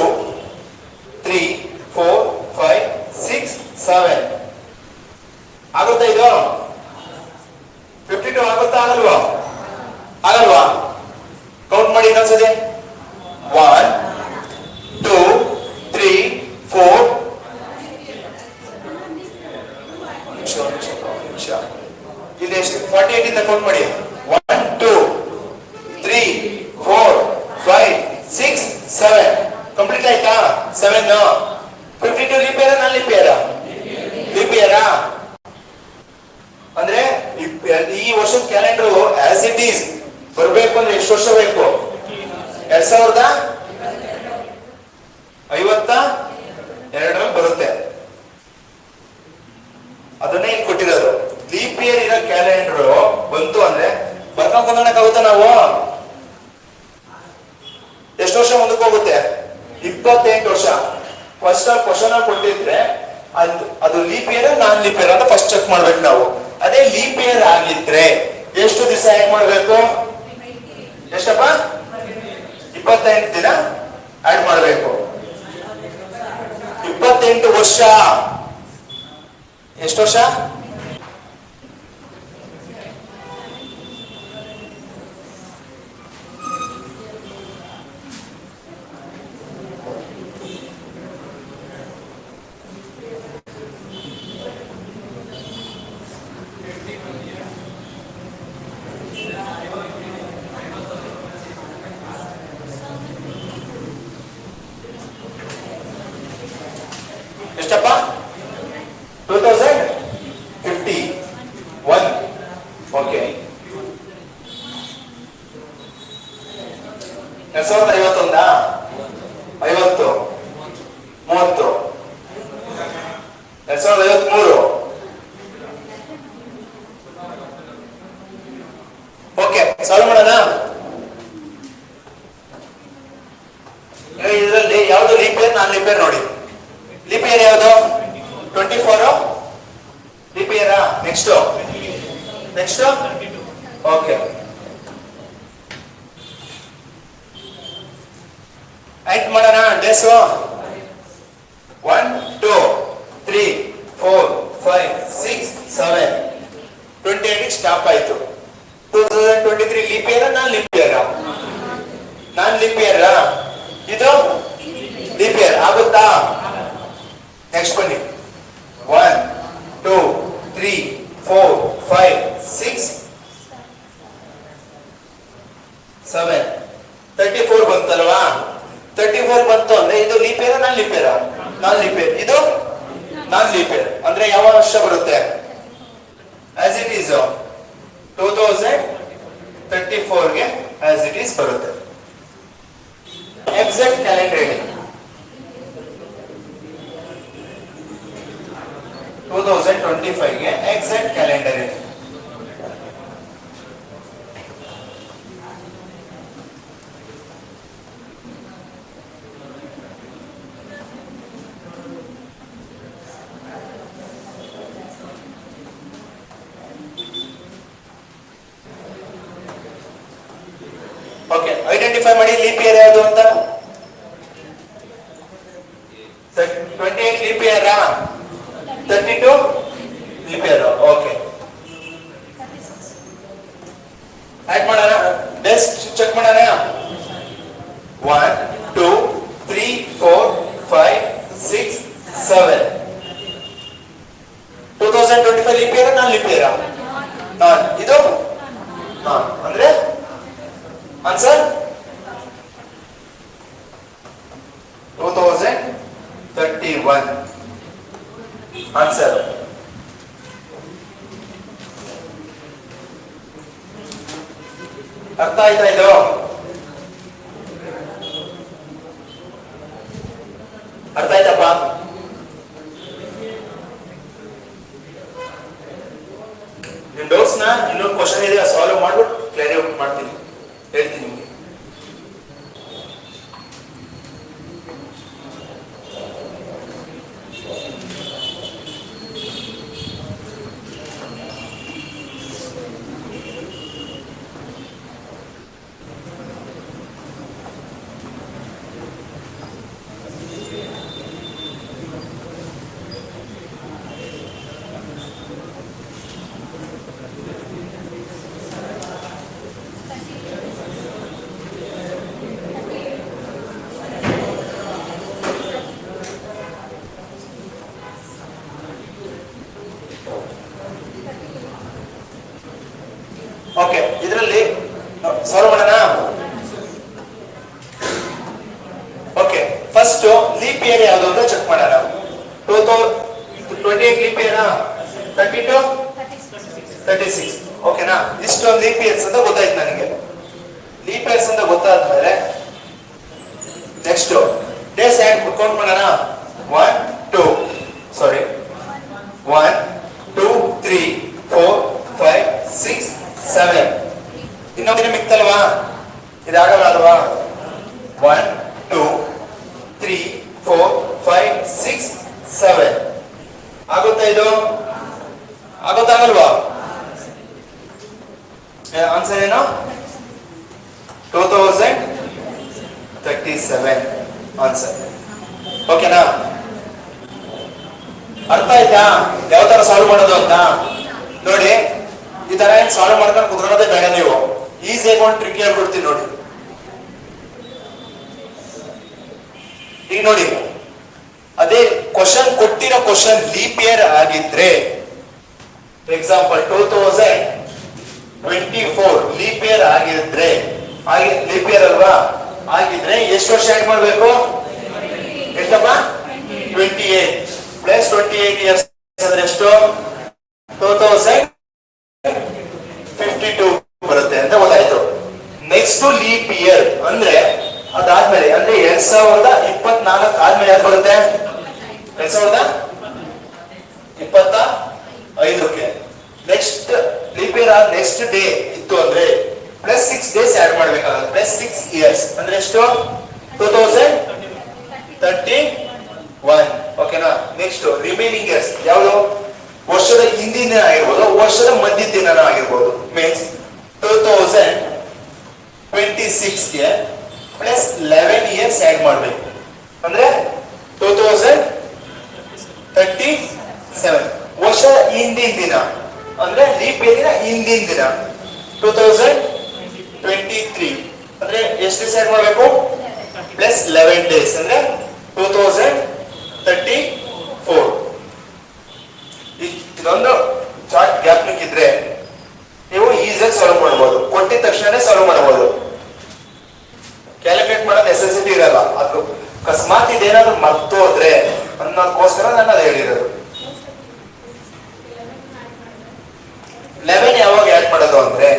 3 4 5 6 7 ಆಗುತ್ತಾ? ಇದು 52 ಆಗುತ್ತಾ? ಆಗಲ್ವಾ? ಆಗಲ್ವಾ? ಕೌಂಟ್ ಮಾಡಿ ಇನ್ನೊಂದ್ಸತಿ. 1 2 3 4 ಇಲ್ಲಿ ಎಷ್ಟು? 48 ಇಂದ ಕೌಂಟ್ ಮಾಡಿ. 1 2 3 4 5 6 7 ಕಂಪ್ಲೀಟ್ ಆಯ್ತಾ? 7 52 leap year non leap year? Leap year. ಅಂದ್ರೆ ಈ ವರ್ಷದ ಕ್ಯಾಲೆಂಡರ್ ಆಸ್ ಇಟ್ ಈಸ್ ಬರ್ಬೇಕು ಅಂದ್ರೆ ಎಷ್ಟು ವರ್ಷ ಬೇಕು? 2052 ಬರುತ್ತೆ. ಅದನ್ನೇ ಇಲ್ಲಿ ಕೊಟ್ಟಿರೋದು. ಲೀಪ್ ಇಯರ್ ಇರೋ ಕ್ಯಾಲೆಂಡರ್ ಬಂತು ಅಂದ್ರೆ ಬರ್ಕೊಂಡ್ ಬಂದಕ್ಕಾಗುತ್ತಾ? ನಾವು ಎಷ್ಟು ವರ್ಷ ಮುಂದಕ್ಕೆ ಹೋಗುತ್ತೆ? 28 ವರ್ಷ. ಫಸ್ಟ್ ಕ್ವಶನ್ ಕೊಟ್ಟಿದ್ರೆ ಅದು leap year non leap year ಅಂತ ಫಸ್ಟ್ ಚೆಕ್ ಮಾಡ್ಬೇಕು ನಾವು. ಅದೇ ಲೀಪ್ ಇಯರ್ ಆಗಿದ್ರೆ ಎಷ್ಟು ದಿವಸ ಆಡ್ ಮಾಡ್ಬೇಕು? ಎಷ್ಟಪ್ಪ? 28 ದಿನ ಆಡ್ ಮಾಡ್ಬೇಕು. 28 ವರ್ಷ. ಎಷ್ಟು ವರ್ಷ? ಎಷ್ಟಪ್ಪ? 2051. ಓಕೆ, 2051 50 30 2053. ಓಕೆ, ಸಾಲ್ವ್ ಮಾಡೋಣ. ಇದರಲ್ಲಿ ಯಾವ್ದು leap year non leap year ನೋಡಿ. ಲೀಪ್ ಇಯರ್ ಯಾವುದು? 24 ಲೀಪ್ ಇಯರ್. ನೆಕ್ಸ್ಟ್ ಓಕೆ, ಆಯ್ತು ಮಾಡೋಣ. ಡೇಸ್ 1 2 3 4 5 6 7 28 ಸ್ಟಾಪ್ ಆಯ್ತು. 2023 leap year non leap year? Non leap year. ಇದು ಲೀಪ್ ಇಯರ್ ಆಗುತ್ತಾ? ನೆಕ್ಸ್ಟ್ ಬನ್ನಿ. 1 2 3 4 5 6 7 34 ಬಂತಲ್ವಾ? 34 ಬಂತು ಅಂದ್ರೆ ಇದು leap year non leap year? Non leap year. ಇದು ನಾನ್ ಲೀಪ್ ಇಯರ್ ಅಂದ್ರೆ ಯಾವ ವರ್ಷ ಬರುತ್ತೆ? ಆಸ್ ಇಟ್ ಈಸ್ 2023 34ಗೆ ಆಸ್ ಇಟ್ ಈಸ್ ಬರುತ್ತೆ. ಎಕ್ಸಾಕ್ಟ್ ಕ್ಯಾಲೆಂಡರ್ ಹೇಳಿ. 2025ಗೆ ಎಕ್ಸಾಕ್ಟ್ ಕ್ಯಾಲೆಂಡರ್ ಹೇಳಿ. ಓಕೆ, ಐಡೆಂಟಿಫೈ ಮಾಡಿ ಲೀಪ್ ಇಯರ್ ಯಾವುದು ಅಂತ. 28 leap year, 32 leap year. Okay, add ಮಾಡೋಣ, ಡೇಸ್ ಚೆಕ್ ಮಾಡೋಣ. 1 2 3 4 5 6 7. 2025 leap year non leap year non, ಇದು ನಾನ್ ಅಂದ್ರೆ ಆನ್ಸರ್ 2031 ಆನ್ಸರ್. ಅರ್ಥ ಆಯ್ತಾ ಇದು? ಅರ್ಥ ಆಯ್ತಪ್ಪ? ನಿಮ್ ಡೌಟ್ಸ್ ನ ಇನ್ನೊಂದು ಕ್ವಶನ್ ಇದೆ, ಸಾಲ್ವ್ ಮಾಡ್ಬಿಟ್ಟು ಕ್ಲಾರಿಫೈ ಮಾಡ್ತೀನಿ, ಹೇಳ್ತೀನಿ ನಿಮ್ಗೆ. ಓಕೆ, ಇದರಲ್ಲಿ ಸಾಲ್ವ್ ಮಾಡೋಣ. ಓಕೆ, ಫಸ್ಟ್ ಲೀಪ್ ಇಯರ್ ಯಾವುದು ಅಂತ ಚೆಕ್ ಮಾಡೋಣ. 28 ಲೀಪ್ ಇಯರ್, 32 36. ಓಕೆನಾ? ಇಷ್ಟೊಂದು ಲೀಪ್ ಇಯರ್ಸ್ ಅಂತ ಗೊತ್ತಾಯ್ತು ನನಗೆ. ಲೀಪ್ ಇಯರ್ಸ್ ಅಂತ ಗೊತ್ತಾದ್ಮೇಲೆ ನೆಕ್ಸ್ಟ್ ಡೇಸ್ ಆಡ್ ಕೌಂಟ್ ಮಾಡೋಣ. 1 2 3 4 5 6 7. ಇನ್ನೊಂದಿನ ಮಿಕ್ತಲ್ವಾ? ಇದಾಗಲ್ಲ ಅಲ್ವಾ? 1 2 3 4 5 6 7 ಆಗುತ್ತಾ? ಇದು ಆಗುತ್ತಾಗಲ್ವಾ? ಆನ್ಸರ್ ಏನು? 2037 ಆನ್ಸರ್. ಓಕೆನಾ? ಅರ್ಥ ಆಯ್ತಾ ಯಾವ ತರ ಸಾಲ್ವ್ ಮಾಡೋದು ಅಂತ? ನೋಡಿ, ಈ ತರ ಏನ್ ಸಾಲ್ವ್ ಮಾಡ್ಕೊಂಡು ಕುತ್ಕೊಳ್ಳೋದೇ ಬೇಡ ನೀವು. ಈಸಿಯಾಗಿ ಒಂದು ಟ್ರಿಕ್ ಹೇಳ್ಕೊಡ್ತೀನಿ ನೋಡಿ. ಈಗ ನೋಡಿ, ಅದೇ ಕ್ವಶನ್ ಕೊಟ್ಟಿರೋ ಕ್ವಶನ್ ಲೀಪ್ ಇಯರ್ ಆಗಿದ್ರೆ, ಎಕ್ಸಾಂಪಲ್ 2024 ಲೀಪ್ ಇಯರ್ ಆಗಿದ್ರೆ, ಲೀಪ್ ಇಯರ್ ಅಲ್ವಾ? ಆಗಿದ್ರೆ ಎಷ್ಟು ವರ್ಷ ಆಡ್ ಮಾಡ್ಬೇಕು? ಎಷ್ಟಪ್ಪ? 28 ಪ್ಲಸ್ 28 ಇಯರ್ಸ್ ಅಂದ್ರೆ ಎಷ್ಟು? 2052 ಬರುತ್ತೆ ಅಂತ ಗೊತ್ತಾಯ್ತು. ನೆಕ್ಸ್ಟ್ ಲೀಪ್ ಇಯರ್ ಅಂದ್ರೆ ಅದಾದ್ಮೇಲೆ, ಅಂದ್ರೆ 2024 ಆದ್ಮೇಲೆ ಯಾರು ಬರುತ್ತೆ? 2025ಕ್ಕೆ ನೆಕ್ಸ್ಟ್ ಲೀಪ್ ಇಯರ್ ಆದ ನೆಕ್ಸ್ಟ್ ಡೇ ಇತ್ತು ಅಂದ್ರೆ ಪ್ಲಸ್ 6 ಡೇಸ್ ಆಡ್ ಮಾಡ್ಬೇಕಾಗುತ್ತೆ. ಪ್ಲಸ್ 6 ಇಯರ್ಸ್ ಅಂದ್ರೆ ಎಷ್ಟು? 2031. ಓಕೆನಾ? ನೆಕ್ಸ್ಟ್ ರಿಮೈನಿಂಗ್ ಇಯರ್ಸ್ ಯಾವುದು? ವರ್ಷದ ಹಿಂದಿನ ದಿನ ಆಗಿರ್ಬೋದು, ವರ್ಷದ ಮಧ್ಯ ದಿನ ಆಗಿರ್ಬೋದು. ಮೀನ್ಸ್ 2026ಗೆ ಪ್ಲಸ್ 11 ಇಯರ್ಸ್ ಆಡ್ ಮಾಡ್ಬೇಕು ಅಂದ್ರೆ 2037. ವರ್ಷ ಹಿಂದಿನ ದಿನ ಅಂದ್ರೆ ಲೀಪ್ ಇಯರಿನ ಹಿಂದಿನ ದಿನ 2023 ಅಂದ್ರೆ ಎಷ್ಟು ಡೇಸ್ ಆಡ್ ಮಾಡ್ಬೇಕು? ಪ್ಲಸ್ 11 ಡೇಸ್ ಅಂದ್ರೆ 2034. ಇದೊಂದು ಚಾರ್ಟ್ ಗ್ಯಾಪ್ ನಿಕ್ಕಿದ್ರೆ ನೀವು ಈಸಿಯಾಗಿ ಸಾಲ್ವ್ ಮಾಡಬಹುದು. ಕೊಟ್ಟಿದ ತಕ್ಷಣ ಸಾಲ್ವ್ ಮಾಡಬಹುದು. ಕ್ಯಾಲ್ಕುಲೇಟ್ ಮಾಡೋ ನೆಸೆಸಿಟಿ ಇರಲ್ಲ. ಅದು ಅಕಸ್ಮಾತ್ ಇದೇನಾದ್ರೂ ಮರ್ತು ಹೋದ್ರೆ ಅನ್ನೋದಕ್ಕೋಸ್ಕರ ನಾನು ಅದು ಹೇಳಿರೋದು. 11 ಯಾವಾಗ ಆಡ್ ಮಾಡೋದು ಅಂದ್ರೆ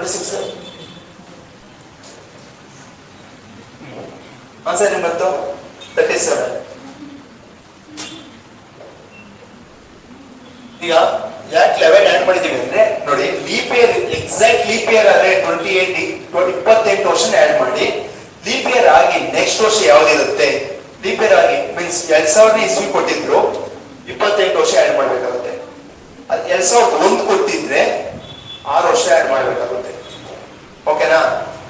26 ಆನ್ಸರ್ ಏನು ಬಂತು 37. ಈಗ ಯಾಕೆ 11 ಆಡ್ ಮಾಡಿದೀವಿ ಅಂದ್ರೆ ನೋಡಿ leap year exact leap year ಆದ್ರೆ 28 ವರ್ಷ ಆಡ್ ಮಾಡಿ ಲೀಪ್ ಇಯರ್ ಆಗಿ ನೆಕ್ಸ್ಟ್ ವರ್ಷ ಯಾವ್ದಿರುತ್ತೆ ಲೀಪ್ ಇಯರ್ ಆಗಿ ಮೀನ್ಸ್ 2000 ಇಸ್ವಿ ಕೊಟ್ಟಿದ್ರು 28 ವರ್ಷ ಆಡ್ ಮಾಡ್ಬೇಕಾಗುತ್ತೆ. ಅದು 2001 ಕೊಟ್ಟಿದ್ರೆ 6 ವರ್ಷ ಆಡ್ ಮಾಡ್ಬೇಕಾಗುತ್ತೆ. ಓಕೆನಾ?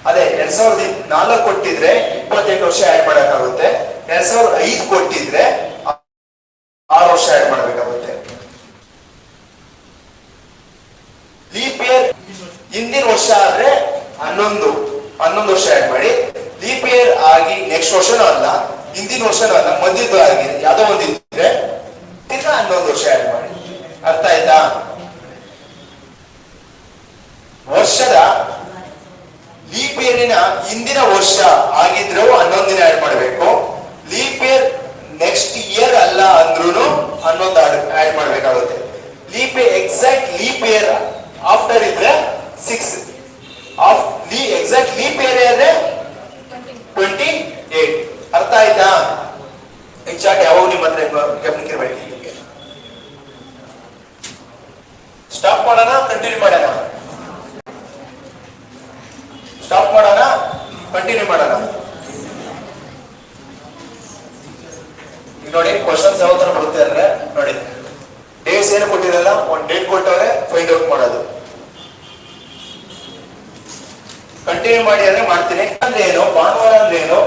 ಅದೇ 2004 ಕೊಟ್ಟಿದ್ರೆ 28 ವರ್ಷ ಆಡ್ ಮಾಡಬೇಕಾಗುತ್ತೆ. 2005 ಕೊಟ್ಟಿದ್ರೆ 6 ವರ್ಷ ಆಡ್ ಮಾಡಬೇಕಾಗುತ್ತೆ. ಲೀಪ್ ಇಯರ್ ಹಿಂದಿನ ವರ್ಷ ಆದ್ರೆ 11 ವರ್ಷ ಆಡ್ ಮಾಡಿ. ಲೀಪ್ ಇಯರ್ ಆಗಿ ನೆಕ್ಸ್ಟ್ ವರ್ಷನೂ ಅಲ್ಲ ಹಿಂದಿನ ವರ್ಷನೂ ಅಲ್ಲ ಮಧ್ಯದ ಆಗಿ ಯಾವ್ದೋ ಒಂದಿದ್ರೆ ತಿರ್ಗಾ 11 ವರ್ಷ ಆಡ್ ಮಾಡಿ. ಅರ್ಥ ಆಯ್ತಾ? ವರ್ಷದ ಲೀಪ್ ಇಯರಿನ ಹಿಂದಿನ ವರ್ಷ ಆಗಿದ್ರು 11 ದಿನ ಆಡ್ ಮಾಡಬೇಕು. ಲೀಪ್ ಇಯರ್ ನೆಕ್ಸ್ಟ್ ಇಯರ್ ಅಲ್ಲ ಅಂದ್ರೂ 11 ಆಡ್ ಮಾಡಬೇಕಾಗುತ್ತೆ. Leap exact leap year after ಇದ್ರೆ 6 ಎಕ್ಸಾಕ್ಟ್ ಲೀಪ್ ಇಯರ್ ಇದ್ರೆ 28. ಅರ್ಥ ಆಯ್ತಾ? ಹೆಚ್ಚಾಗಿ ಯಾವಾಗ ನಿಮ್ಮ ಹತ್ರ ಗಮನಿಸಿರ್ಬೇಕು. ಸ್ಟಾಪ್ ಮಾಡೋಣ ಕಂಟಿನ್ಯೂ ಮಾಡೋಣ? ಸ್ಟಾಪ್ ಮಾಡೋಣ ಕಂಟಿನ್ಯೂ ಮಾಡೋಣ? ಈಗ ನೋಡಿ ಕ್ವಶನ್ಸ್ ಯಾವ ತರ ಬರುತ್ತೆ ಅಂದ್ರೆ ನೋಡಿ ಡೇಸ್ ಏನು ಕೊಟ್ಟಿರಲ್ಲ ಒಂದು ಡೇಟ್ ಕೊಟ್ಟವ್ರೆ ಫೈಂಡ್ ಔಟ್ ಮಾಡೋದು. ಕಂಟಿನ್ಯೂ ಮಾಡಿ ಅಂದ್ರೆ ಮಾಡ್ತೀನಿ. ಅಂದ್ರೆ ಏನು, ಭಾನುವಾರ ಅಂದ್ರೆ ಏನು,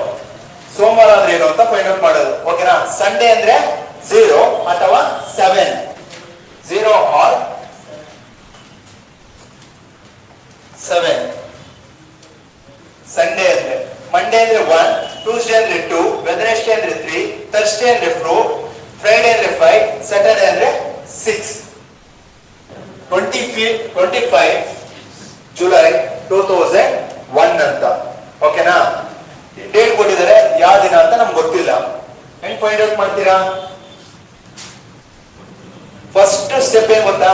ಸೋಮವಾರ ಅಂದ್ರೆ ಏನು ಅಂತ ಫೈಂಡ್ ಔಟ್ ಮಾಡೋದು. ಓಕೆನಾ? ಸಂಡೇ ಅಂದ್ರೆ 0 ಅಥವಾ 7 0 ಆರ್ 7 ಸಂಡೇ ಅಂದ್ರೆ. ಮಂಡೇ ಅಂದ್ರೆ 1, ಟ್ಯೂಸ್ಡೇ ಅಂದ್ರೆ 2, ವೆಡ್ನೆಸ್ಡೇ ಅಂದ್ರೆ 3, ಥರ್ಸ್ಡೇ ಅಂದ್ರೆ 4, ಫ್ರೈಡೇ ಅಂದ್ರೆ 5, ಸ್ಯಾಟರ್ಡೇ ಅಂದ್ರೆ 6. 25 ಜುಲೈ 2001 ಅಂತ. ಓಕೆನಾ? ಡೇಟ್ ಕೊಟ್ಟಿದ್ದಾರೆ, ಯಾವ ದಿನ ಅಂತ ನಮ್ಗೆ ಗೊತ್ತಿಲ್ಲ. ಹೆಂಗ್ ಫೈಂಡ್ ಔಟ್ ಮಾಡ್ತೀರಾ? ಫಸ್ಟ್ ಸ್ಟೆಪ್ ಏನ್ ಗೊತ್ತಾ?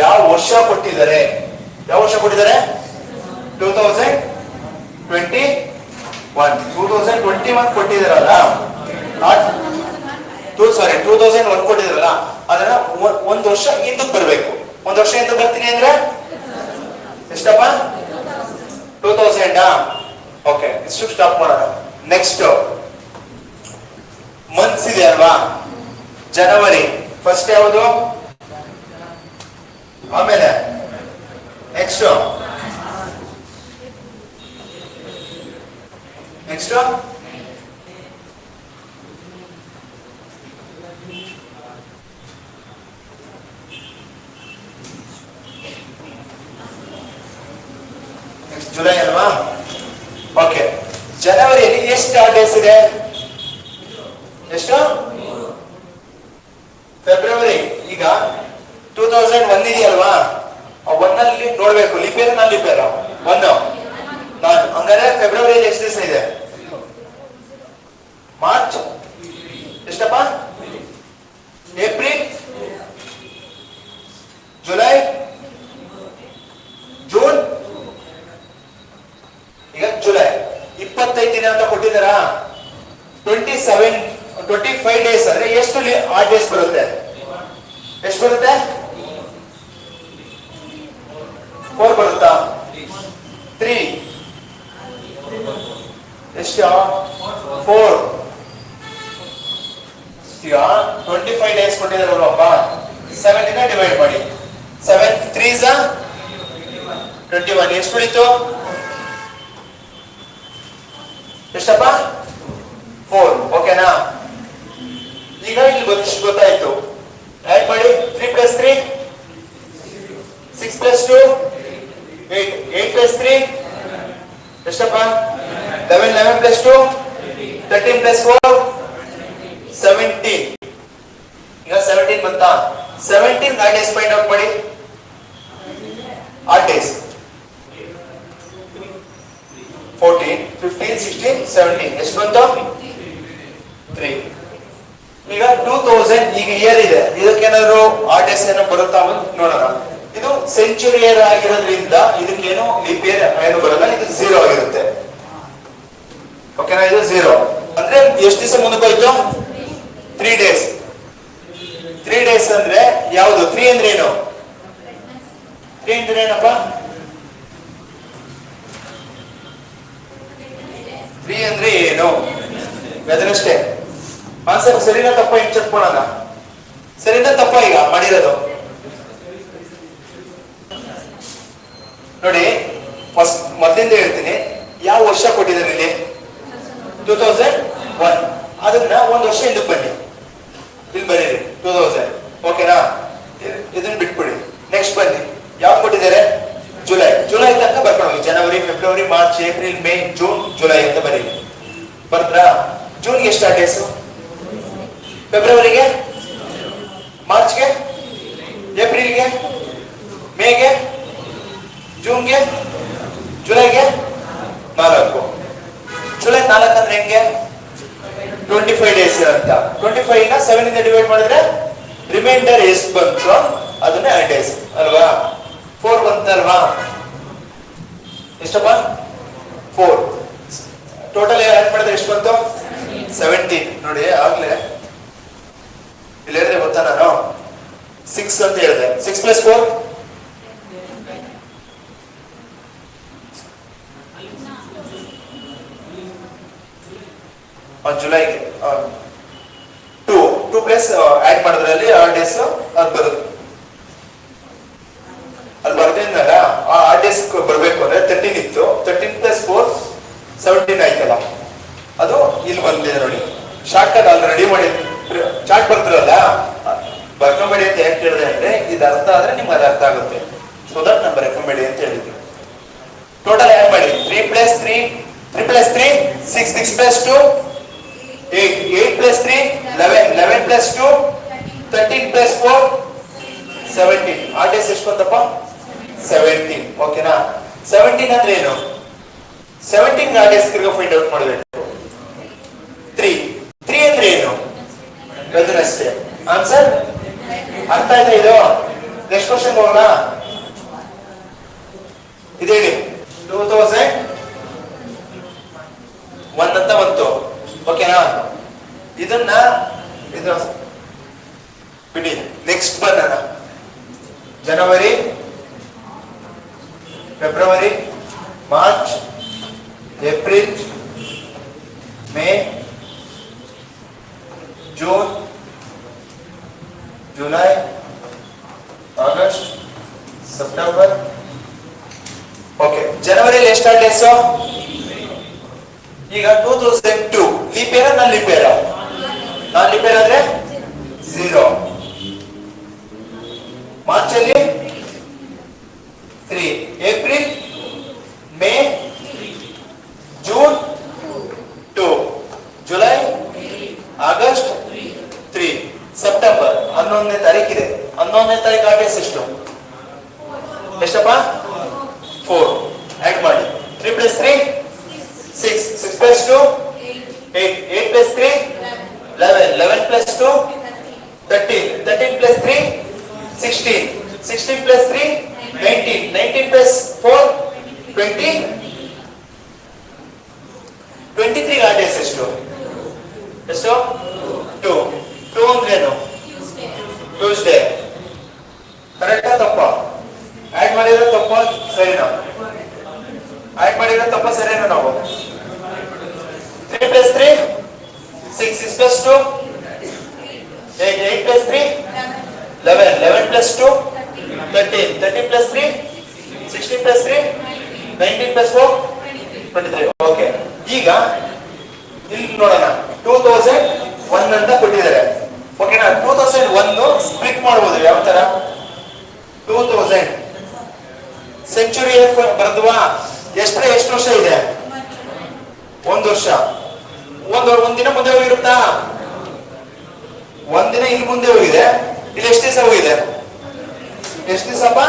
ಯಾವ ವರ್ಷ ಕೊಟ್ಟಿದ್ದಾರೆ, ಯಾವ ವರ್ಷ ಕೊಟ್ಟಿದ್ದಾರೆ? 2021 ಕೊಟ್ಟಿದಾರಲ್ಲ, 2001 ಕೊಟ್ಟಿದಾರಲ್ಲ, ಅದನ್ನ ಒಂದು ವರ್ಷ ಹಿಂದಕ್ಕೆ ಬರ್ಬೇಕು. ಒಂದು ವರ್ಷ ಹಿಂದಕ್ಕೆ ಬರ್ತೀನಿ ಅಂದ್ರೆ ಎಷ್ಟಪ್ಪ? 2000. ಓಕೆ, ಇಷ್ಟು ಸ್ಟಾಪ್ ಮಾಡೋಣ. ನೆಕ್ಸ್ಟ್ ಮಂತ್ಸ್ ಇದೆ ಅಲ್ವಾ? ಜನವರಿ ಫಸ್ಟ್ ಯಾವುದು? ಆಮೇಲೆ ನೆಕ್ಸ್ಟ್ ಜುಲೈ ಅಲ್ವಾ? ಓಕೆ, ಜನವರಿಯಲ್ಲಿ ಎಷ್ಟು ಡೇಸ್ ಇದೆ? ಎಷ್ಟು? ಫೆಬ್ರವರಿ. ಈಗ 2001 ಇದೆಯಲ್ವಾ? 1 ಅಲ್ಲಿ ನೋಡ್ಬೇಕು, ಲಿಪೇರ್ ನಾ ಲಿಪೇರ್ 1 ನಾನು. ಹಂಗಾದ್ರೆ ಫೆಬ್ರವರಿಯಲ್ಲಿ ಎಷ್ಟು ದಿವಸ ಇದೆ? ಮಾರ್ಚ್ ಎಷ್ಟಪ್ಪ? April, July, June. ಈಗ ಜುಲೈ 25 ದಿನ ಅಂತ ಕೊಟ್ಟಿದ್ದಾರಾ? 25 ಡೇಸ್ ಅಂದ್ರೆ ಎಷ್ಟು ಆಡ್ ಡೇಸ್ ಬರುತ್ತೆ? ಎಷ್ಟು ಬರುತ್ತೆ? 4 ಬರುತ್ತಾ? 3 ಎಷ್ಟು? 4. ಈಗ 25 ಡೇಸ್ ಕೊಟ್ಟಿದ್ದಾರಲ್ವಪ್ಪ, 7 ದಿನ ಡಿವೈಡ್ ಮಾಡಿ. 7 3s 21. ಎಷ್ಟು ಉಳಿತು? ಎಷ್ಟಪ್ಪ? 4. ಓಕೆನಾ? ಈಗ ಇಲ್ಲಿ ಗೊತ್ತಾಯ್ತು. ಆಡ್ ಮಾಡಿ. 3 + 3 6 + 2 8 8 + 3 ಎಷ್ಟಪ್ಪ? 11 11 + 2 13 + 4 17. ಈಗ 17 ಬಂತಾ? 17 ಆಡ್ ಡೇಸ್ ಫೈಂಡ್ ಔಟ್ ಮಾಡಿ. ಆಡ್ ಡೇಸ್ 14 15 16 17 ಎಷ್ಟು ಬಂತು? 3. ಈಗ 2000 ಈಗ ಇಯರ್ ಇದೆ, ಇದಕ್ಕೇನಾದ್ರು ಆಡ್ ಡೇಸ್ ಏನೋ ಬರುತ್ತಾ ಅಂತ ನೋಡೋಣ. ಇದು ಸೆಂಚುರಿ ಇಯರ್ ಆಗಿರೋದ್ರಿಂದ ಇದಕ್ಕೇನು ಲೀಪ್ ಇಯರ್ ಏನು ಬರಲ್ಲ, ಇದು 0 ಆಗಿರುತ್ತೆ. ಓಕೆನಾ? ಇದು 0 ಅಂದ್ರೆ ಎಷ್ಟು ದಿವಸ ಮುಂದಕ್ಕೆ ಹೋಯ್ತು? 3 days. 3 days ಅಂದ್ರೆ ಯಾವುದು? 3 ಅಂದ್ರೆ ಏನು? 3 ಅಂದ್ರೆ ಏನಪ್ಪ? 3 ಅಂದ್ರೆ ಏನು? ಅದರಷ್ಟೇ. ಆನ್ಸರ್ ಸರಿನಾ ತಪ್ಪ ಹಿಂಗ್ ಚೆಕ್ ಮಾಡೋಣ. ಸರಿನಾ ತಪ್ಪ ಈಗ ಮಾಡಿರೋದು? ನೋಡಿ, ಫಸ್ಟ್ ಮೊದಲಿಂದ ಹೇಳ್ತೀನಿ. ಯಾವ ವರ್ಷ ಕೊಟ್ಟಿದ್ದಾರೆ ಇಲ್ಲಿ? 2001. ಅದನ್ನ ಒಂದು ವರ್ಷ ಹಿಂದಕ್ಕೆ ಬನ್ನಿ, ಇಲ್ಲಿ ಬರೀರಿ 2000. ಓಕೆನಾ? ಇದನ್ನ ಬಿಟ್ಬಿಡಿ. ನೆಕ್ಸ್ಟ್ ಬನ್ನಿ, ಯಾವ್ದು ಕೊಟ್ಟಿದ್ದಾರೆ? ಜುಲೈ. ಜುಲೈ ತನಕ ಬರ್ಕೊಂಡು ಹೋಗಿ. January, February, March, April, May, June, July ಅಂತ ಬರೀರಿ. ಬರ್ತ್ರಾ? ಜೂನ್ಗೆ ಎಷ್ಟು ಡೇಸ್? ಫೆಬ್ರವರಿಗೆ, ಮಾರ್ಚ್ಗೆ, ಏಪ್ರಿಲ್ಗೆ, ಮೇಗೆ, ಜೂನ್ಗೆ, ಜುಲೈಗೆ 4. ಜುಲೈ 4 ಅಂದ್ರೆ ಹೆಂಗೆ? 25 ಡೇಸ್ ಅಂತ. 25 ನ 7 ಇಂದ ಡಿವೈಡ್ ಮಾಡಿದ್ರೆ ರಿಮೈಂಡರ್ ಎಷ್ಟು ಬಂತು ಅದನ್ನ ಆಡ್ ಡೇಸ್ ಅಲ್ವಾ? 4 ಬಂತಲ್ವಾ? ಎಷ್ಟಪ್ಪ? 4. ಟೋಟಲ್ ಆಡ್ ಮಾಡಿದ್ರೆ ಎಷ್ಟು ಬಂತು? 17. ನೋಡಿ, ಆಗ್ಲೇ ಇಲ್ಲಿ ಹೇಳಿದ್ರೆ ಗೊತ್ತಾ ನಾನು 6 ಅಂತ ಹೇಳಿದೆ. 6 + 4 ಜುಲೈಗೆ 2 ಪ್ಲಸ್ ಆಡ್ ಮಾಡಿದ್ರಲ್ಲಿ ಆ ಡೇಸ್ ಅದು ಬರುತ್ತೆ. ಅಲ್ಲಿ ಬರ್ದಿದ್ನಲ್ಲ, ಆ ಡೇಸ್ ಬರ್ಬೇಕು ಅಂದ್ರೆ 13 ಇತ್ತು. 13 + 4 17 ಆಯ್ತಲ್ಲ, ಅದು ಇಲ್ಲಿ ಬಂದಿದೆ ನೋಡಿ. ಶಾರ್ಟ್ ಕಟ್ ಅಲ್ಲಿ ರೆಡಿ ಮಾಡಿ ಚಾರ್ಟ್ ಬರ್ತಿರಲ್ಲ, ಬರ್ಕೊಂಬೇಡಿ ಅಂತ ಯಾಕೆ ಹೇಳಿದೆ ಅಂದ್ರೆ ಇದು ಅರ್ಥ ಆದ್ರೆ ನಿಮ್ಗೆ ಅದು ಅರ್ಥ ಆಗುತ್ತೆ. ಸೊ ದಟ್ ನಾನು ಬರ್ಕೊಂಬೇಡಿ ಅಂತ ಹೇಳಿದ್ವಿ. ಟೋಟಲ್ ಆಡ್ ಮಾಡಿ. 3 + 3 6 + 2 8 + 3 11 11 + 2 13 + 4 17. ಆ ಡೇಸ್ ಎಷ್ಟು ಬಂತಪ್ಪ? 17. ಓಕೆನಾ? 17 ಅಂದ್ರೆ ಏನು? 17 ಆ ಡೇಸ್ ತಿರ್ಗಾ ಫೈಂಡ್ ಔಟ್ ಮಾಡಬೇಕು. 3 ಅಂದ್ರೆ ಏನು? ಅದನ್ನಷ್ಟೇ. ಆನ್ಸರ್ ಅರ್ಥ ಆಯ್ತಾ ಇದು? ನೆಕ್ಸ್ಟ್ ಕ್ವಶನ್ ಹೋಗೋಣ. ಇದೇಳಿ 2001 ಅಂತ ಬಂತು. ಓಕೆನಾ? ಇದನ್ನ ಬಿಡಿ. ನೆಕ್ಸ್ಟ್ ಬರೋಣ. January, February, March, April, May, June, July, August, September. Okay, ಜನವರಿಯಲ್ಲಿ ಎಷ್ಟು ಡೇಸ್? ಈಗ 2002 leap year non leap year? Non leap year ಅಂದ್ರೆ 0. ಮಾರ್ಚ್ ಅಲ್ಲಿ 3, April, May, June 2, July, August 3, September 11ನೇ ತಾರೀಕಿದೆ. 11ನೇ ತಾರೀಕು ಆ ಡೇಸ್ ಎಷ್ಟು? ಎಷ್ಟಪ್ಪ? 4. ಆಡ್ ಮಾಡಿ. 3 + 3 6 6 + 2 8 8 + 3 11 11 + 2 13 13 + 3 16 16 + 3 19 19 + 4 20 23 ಆ ಡೇಸ್ ಎಷ್ಟು? ಎಷ್ಟು? 2 2 ಅಂದ್ರೆ ಏನು? ಟ್ಯೂಸ್ಡೇ. ಕರೆಕ್ಟಾ ತಪ್ಪ? ಆಡ್ ಮಾಡಿರೋ ತಪ್ಪ ಸರಿನಾ? ಆಡ್ ಮಾಡಿರೋ ತಪ್ಪ ಸರಿನಾ? ನಾವು 3 + 3 6 6 + 2 8 8 + 3 11 11 + 2 13 13 + 3 16 + 3 19 + 4 23. ಓಕೆ, ಈಗ ಇಲ್ಲಿ ನೋಡೋಣ. 2001 ಅಂತ ಕೊಟ್ಟಿದ್ದಾರೆ. ಓಕೆನಾ? 2001 ಸ್ಪ್ಲಿಟ್ ಮಾಡಬಹುದು. ಯಾವ ತರ? 2000 ಸೆಂಚುರಿ ಬರೆದ್ವಾ? ಎಷ್ಟು ವರ್ಷ ಇದೆ? 1 ವರ್ಷ. ಒಂದಿನ ಮುಂದೆ ಹೋಗಿರುತ್ತಾ? ಒಂದಿನ ಇಲ್ಲಿ ಮುಂದೆ ಹೋಗಿದೆ. ಇಲ್ಲಿ ಎಷ್ಟು ದಿವಸ ಹೋಗಿದೆ? ಎಷ್ಟು ದಿವಸಪ್ಪ?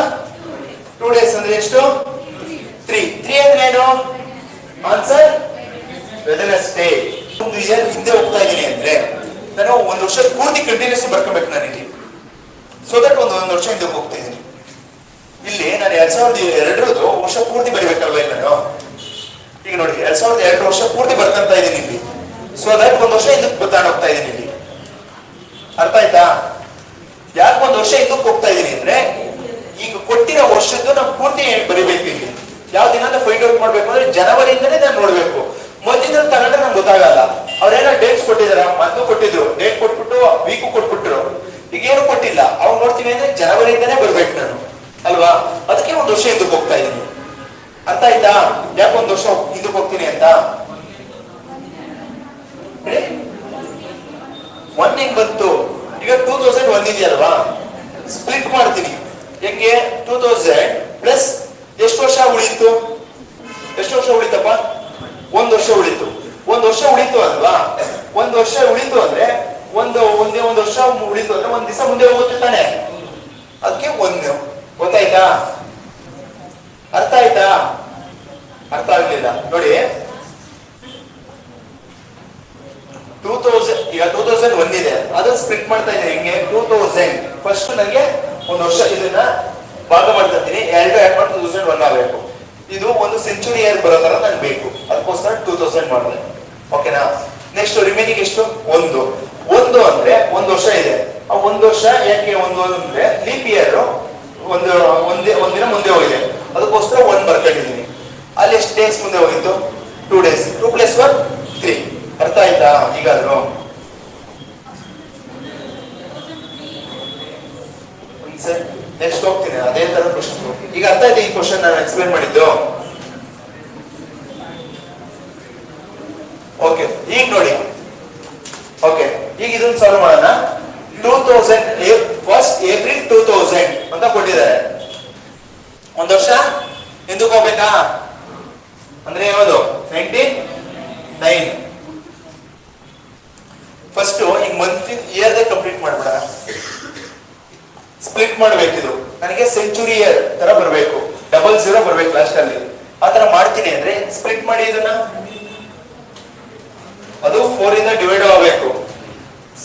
2 days ಅಂದ್ರೆ ಎಷ್ಟು? 3 ಅಂದ್ರೆ ಏನು? ಆನ್ಸರ್ ವೆದರ್ಸ್ಡೇ. ಒಂದು ಇಯರ್ ಹಿಂದೆ ಹೋಗ್ತಾ ಇದ್ದೀನಿ ಅಂದ್ರೆ ನಾನು 1 ವರ್ಷ ಪೂರ್ತಿ ಕಂಟಿನ್ಯೂಸ್ ಬರ್ಕೋಬೇಕು ನಾನು ಇಲ್ಲಿ. ಸೊ ದಟ್ ಒಂದು ವರ್ಷ ಹಿಂದೆ ಹೋಗ್ತಾ ಇದ್ದೀನಿ. 2002 ವರ್ಷ ಪೂರ್ತಿ ಬರಿಬೇಕಲ್ವ ನಾನು. ಈಗ ನೋಡಿ 2002 ವರ್ಷ ಪೂರ್ತಿ ಬರ್ಕಂತ ಇದೀನಿ ಇಲ್ಲಿ. ಸೊ ಅದಕ್ಕೆ ಒಂದು ವರ್ಷ ಹಿಂದಕ್ಕೆ ಬರ್ತಾಂಡ್ ಹೋಗ್ತಾ ಇದೀನಿ ಇಲ್ಲಿ. ಅರ್ಥ ಆಯ್ತಾ? ಯಾಕೆ ಒಂದು ವರ್ಷ ಹಿಂದಕ್ಕೆ ಹೋಗ್ತಾ ಇದೀನಿ ಅಂದ್ರೆ ಈಗ ಕೊಟ್ಟಿರೋ ವರ್ಷದ್ದು ನಾವು ಪೂರ್ತಿ ಬರಿಬೇಕು ಇಲ್ಲಿ. ಯಾವ ದಿನ ಫೈಂಡ್ ಔಟ್ ಮಾಡ್ಬೇಕು ಅಂದ್ರೆ ಜನವರಿಯಿಂದನೇ ನಾನು ನೋಡ್ಬೇಕು. ಮೊದಲಿಂದ ತಗೊಂಡ್ರೆ ನಂಗೆ ಗೊತ್ತಾಗಲ್ಲ. ಅವ್ರೆಲ್ಲ ಡೇಟ್ಸ್ ಕೊಟ್ಟಿದಾರ, ಮಂತು ಕೊಟ್ಟಿದ್ರು, ಡೇಟ್ ಕೊಟ್ಬಿಟ್ಟು ವೀಕು ಕೊಟ್ಬಿಟ್ರು. ಈಗ ಏನು ಕೊಟ್ಟಿಲ್ಲ. ಅವ್ರು ನೋಡ್ತೀನಿ ಅಂದ್ರೆ ಜನವರಿಯಿಂದನೇ ಬರ್ಬೇಕು ನಾನು, ಅಲ್ವಾ? ಅದಕ್ಕೆ ಒಂದು ವರ್ಷ ಹಿಂದಕ್ಕೆ ಹೋಗ್ತಾ ಇದೀನಿ. ಅರ್ಥ ಆಯ್ತಾ? ಯಾಕೆ ಒಂದು ವರ್ಷ ಹಿಂದಕ್ಕೆ ಹೋಗ್ತೀನಿ ಅಂತ? ಒನ್ ಹೆಂಗ್ ಬಂತು? ಈಗ 2001 ಇದೆಯಲ್ವಾ, ಸ್ಪ್ಲಿಟ್ ಮಾಡ್ತೀನಿ. ಹೆಂಗೆ? 2000 ಪ್ಲಸ್ ಎಷ್ಟು ವರ್ಷ ಉಳಿತು? ಎಷ್ಟು ವರ್ಷ ಉಳಿತಪ್ಪ? ಒಂದು ವರ್ಷ ಉಳಿತು. ಒಂದು ವರ್ಷ ಉಳಿತು ಅಲ್ವಾ? ಒಂದು ವರ್ಷ ಉಳಿತು ಅಂದ್ರೆ ಒಂದೇ ಒಂದು ವರ್ಷ ಉಳಿತು ಅಂದ್ರೆ ಒಂದ್ ದಿವಸ ಮುಂದೆ ಹೋಗುತ್ತೆ ತಾನೆ. ಅದಕ್ಕೆ ಒಂದು. ಗೊತ್ತಾಯ್ತಾ? ಅರ್ಥ ಆಯ್ತಾ? ಅರ್ಥ ಆಗ್ಲಿಲ್ಲ ನೋಡಿ. 2000 ಈಗ 2001 ಇದೆ, ಅದನ್ನ ಸ್ಪ್ಲಿಟ್ ಮಾಡ್ತಾ ಇದ್ದೀನಿ. ಹೆಂಗೆ? 2000 ಫಸ್ಟ್ ನನಗೆ ಒಂದು ವರ್ಷ ಇದನ್ನ ಭಾಗ ಮಾಡ್ತಾ ಇದ್ದೀನಿ. 2 ಆಡ್ ಮಾಡಿ 2001 ಆಗಬೇಕು. ಇದು ಒಂದು ಸೆಂಚುರಿ ಇಯರ್ ಬರೋ ತರ ನನ್ಗೆ ಬೇಕು. ಅದಕ್ಕೋಸ್ಕರ 2000 ಮಾಡಿದೆ. ಓಕೆನಾ? ನೆಕ್ಸ್ಟ್ ರಿಮೈನಿಂಗ್ ಎಷ್ಟು? ಒಂದು ಅಂದ್ರೆ ಒಂದು ವರ್ಷ ಇದೆ. ಆ ಒಂದು ವರ್ಷ ಯಾಕೆ ಒಂದು ಅಂದ್ರೆ ಲೀಪ್ ಇಯರ್ ಒಂದಿನ ಮುಂದೆ ಹೋಗಿದೆ. ಅದಕ್ಕೋಸ್ಕರ 1 ಬರ್ಕೊಂಡಿದ್ದೀನಿ. ಅಲ್ಲಿ ಎಷ್ಟು ಡೇಸ್ ಮುಂದೆ ಹೋಗಿತ್ತು? 2 ಡೇಸ್. 2 + 1 3. ಅರ್ಥ ಆಯ್ತಾ? ಈಗಾದ್ರೂ ನೆಕ್ಸ್ಟ್ ಹೋಗ್ತೀನಿ ಅದೇ ತರ ಕ್ವಶನ್. ಈಗ ಅರ್ಥ ಆಯ್ತು ಈ ಕ್ವಶನ್ ನಾನು ಎಕ್ಸ್ಪ್ಲೇನ್ ಮಾಡಿದ್ದು? ಓಕೆ, ಈಗ ನೋಡಿ. ಓಕೆ, ಈಗ ಇದನ್ನ ಸಾಲ್ವ್ ಮಾಡೋಣ. 2000 ಫಸ್ಟ್ ಏಪ್ರಿಲ್ 2000 ಅಂತ ಕೊಟ್ಟಿದ್ದಾರೆ. ಒಂದು ವರ್ಷ ಹಿಂದಕ್ಕೆ ಹೋಗ್ಬೇಕಾ ಅಂದ್ರೆ ಯಾವುದು? 99. ಫಸ್ಟ್ ಈಗ ಮಂತ್ ಇಯರ್ ಕಂಪ್ಲೀಟ್ ಮಾಡ್ಬಿಡೋಣ. ಸ್ಪ್ಲಿಟ್ ಮಾಡ್ಬೇಕಿದು. ನನಗೆ ಸೆಂಚುರಿ ಇಯರ್ ತರ ಬರ್ಬೇಕು, 00 ಬರ್ಬೇಕು ಲಾಸ್ಟ್ ಅಲ್ಲಿ. ಆ ತರ ಮಾಡ್ತೀನಿ ಅಂದ್ರೆ ಸ್ಪ್ಲಿಟ್ ಮಾಡಿ ಇದನ್ನ. ಅದು 4 ಇಂದ ಡಿವೈಡ್ ಆಗಬೇಕು.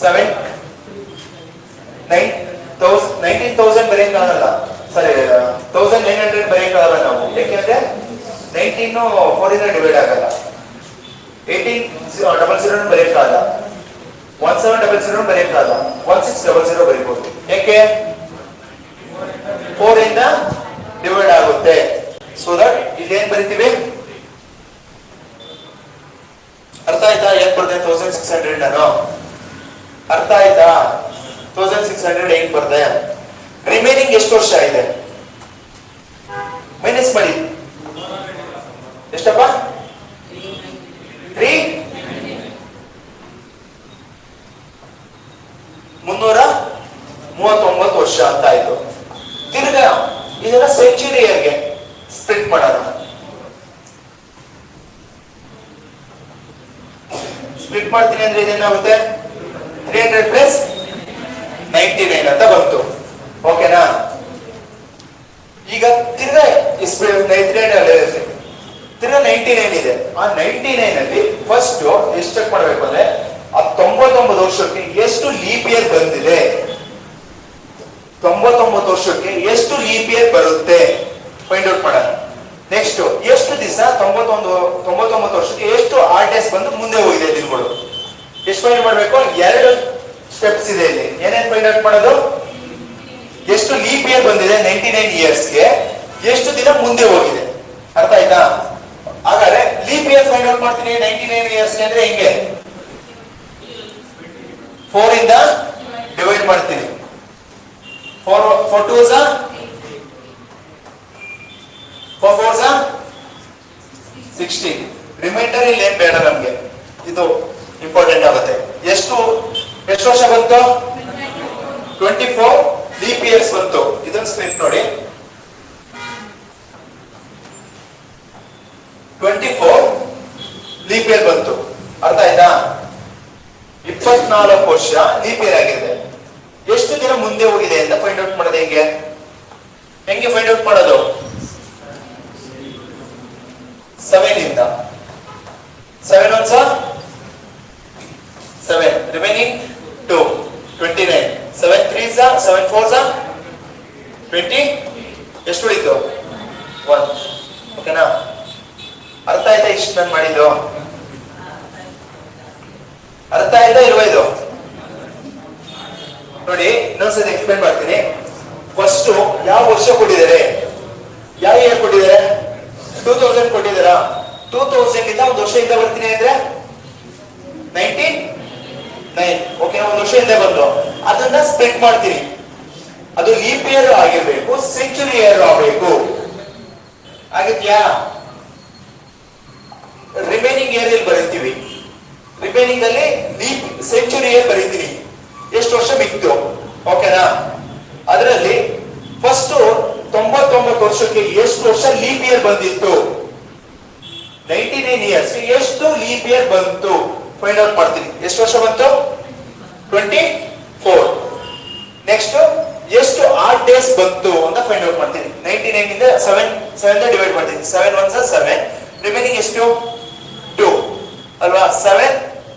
19,000 ಬರೆಯಕ್ಕಾಗಲ್ಲ. ಸರಿ, 1900 ಬರೆಯಕ್ಕಾಗಲ್ಲ ನಾವು. ಯಾಕೆಂದ್ರೆ 19 4 ಇಂದ ಡಿವೈಡ್ ಆಗಲ್ಲ. 1800 ಬರೆಯಕ್ಕಾಗಲ್ಲ. 1700 ಬರೆಯಕ್ಕಾಗಲ್ಲ. 1600 ಬರೀಬಹುದು. ಯಾಕೆ? 4 ಇಂದ ಡಿವೈಡ್ ಆಗುತ್ತೆ. ಸೊ ದಟ್ ಇಲ್ಲೇನ್ ಬರಿತೀವಿ? ಅರ್ಥ ಆಯ್ತಾ? ಏನ್ ಬರ್ದೆ? 1600 ನಾನು. ಅರ್ಥ ಆಯ್ತಾ? 1600 ಹೆಂಗ್ ಬರ್ದೆ? ರಿಮೈನಿಂಗ್ ಎಷ್ಟು ವರ್ಷ ಇದೆ ಮೈನಸ್ ಮಾಡಿ. ಎಷ್ಟಪ್ಪ? 339 ವರ್ಷ ಅಂತ ಆಯ್ತು. ತಿರ್ಗಾ ಇದನ್ನ ಸೆಂಚುರಿ ಇಯರ್ಗೆ ಸ್ಪ್ಲಿಟ್ ಮಾಡೋಣ. ಸ್ಪ್ಲಿಟ್ ಮಾಡ್ತೀನಿ ಅಂದ್ರೆ ಇದೇನಾಗುತ್ತೆ? 300 + 99 ಅಂತ ಬಂತು. ಓಕೆನಾ? ಈಗ ತಿರ್ಗಾ 99 ಇದೆ. ಆ 99 ಅಲ್ಲಿ ಫಸ್ಟ್ ಎಷ್ಟು ಚೆಕ್ ಮಾಡ್ಬೇಕು ಅಂದ್ರೆ ಆ 99 ವರ್ಷಕ್ಕೆ ಎಷ್ಟು ಲೀಪ್ ಇಯರ್ ಬಂದಿದೆ. 99 ವರ್ಷಕ್ಕೆ ಎಷ್ಟು ಲೀಪ್ ಇಯರ್ ಬರುತ್ತೆ ಫೈಂಡ್ ಔಟ್ ಮಾಡೋಣ. ನೆಕ್ಸ್ಟ್ ಎಷ್ಟು ದಿವಸ 99 ವರ್ಷಕ್ಕೆ ಎಷ್ಟು ಆಡ್ ಡೇಸ್ ಬಂದು ಮುಂದೆ ಹೋಗಿದೆ ದಿನಗಳು ಎಷ್ಟು ಫೈಂಡ್ ಮಾಡ್ಬೇಕು? 2 ಸ್ಟೆಪ್ಸ್ ಇದೆ ಇಲ್ಲಿ. ಏನೇನ್ ಫೈಂಡ್ ಔಟ್ ಮಾಡೋದು? ಎಷ್ಟು ಲೀಪ್ ಇಯರ್ ಬಂದಿದೆ 99 ಇಯರ್ಸ್ಗೆ, ಎಷ್ಟು ದಿನ ಮುಂದೆ ಹೋಗಿದೆ. ಅರ್ಥ ಆಯ್ತಾ? ಹಾಗಾದ್ರೆ ಲೀಪ್ ಇಯರ್ ಫೈಂಡ್ ಔಟ್ ಮಾಡ್ತೀನಿ 99 ಇಯರ್ಸ್ ಅಂದ್ರೆ ಹೆಂಗೆ? 4 ಇಂದ ಡಿವೈಡ್ ಮಾಡ್ತೀನಿ. 4 2s 4 4s 16. ರಿಮೈಂಡರ್ ಇಲ್ಲಿ ಏನ್ ಬೇಡ ನಮ್ಗೆ, ಇದು ಇಂಪಾರ್ಟೆಂಟ್ ಆಗುತ್ತೆ. ಎಷ್ಟು ವರ್ಷ ಬಂತು? 24 ಲೀಪ್ ಇಯರ್ಸ್ ಬಂತು. ಇದನ್ನ ಸ್ಕ್ರೀನ್ ನೋಡಿ. 24 ಲೀಪ್ ಇಯರ್ ಬಂತು. ಅರ್ಥ ಆಯ್ತಾ? 24 ವರ್ಷ ಲೀಪ್ ಇಯರ್ ಆಗಿದೆ. ಎಷ್ಟು ದಿನ ಮುಂದೆ ಹೋಗಿದೆ ಅಂತ ಫೈಂಡ್ ಔಟ್ ಮಾಡೋದು ಹೆಂಗೆ ಫೈಂಡ್ ಔಟ್ ಮಾಡೋದು? 7 ಇಂದ 7 1s 7 ರಿಮೈನಿಂಗ್ 2 29 7 3s 7 4s 20 ಎಷ್ಟು ಉಳಿತು? 1. ಓಕೆನಾ? ಅರ್ಥ ಆಯ್ತಾ ಇಷ್ಟು ನಾನು ಮಾಡಿದ್ದು? ಅರ್ಥ ಆಯ್ತಾ ಇಲ್ವಾ ಇದು? ನೋಡಿ ಇನ್ನೊಂದ್ಸತಿ ಎಕ್ಸ್ಪ್ಲೇನ್ ಮಾಡ್ತೀನಿ. ಫಸ್ಟ್ ಯಾವ ವರ್ಷ ಕೊಟ್ಟಿದ್ದಾರೆ, ಯಾವ ಇಯರ್ ಕೊಟ್ಟಿದ್ದಾರೆ? 2000 ಕೊಟ್ಟಿದ್ದಾರಾ? 2000 ಇಂದ ಒಂದು ವರ್ಷ ಇಂದ ಬರ್ತೀನಿ ಅಂದ್ರೆ 99. ಓಕೆ, ಒಂದು ವರ್ಷ ಹಿಂದೆ ಬಂದು ಅದನ್ನ ಸ್ಪ್ಲಿಟ್ ಮಾಡ್ತೀನಿ. ಅದು ಲೀಪ್ ಇಯರ್ ಆಗಿರ್ಬೇಕು, ಸೆಂಚುರಿ ಇಯರ್ ಆಗಬೇಕು. ಆಗಿದ್ಯಾ? ರಿಮೈನಿಂಗ್ ಇಯರ್ ಇಲ್ಲಿ ಬರೀತೀವಿ. ರಿಮೈನಿಂಗ್ ಅಲ್ಲಿ ಲೀಪ್ ಸೆಂಚುರಿ ಇಯರ್ ಬರೀತೀನಿ, ಎಷ್ಟು ವರ್ಷ ಬಿತ್ತು. ಓಕೆನಾ? ಅದರಲ್ಲಿ ಫಸ್ಟ್ 99 ವರ್ಷಕ್ಕೆ ಎಷ್ಟು ವರ್ಷ ಲೀಪ್ ಇಯರ್ ಬಂದಿತ್ತು? 99 ಇಯರ್ಸ್ ಎಷ್ಟು ಲೀಪ್ ಇಯರ್ ಬಂತು ಫೈಂಡ್ ಔಟ್ ಮಾಡ್ತೀನಿ. ಎಷ್ಟು ವರ್ಷ ಬಂತು? 24. ನೆಕ್ಸ್ಟ್ ಎಷ್ಟು ಆಡ್ ಡೇಸ್ ಬಂತು ಅಂತ ಫೈಂಡ್ ಔಟ್ ಮಾಡ್ತೀನಿ. 99 ಇಂದ 7 ಡಿವೈಡ್ ಮಾಡ್ತೀನಿ. 7 1 7, ರಿಮೈನಿಂಗ್ ಎಷ್ಟು? 2 ಅಲ್ವಾ? 7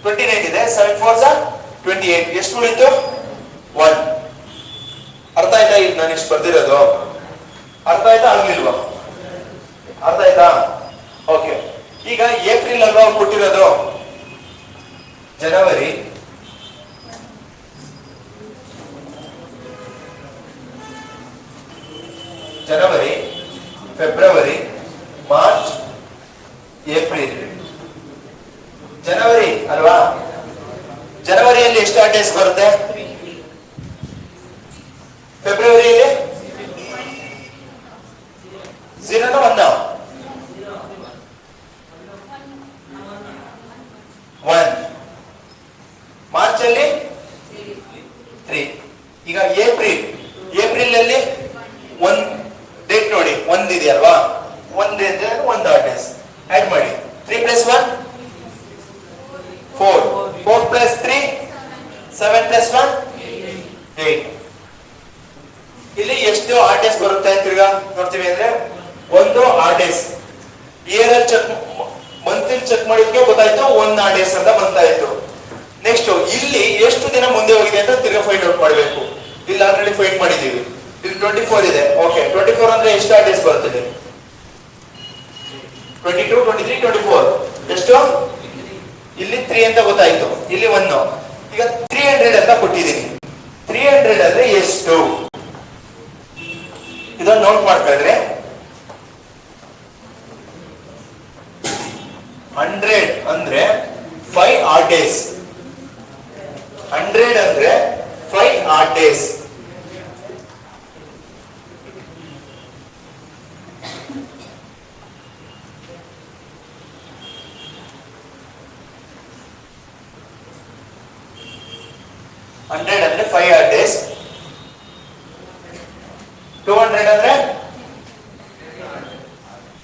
29 ಇದೆ, 7 4 28, ಎಷ್ಟು ಉಳಿತು? 1. ಅರ್ಥ ಆಯ್ತಾ? ಈಗ ನಾನು ಇಷ್ಟು ಬರ್ದಿರೋದು ಅರ್ಥ ಆಯ್ತಾ ಆಗ್ಲಿಲ್ವಾ? ಅರ್ಥ ಆಯ್ತಾ? ಓಕೆ. ಈಗ ಏಪ್ರಿಲ್ ಅಲ್ವಾ ಅವ್ರು ಕೊಟ್ಟಿರೋದು? ಜನವರಿ, ಫೆಬ್ರವರಿ, ಮಾರ್ಚ್, ಏಪ್ರಿಲ್. ಜನವರಿ ಅಲ್ವಾ? ಜನವರಿಯಲ್ಲಿ ಎಷ್ಟು ಡೇಸ್ ಬರುತ್ತೆ? ಫೆಬ್ರವರಿಯಲ್ಲಿ 0 1 1. ಮಾರ್ಚ್ ಅಲ್ಲಿ 3. ಈಗ ಏಪ್ರಿಲ್ ಅಲ್ಲಿ 1 ಡೇಟ್ ನೋಡಿ, 1 ಇದೆ ಅಲ್ವಾ? 1 ಇದೆ, 1 ಡೇಸ್ ಆಡ್ ಮಾಡಿ. 3 + 1 4, 4 + 3 7 + 1 8. ಇಲ್ಲಿ ಎಷ್ಟು ಆರ್ ಡೇಸ್ ಬರುತ್ತೆ ತಿರ್ಗಾ ನೋಡ್ತೀವಿ ಅಂದ್ರೆ, ಒಂದು ಆರ್ ಡೇಸ್. ಇಯರ್ ಅಲ್ಲಿ ಚೆಕ್, ಮಂತ್ ಚೆಕ್ ಮಾಡಿದ್ಕೆ ಗೊತ್ತಾಯ್ತು 1 ಆರ್ ಡೇಸ್ ಅಂತ ಬಂತಾ ಇತ್ತು. ನೆಕ್ಸ್ಟ್ ಇಲ್ಲಿ ಎಷ್ಟು ದಿನ ಮುಂದೆ ಹೋಗಿದೆ ಅಂತ ತಿರ್ಗಾ ಫೈಂಡ್ ಔಟ್ ಮಾಡಬೇಕು. ಇಲ್ಲಿ ಆಲ್ರೆಡಿ ಫೈಂಡ್ ಮಾಡಿದೀವಿ. ಇಲ್ಲಿ 24 ಇದೆ. ಓಕೆ, 24 ಅಂದ್ರೆ ಎಷ್ಟು ಆರ್ ಡೇಸ್ ಬರ್ತದೆ? 22 23 24 ಎಷ್ಟು? ಇಲ್ಲಿ 3 ಅಂತ ಗೊತ್ತಾಯ್ತು, ಇಲ್ಲಿ 1. ಈಗ 300 ಅಂತ ಕೊಟ್ಟಿದ್ದೀನಿ. 300 ಅಂದ್ರೆ ಎಷ್ಟು? ಇದನ್ನ ನೋಟ್ ಮಾಡ್ಕೊಂಡ್ರೆ 100 ಅಂದ್ರೆ 5 ಆರ್ ಡೇಸ್. 100 ಅಂದ್ರೆ 5 ಆರ್ ಡೇಸ್. ಅಂದ್ರೆ 5 ಆರ್ ಡೇಸ್. 200 ಅಂದ್ರೆ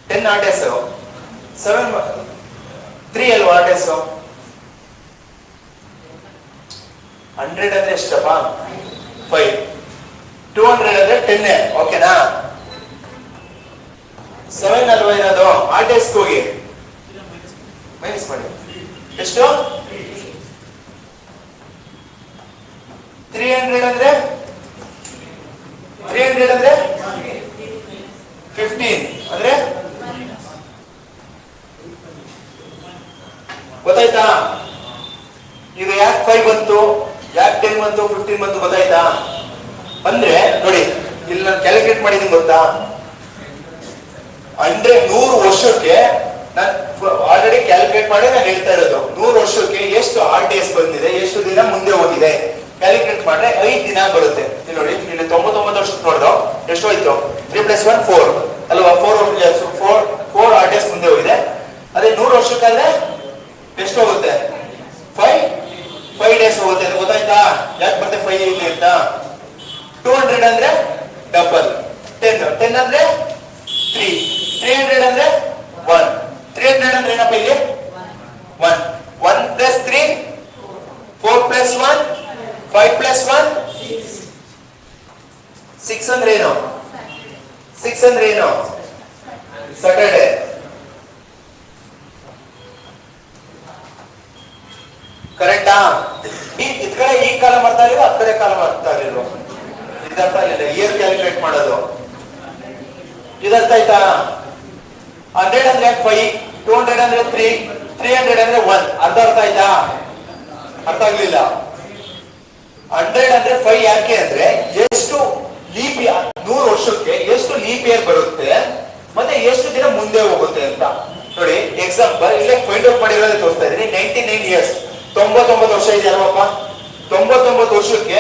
10 ಆರ್ ಡೇಸ್. 3 ಅಲ್ವಾ ಆರ್ ಡೇಸ್? 100 ಅಂದ್ರೆ ಎಷ್ಟಪ್ಪ? 5. 200 ಅಂದ್ರೆ 10. ಓಕೆನಾ? 7 ಅಲ್ವಾ ಇರೋದು? ಆರ್ ಡೇಸ್ ಹೋಗಿ ಮೈನಸ್ ಮಾಡಿ. ಎಷ್ಟು? 300 ಅಂದ್ರೆ 15 ಅಂದ್ರೆ ಗೊತ್ತಾಯ್ತಾ? ಈಗ ಯಾಕೆ 5 ಬಂತು, ಯಾಕೆ 10 ಬಂತು, 15 ಬಂತು ಗೊತ್ತಾಯ್ತಾ? ಅಂದ್ರೆ ನೋಡಿ, ಇಲ್ಲಿ ನಾನು ಕ್ಯಾಲ್ಕುಲೇಟ್ ಮಾಡಿದೀನಿ ಗೊತ್ತಾ? ಅಂದ್ರೆ 100 ವರ್ಷಕ್ಕೆ ನಾನು ಆಲ್ರೆಡಿ ಕ್ಯಾಲ್ಕುಲೇಟ್ ಮಾಡಿ ನಾನು ಹೇಳ್ತಾ ಇರೋದು. 100 ವರ್ಷಕ್ಕೆ ಎಷ್ಟು ಆರ್ ಡೇಸ್ ಬಂದಿದೆ, ಎಷ್ಟು ದಿನ ಮುಂದೆ ಹೋಗಿದೆ ಕ್ಯಾಲ್ಕುಲೇಟ್ ಮಾಡ್ರೆ 5 ದಿನ ಬರುತ್ತೆ. ಇಲ್ಲಿ ನೋಡಿ, ಇಲ್ಲಿ 99 ವರ್ಷಕ್ಕೆ ನೋಡ್ದು ಎಷ್ಟು ಹೋಯ್ತು? 3 + 1 4 ಅಲ್ವಾ? 4 ಆರ್ ಡೇಸ್ ಮುಂದೆ ಹೋಗಿದೆ. ಅದೇ 100 ವರ್ಷಕ್ಕಾದ್ರೆ ಎಷ್ಟು ಹೋಗುತ್ತೆ? 5 ಡೇಸ್ ಹೋಗುತ್ತೆ. ಗೊತ್ತಾಯ್ತಾ ಯಾಕೆ ಬರುತ್ತೆ 5 ಇಲ್ಲಿ ಅಂತ? 200 ಅಂದ್ರೆ ಡಬಲ್, 10 ಅಂದ್ರೆ 3, 300 ಅಂದ್ರೆ 1. 300 ಅಂದ್ರೆ ಏನಪ್ಪ ಇಲ್ಲಿ? 1. 1 + 3 4 + 1 5 + 1 6 ಅಂದ್ರೆ ಏನು? 6 ಅಂದ್ರೆ ಏನು? ಸ್ಯಾಟರ್ಡೆ. ಕರೆಕ್ಟಾ? ಇದ್ ಕಡೆ ಈ ಕಾಲ ಮಾಡ್ತಾ ಇಲ್ವಾ, ಆ ಕಡೆ ಕಾಲ ಮಾಡ್ತಾ ಇಲ್ವಾ? ಇದರ್ಥ ಇಲ್ಲ ಇಯರ್ ಕ್ಯಾಲ್ಕುಲೇಟ್ ಮಾಡೋದು. ಇದರ್ಥ ಆಯ್ತಾ? 100 ಅಂದ್ರೆ 5, 200 ಅಂದ್ರೆ 3, 300 ಅಂದ್ರೆ 1. ಅರ್ಥ ಆಯ್ತಾ? ಅರ್ಥ ಆಗ್ಲಿಲ್ಲ. 100 ಅಂದ್ರೆ 5 ಯಾಕೆ ಅಂದ್ರೆ ಎಷ್ಟು ಲೀಪ್ 100 ವರ್ಷಕ್ಕೆ ಎಷ್ಟು ಲೀಪ್ ಇಯರ್ ಬರುತ್ತೆ ಮತ್ತೆ ಎಷ್ಟು ದಿನ ಮುಂದೆ ಹೋಗುತ್ತೆ ಅಂತ ನೋಡಿ. ಎಕ್ಸಾಂಪಲ್ ಇಲ್ಲೇ ಫೈಂಡ್ ಔಟ್ ಮಾಡಿರೋದೇ ತೋರಿಸ್ತಾ ಇದ್ದೀನಿ. 99 ಇಯರ್ಸ್ 99 ವರ್ಷ ಇದೆ ಅಲ್ವಪ್ಪ. 99 ವರ್ಷಕ್ಕೆ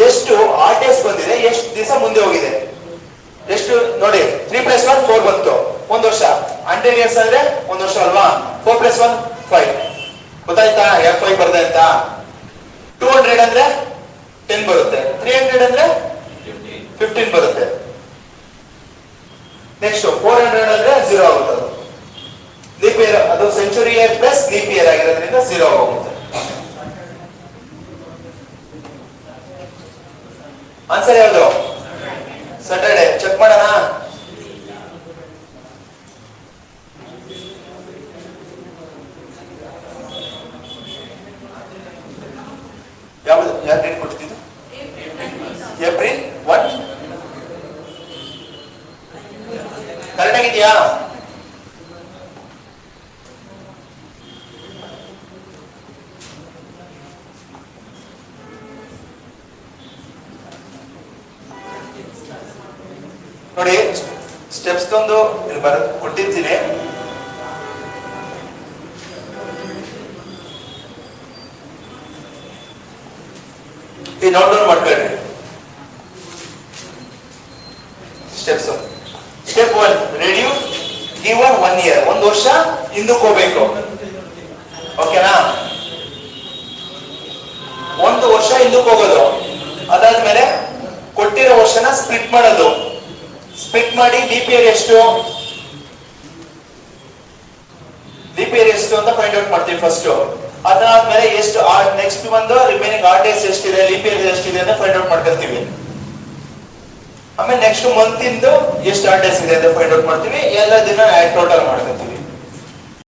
ಎಷ್ಟು ಡೇಸ್ ಬಂದಿದೆ, ಎಷ್ಟು ದಿವಸ ಮುಂದೆ ಹೋಗಿದೆ, ಎಷ್ಟು ನೋಡಿ. 3 + 1 4 ಬಂತು, 1 ವರ್ಷ. 100 ಇಯರ್ಸ್ ಅಂದ್ರೆ 1 ವರ್ಷ ಅಲ್ವಾ. 4 + 1 5. ಗೊತ್ತಾಯ್ತಾ ಯಾಕೆ 5 ಬರ್ದೆ ಅಂತ? 200 ಅಂದ್ರೆ 10 ಬರುತ್ತೆ, 300 ಅಂದ್ರೆ 15 ಬರುತ್ತೆ. ನೆಕ್ಸ್ಟ್ 400 ಅಂದ್ರೆ 0 ಆಗುತ್ತೆ. ಲೀಪ್ ಇಯರ್ ಅದು century year plus leap year ಆಗಿರೋದ್ರಿಂದ 0 ಆಗುತ್ತೆ. ಆನ್ಸರ್ ಯಾವುದು? ಸ್ಯಾಟರ್ಡೆ. ಚೆಕ್ ಮಾಡೋಣ. ಯಾವುದು ಯಾರು ಡೇಟ್ ಕೊಡ್ತಿದ್ದು? ಏಪ್ರಿಲ್ 1. ಕರೆಕ್ಟ್ ಆಗಿದೆಯಾ? ನೋಡಿ ಸ್ಟೆಪ್ಸ್ ಒಂದು ಕೊಟ್ಟಿರ್ತೀನಿ. ಈ ನೋಟ್ ಡೌನ್ ಮಾಡ್ಕೊಳ್ಳಿ steps. Step 1 reduce given 1 year. 1 ವರ್ಷ ಹಿಂದಕ್ಕೆ ಹೋಗ್ಬೇಕು. ಓಕೆನಾ? 1 ವರ್ಷ ಹಿಂದಕ್ಕೆ ಹೋಗೋದು. ಅದಾದ್ಮೇಲೆ ಕೊಟ್ಟಿರೋ ವರ್ಷನ ಸ್ಪ್ಲಿಟ್ ಮಾಡೋದು. ಸ್ಪ್ಲಿಟ್ ಮಾಡಿ ಲೀಪ್ ಇಯರ್ ಎಷ್ಟು ಅಂತ ಫೈಂಡ್ ಔಟ್ ಮಾಡ್ತೀವಿ ಫಸ್ಟ್. ಅದಾದ್ಮೇಲೆ ಎಷ್ಟು ನೆಕ್ಸ್ಟ್ ಒಂದು ರಿಮೈನಿಂಗ್ ಡೇಸ್ ಎಷ್ಟಿದೆ, ಲೀಪ್ ಇಯರ್ ಎಷ್ಟಿದೆ ಅಂತ ಫೈಂಡ್ ಔಟ್ ಮಾಡ್ಕೊಳ್ತೀವಿ. ಆಮೇಲೆ ನೆಕ್ಸ್ಟ್ ಮಂತ್ ಇಂದು ಎಷ್ಟು ಡೇಸ್ ಇದೆ ಅಂತ ಫೈಂಡ್ ಔಟ್ ಮಾಡ್ತೀವಿ. ಎಲ್ಲ ದಿನ ಟೋಟಲ್ ಮಾಡ್ಕೊಳ್ತೀವಿ.